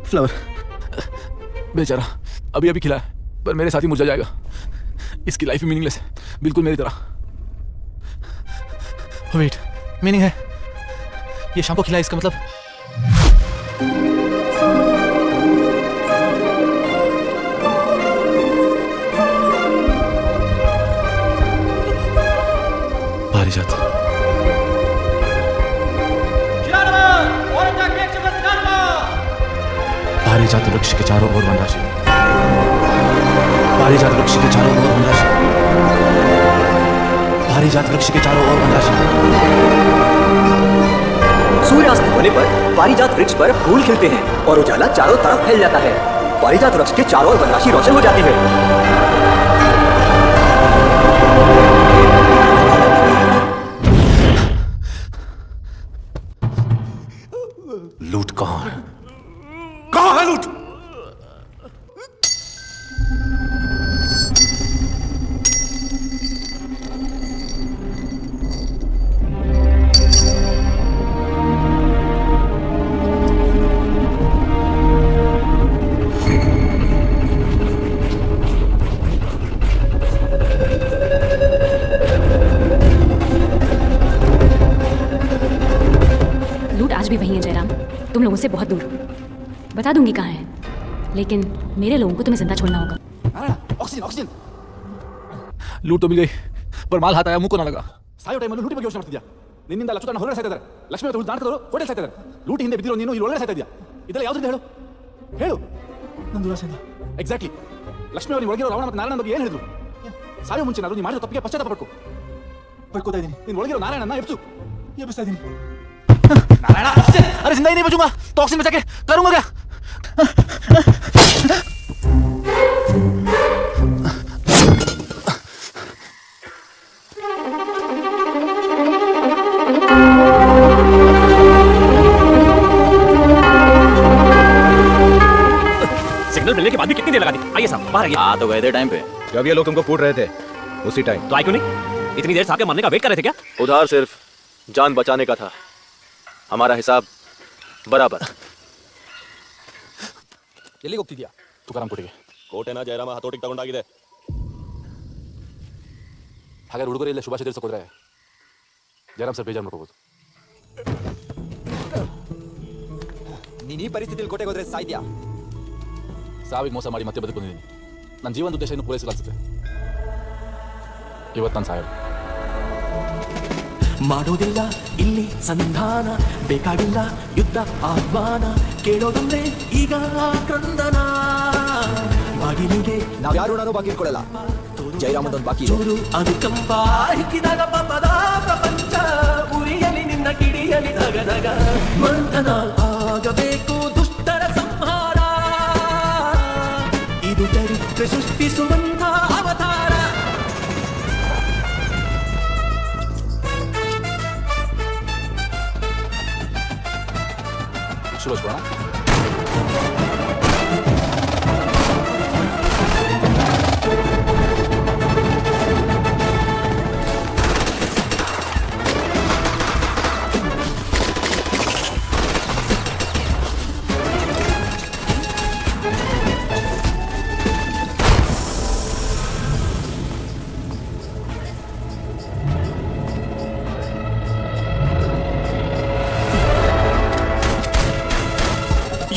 फ्लावर। बेचारा अभी अभी खिला है, पर मेरे साथ ही मुरझा जाएगा। इसकी लाइफ मीनिंगलेस है, बिल्कुल मेरी तरह। वेट, मीनिंग है। ये शाम को खिला, इसका मतलब पारिजात। पारिजात वृक्ष के चारों ओर वनराशि। पारिजात वृक्ष के चारों ओर वनराशि। पारिजात वृक्ष के चारों ओर वनराशि। सूर्यास्त होने पर पारिजात वृक्ष पर फूल खिलते हैं और उजाला चारों तरफ फैल जाता है। पारिजात वृक्ष के चारों ओर वनराशि रोशन हो जाती है। लूट कहां है? कहां है लूट? भी वही है जयराम, तुम लोगों से बहुत दूर। बता दूंगी कहाँ है, लेकिन मेरे लोगों को तुम्हें जिंदा छोड़ना होगा। Oxygen oxygen. लूट तो मिल गई, पर माल हाथ आया मुंह को ना लगा। ಸಾಯೋ ಟೈಮಲ್ಲಿ ಲೂಟಿ ಬಗ್ಗೆ ಯೋಚನೆ ಮಾಡ್ತಿದ್ಯಾ? ನಿನ್ನಿಂದ ಲಕ್ಷಣ ಹೊರಗಡೆ ಸಾಯ್ತಾ ಇದ್ದಾರೆ, ಲಕ್ಷ್ಮಿ ಮತ್ತು ದಾಂಡಕದವರು ಹೊರಗಡೆ ಸಾಯ್ತಾ ಇದ್ದಾರೆ. ಲೂಟಿ ಹಿಂದೆ ಬಿದ್ದಿರೋ ನೀನು ಇಲ್ಲಿ ಒಳಗಡೆ ಸಾಯ್ತಾ ಇದೆಯಾ? ಇದೆಲ್ಲ ಯಾವ್ದ್ರಿಂದ ಹೇಳು ಹೇಳು. ನನ್ನ ದುರಾಸೆಯಿಂದ. ಎಕ್ಸಾಕ್ಟ್ಲಿ. ಲಕ್ಷ್ಮಿ ಅವರು ಒಳಗಿರೋ ರಾವಣ ಮತ್ತು ನಾರಾಯಣ ಬಗ್ಗೆ ಏನು ಹೇಳಿದ್ರು? ಸಾಯೋ ಮುಂಚೆ ನಾನು ನೀನು ಮಾಡಿರೋ ತಪ್ಪಿಗೆ ಪಶ್ಚಾತ್ತಾಪ ಪಡ್ಕೋತಾ ಇದ್ದೀನಿ. ನೀನು ಒಳಗಿರೋ ನಾರಾಯಣನ ಎಬ್ಬಿಸ್ತಾ ಇದ್ದೀನಿ. नारायण, अरे जिंदा ही नहीं बचूंगा तो ऑक्सीजन बचा के करूंगा क्या? सिग्नल मिलने के बाद भी कितनी देर लगा दी? आइए साहब, बाहर आइए। आ तो गए थे टाइम पे, जब ये लोग तुमको कूट रहे थे उसी टाइम। तो आई क्यों नहीं? इतनी देर साहब के मरने का वेट कर रहे थे क्या? उधार सिर्फ जान बचाने का था, हमारा हिसाब बराबर. ಎಲ್ಲಿಗೆ ಹೋಗ್ತಿದ್ಯಾ? ತುಕಾರಾಮ್ ಕೋಟೆಗೆ. ಕೋಟೆನ ಜಯರಾಮ ಹತೋಟಿಗೆ ತಗೊಂಡಾಗಿದೆ. ಹಾಗಾದ್ರೆ ಹುಡುಗರು ಇಲ್ಲೇ ಶುಭಾಶಯ ತಿಳಿಸೋದ್ರೆ ಜಯರಾಮ್ ಸರ್ ಬೇಜಾರು ಮಾಡ್ಕೋಬಹುದು. ನೀನು ಈ ಪರಿಸ್ಥಿತಿಯಲ್ಲಿ ಕೋಟೆಗೆ ಹೋದ್ರೆ ಸಾಯ್ದ್ಯಾ? ಸಾವಿಗೆ ಮೋಸ ಮಾಡಿ ಮತ್ತೆ ಬದುಕು ಬಂದಿದ್ದೀನಿ. ನನ್ನ ಜೀವನದ ಉದ್ದೇಶ ಇನ್ನು ಪೂರೈಸಲ್ಲ ಅನ್ಸುತ್ತೆ. ಇವತ್ತು ನಾನು ಸಾಯೋದು. ಮಾಡೋದಿಲ್ಲ ಇಲ್ಲಿ ಸಂಧಾನ, ಬೇಕಾಗಿಲ್ಲ ಯುದ್ಧ ಆಹ್ವಾನ, ಕೇಳೋದಂದ್ರೆ ಈಗ ಕ್ರಂದನ. ಬಾಗಿಲಿಗೆ ನಾವ್ಯಾರು ನಾನು ಬಾಕಿ ಇಟ್ಕೊಳ್ಳಲ್ಲ. ಜಯರಾಮದೊಂದು ಬಾಕಿ ಚೂರು ಅನುಕಂಪ ಹಿಕ್ಕಿದಾಗ ಪಾಪದ ಪ್ರಪಂಚ ಉರಿಯಲಿ ನಿನ್ನ ಕಿಡಿಯಲಿ ದಗದಗ ಮಂಥನ ಆಗಬೇಕು ದುಷ್ಟರ ಸಂಹಾರ ಇದು ಚರಿತ್ರೆ ಸೃಷ್ಟಿಸುವಂಥ ಅವತಾರ शुभ सुबह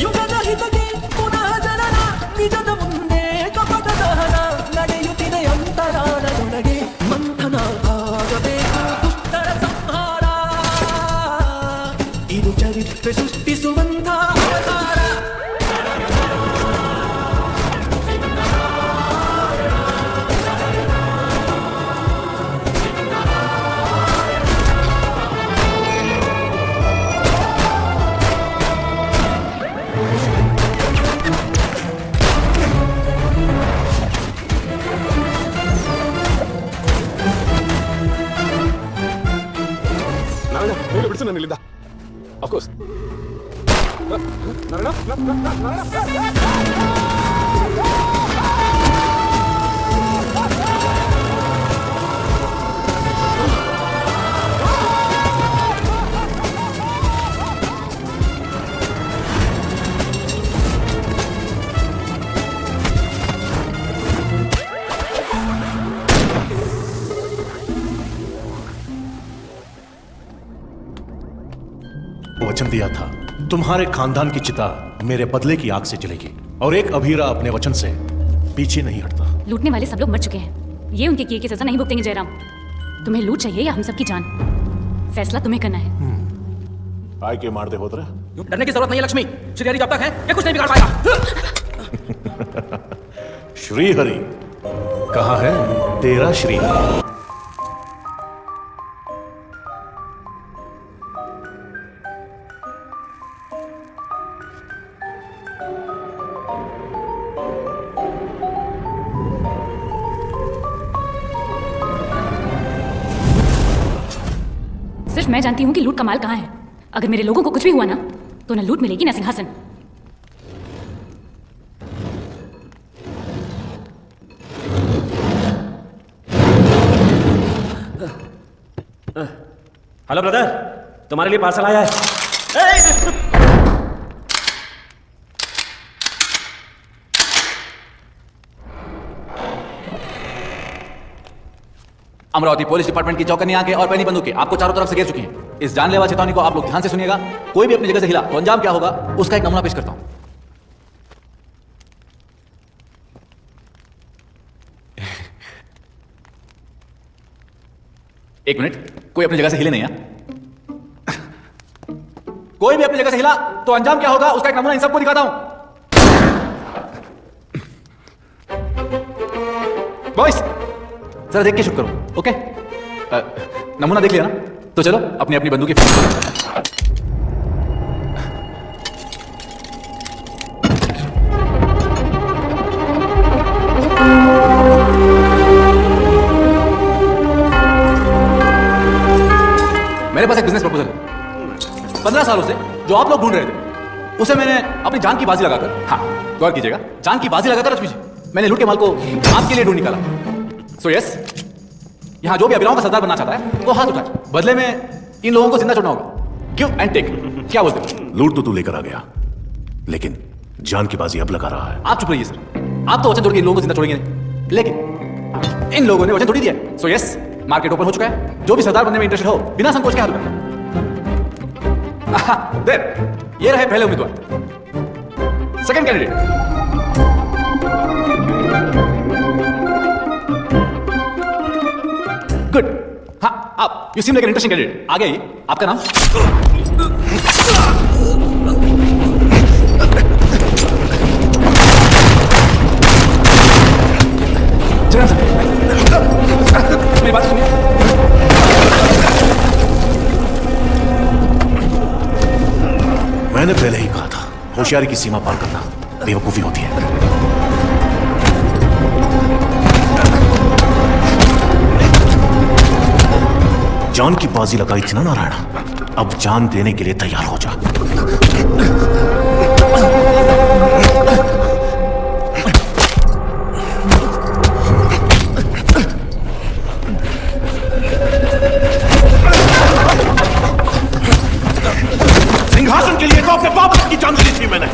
ಯುಗದ ಹಿತಗೆ ಪುನಃ ಜನನ ನಿಜದ ಮುಂದೆ ಕಪಟ ದಹನ ನಡೆಯುತ್ತಿದೆ ಅಂತರಾಳದೊಳಗೆ ಮಂಥನ ಆಗಬೇಕು ದುಷ್ಟರ ಸಂಹಾರ ಇದು ಚರಿತ್ರೆ ಸೃಷ್ಟಿಸುವಂಥ ಅವತಾರ ನಾರಾಯಣ ಬೇಗ ಬಿಡಿಸು ನನ್ನ ಇಲ್ಲಿಂದ ಅಫ್ಕೋರ್ಸ್ ನಾರಾಯಣ वचन दिया था तुम्हारे खानदान की चिता मेरे बदले की आग से जलेगी और एक अभीरा अपने वचन से पीछे नहीं हटता। लूटने वाले सब लोग मर चुके हैं, ये उनके किए की सजा नहीं भुगतेंगे जयराम। तुम्हें लूट चाहिए या हम सबकी जान, फैसला तुम्हें करना है। आय के मार दे होत्र डरने की जरूरत नहीं है लक्ष्मी, श्रीहरि जब तक है ये कुछ नहीं बिगाड़ पाएगा। श्रीहरि कहाँ है तेरा श्रीहरि? सिर्फ मैं जानती हूँ कि लूट का माल कहाँ है। अगर मेरे लोगों को कुछ भी हुआ ना तो न लूट मिलेगी न सिंहासन। हेलो ब्रदर, तुम्हारे लिए पार्सल आया है। अमरावती पुलिस डिपार्टमेंट की चौकन्नी आंखें और पैनी बंदूकें आपको चारों तरफ से घेर चुकी हैं। इस जानलेवा चेतावनी को आप लोग ध्यान से सुनिएगा। कोई भी अपनी जगह से हिला तो अंजाम क्या होगा उसका एक नमूना पेश करता हूं। एक मिनट, कोई अपनी जगह से हिले नहीं है? कोई भी अपनी जगह से हिला तो अंजाम क्या होगा उसका एक नमूना इन सबको दिखाता हूं। बॉयज जरा देख के शूट करो, ओके? नमूना देख लिया ना, तो चलो अपनी अपनी बंदूकें मेरे पास एक बिजनेस प्रपोजल है। 15 सालों से जो आप लोग ढूंढ रहे थे उसे मैंने अपनी जान की बाजी लगाकर, हाँ गौर कीजिएगा, जान की बाजी लगाकर लक्ष्मी जी मैंने लूट के माल को आपके लिए ढूंढ निकाला। सो यस, यहां जो भी अभिराम का सरदार बनना चाहता है वो हाथ उठाए, बदले में इन लोगों को जिंदा छोड़ना होगा। गिव एंड टेक, क्या बोलते हैं? लूट तो तू लेकर आ गया, लेकिन जान की बाजी अब लगा रहा है। आप चुप रहिए सर, आप तो वचन तोड़ के इन लोगों को जिंदा छोड़ेंगे नहीं, लेकिन इन लोगों ने वचन थोड़ी दिया। सो यस, मार्केट ओपन हो चुका है, जो भी सरदार बनने में इंटरेस्टेड हो बिना संकोच के हाथ उठाए। देर, ये रहे पहले उम्मीदवार। Second candidate, good. हाँ, आप you seem like an interesting candidate. आगे आइए, आपका नाम? जयराम सर, मेरी बात सुनिए। मैंने पहले ही कहा था, होशियारी की सीमा पार करना बेवकूफी होती है। जान की बाजी लगाई थी ना नारायणा, अब जान देने के लिए तैयार हो जा। सिंहासन के लिए तो अपने बाप की जान दी थी मैंने।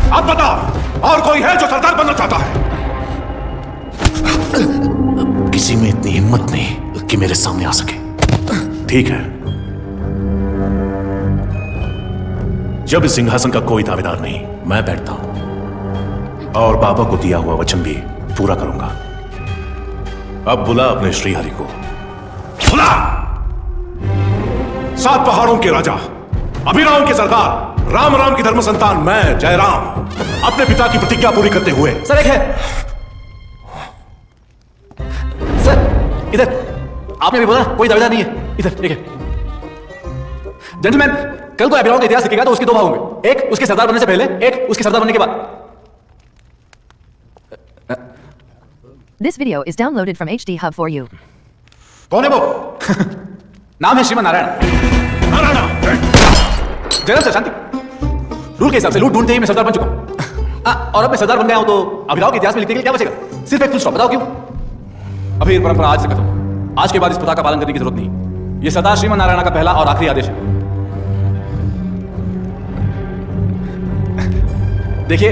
अब बता, और कोई है जो सरदार बनना चाहता है? किसी में इतनी हिम्मत नहीं कि मेरे सामने आ सके। ठीक है, जब इस सिंहासन का कोई दावेदार नहीं, मैं बैठता हूं और बाबा को दिया हुआ वचन भी पूरा करूंगा। अब बुला अपने श्रीहरि को, बुला। 7 पहाड़ों के राजा, अभिराम के सरदार, राम राम की धर्म संतान मैं जयराम, अपने पिता की प्रतिज्ञा पूरी करते हुए। सर एक है, सर इधर, आपने भी बोला कोई दावेदार नहीं है। इधर एक है। जेंटलमैन, कल को अभिराम का इतिहास लिखेगा तो उसके 2 भाग होंगे, एक उसके सरदार बनने से पहले, एक उसके सरदार बनने के बाद। This video is downloaded from HD Hub for you. कौन है वो? नाम है श्रीमान नारायण। नारायण। जयराम सर शांति। रूल के हिसाब से लूट ढूंढते ही मैं सरदार बन चुका हूं। और अब मैं सरदार बन गया हूं तो अभिराम के इतिहास में लिखने के लिए क्या बचेगा? सिर्फ एक फुल स्टॉप। बताओ क्यों? अभी ये परंपरा आज से खत्म। आज के बाद इस प्रथा का पालन करने की जरूरत नहीं। ये सरदार श्रीमान नारायण का पहला और आखिरी आदेश है। देखिए,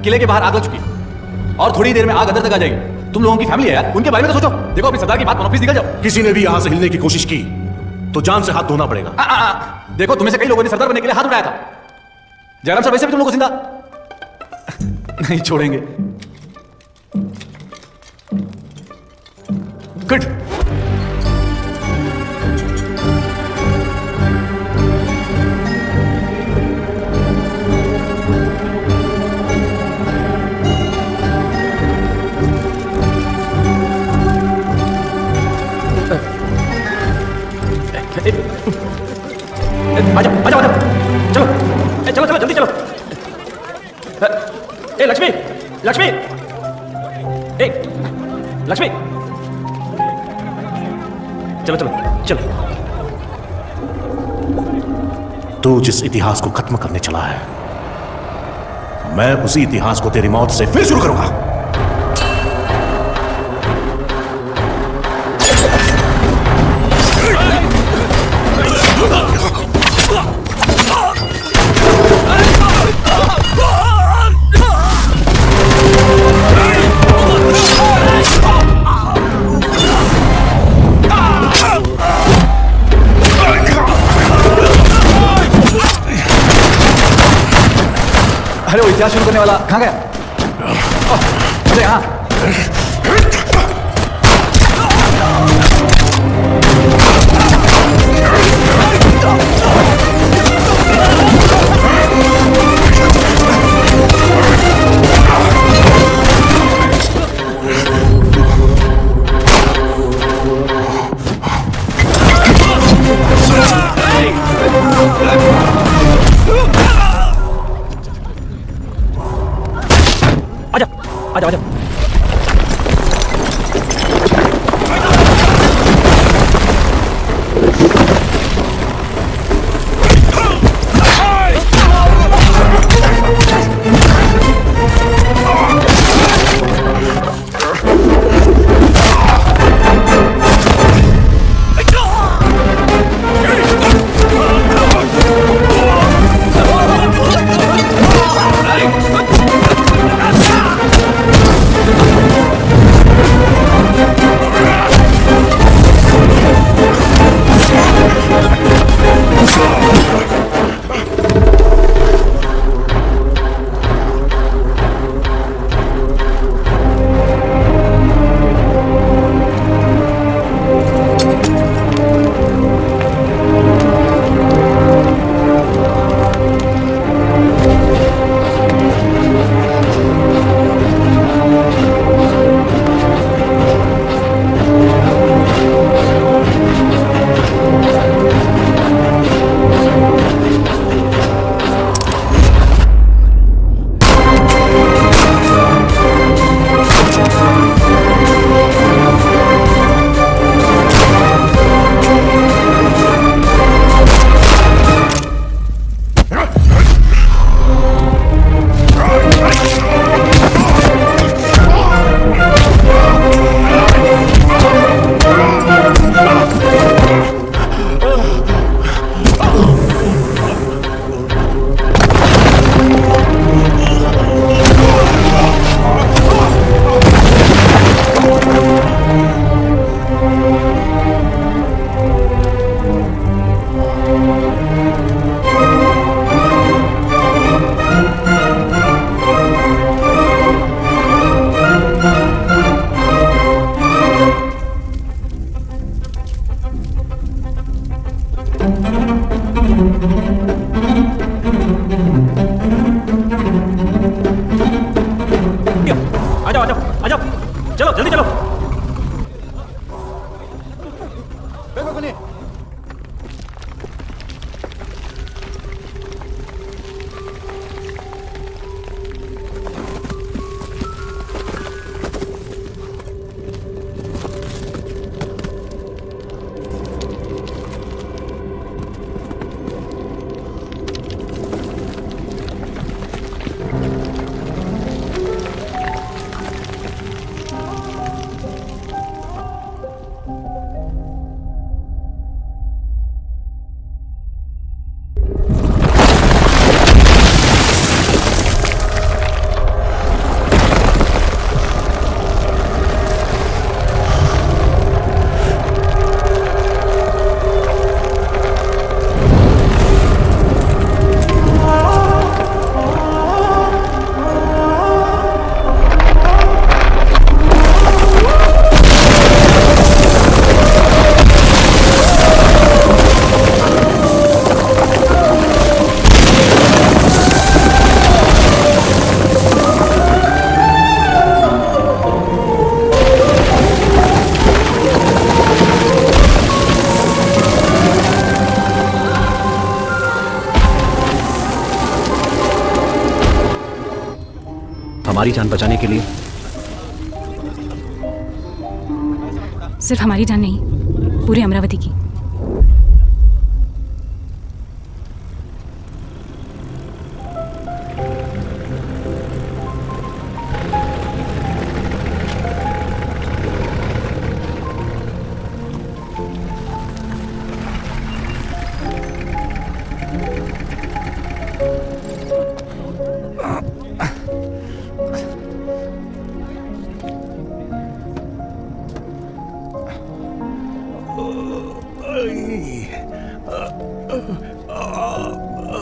किले के बाहर आग लग चुकी है और थोड़ी देर में आग अंदर तक आ जाएगी। तुम लोगों की फैमिली है यार, उनके बारे में तो सोचो। देखो अपने सरदार की बात मानो, प्लीज निकल जाओ। किसी ने भी यहां से हिलने की कोशिश की तो जान से हाथ धोना पड़ेगा। देखो, तुम्हें से कई लोगों ने सरदार बनने के लिए हाथ उठाया था। जयराम सर वैसे भी तुम लोगों को जिंदा नहीं छोड़ेंगे। गुड। आजाओ आजाओ आजाओ, चलो चलो चलो जल्दी चलो। ए लक्ष्मी, लक्ष्मी, ए लक्ष्मी, चलो चलो चलो। तू जिस इतिहास को खत्म करने चला है, मैं उसी इतिहास को तेरी मौत से फिर शुरू करूंगा। अरे वो इतिहास शुरू करने वाला कहाँ गया? अरे हाँ, आजा आजा आजा। आ जाओ आ जाओ आ जाओ, चलो जल्दी चलो। हमारी जान बचाने के लिए? सिर्फ हमारी जान नहीं, पूरे अमरावती की।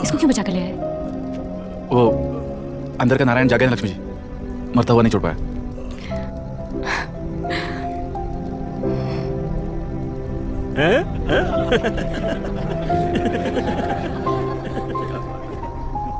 इसको क्यों बचा कर ले आए? वो अंदर का नारायण जागे ना लक्ष्मी जी, मरता हुआ नहीं छोड़ पाया।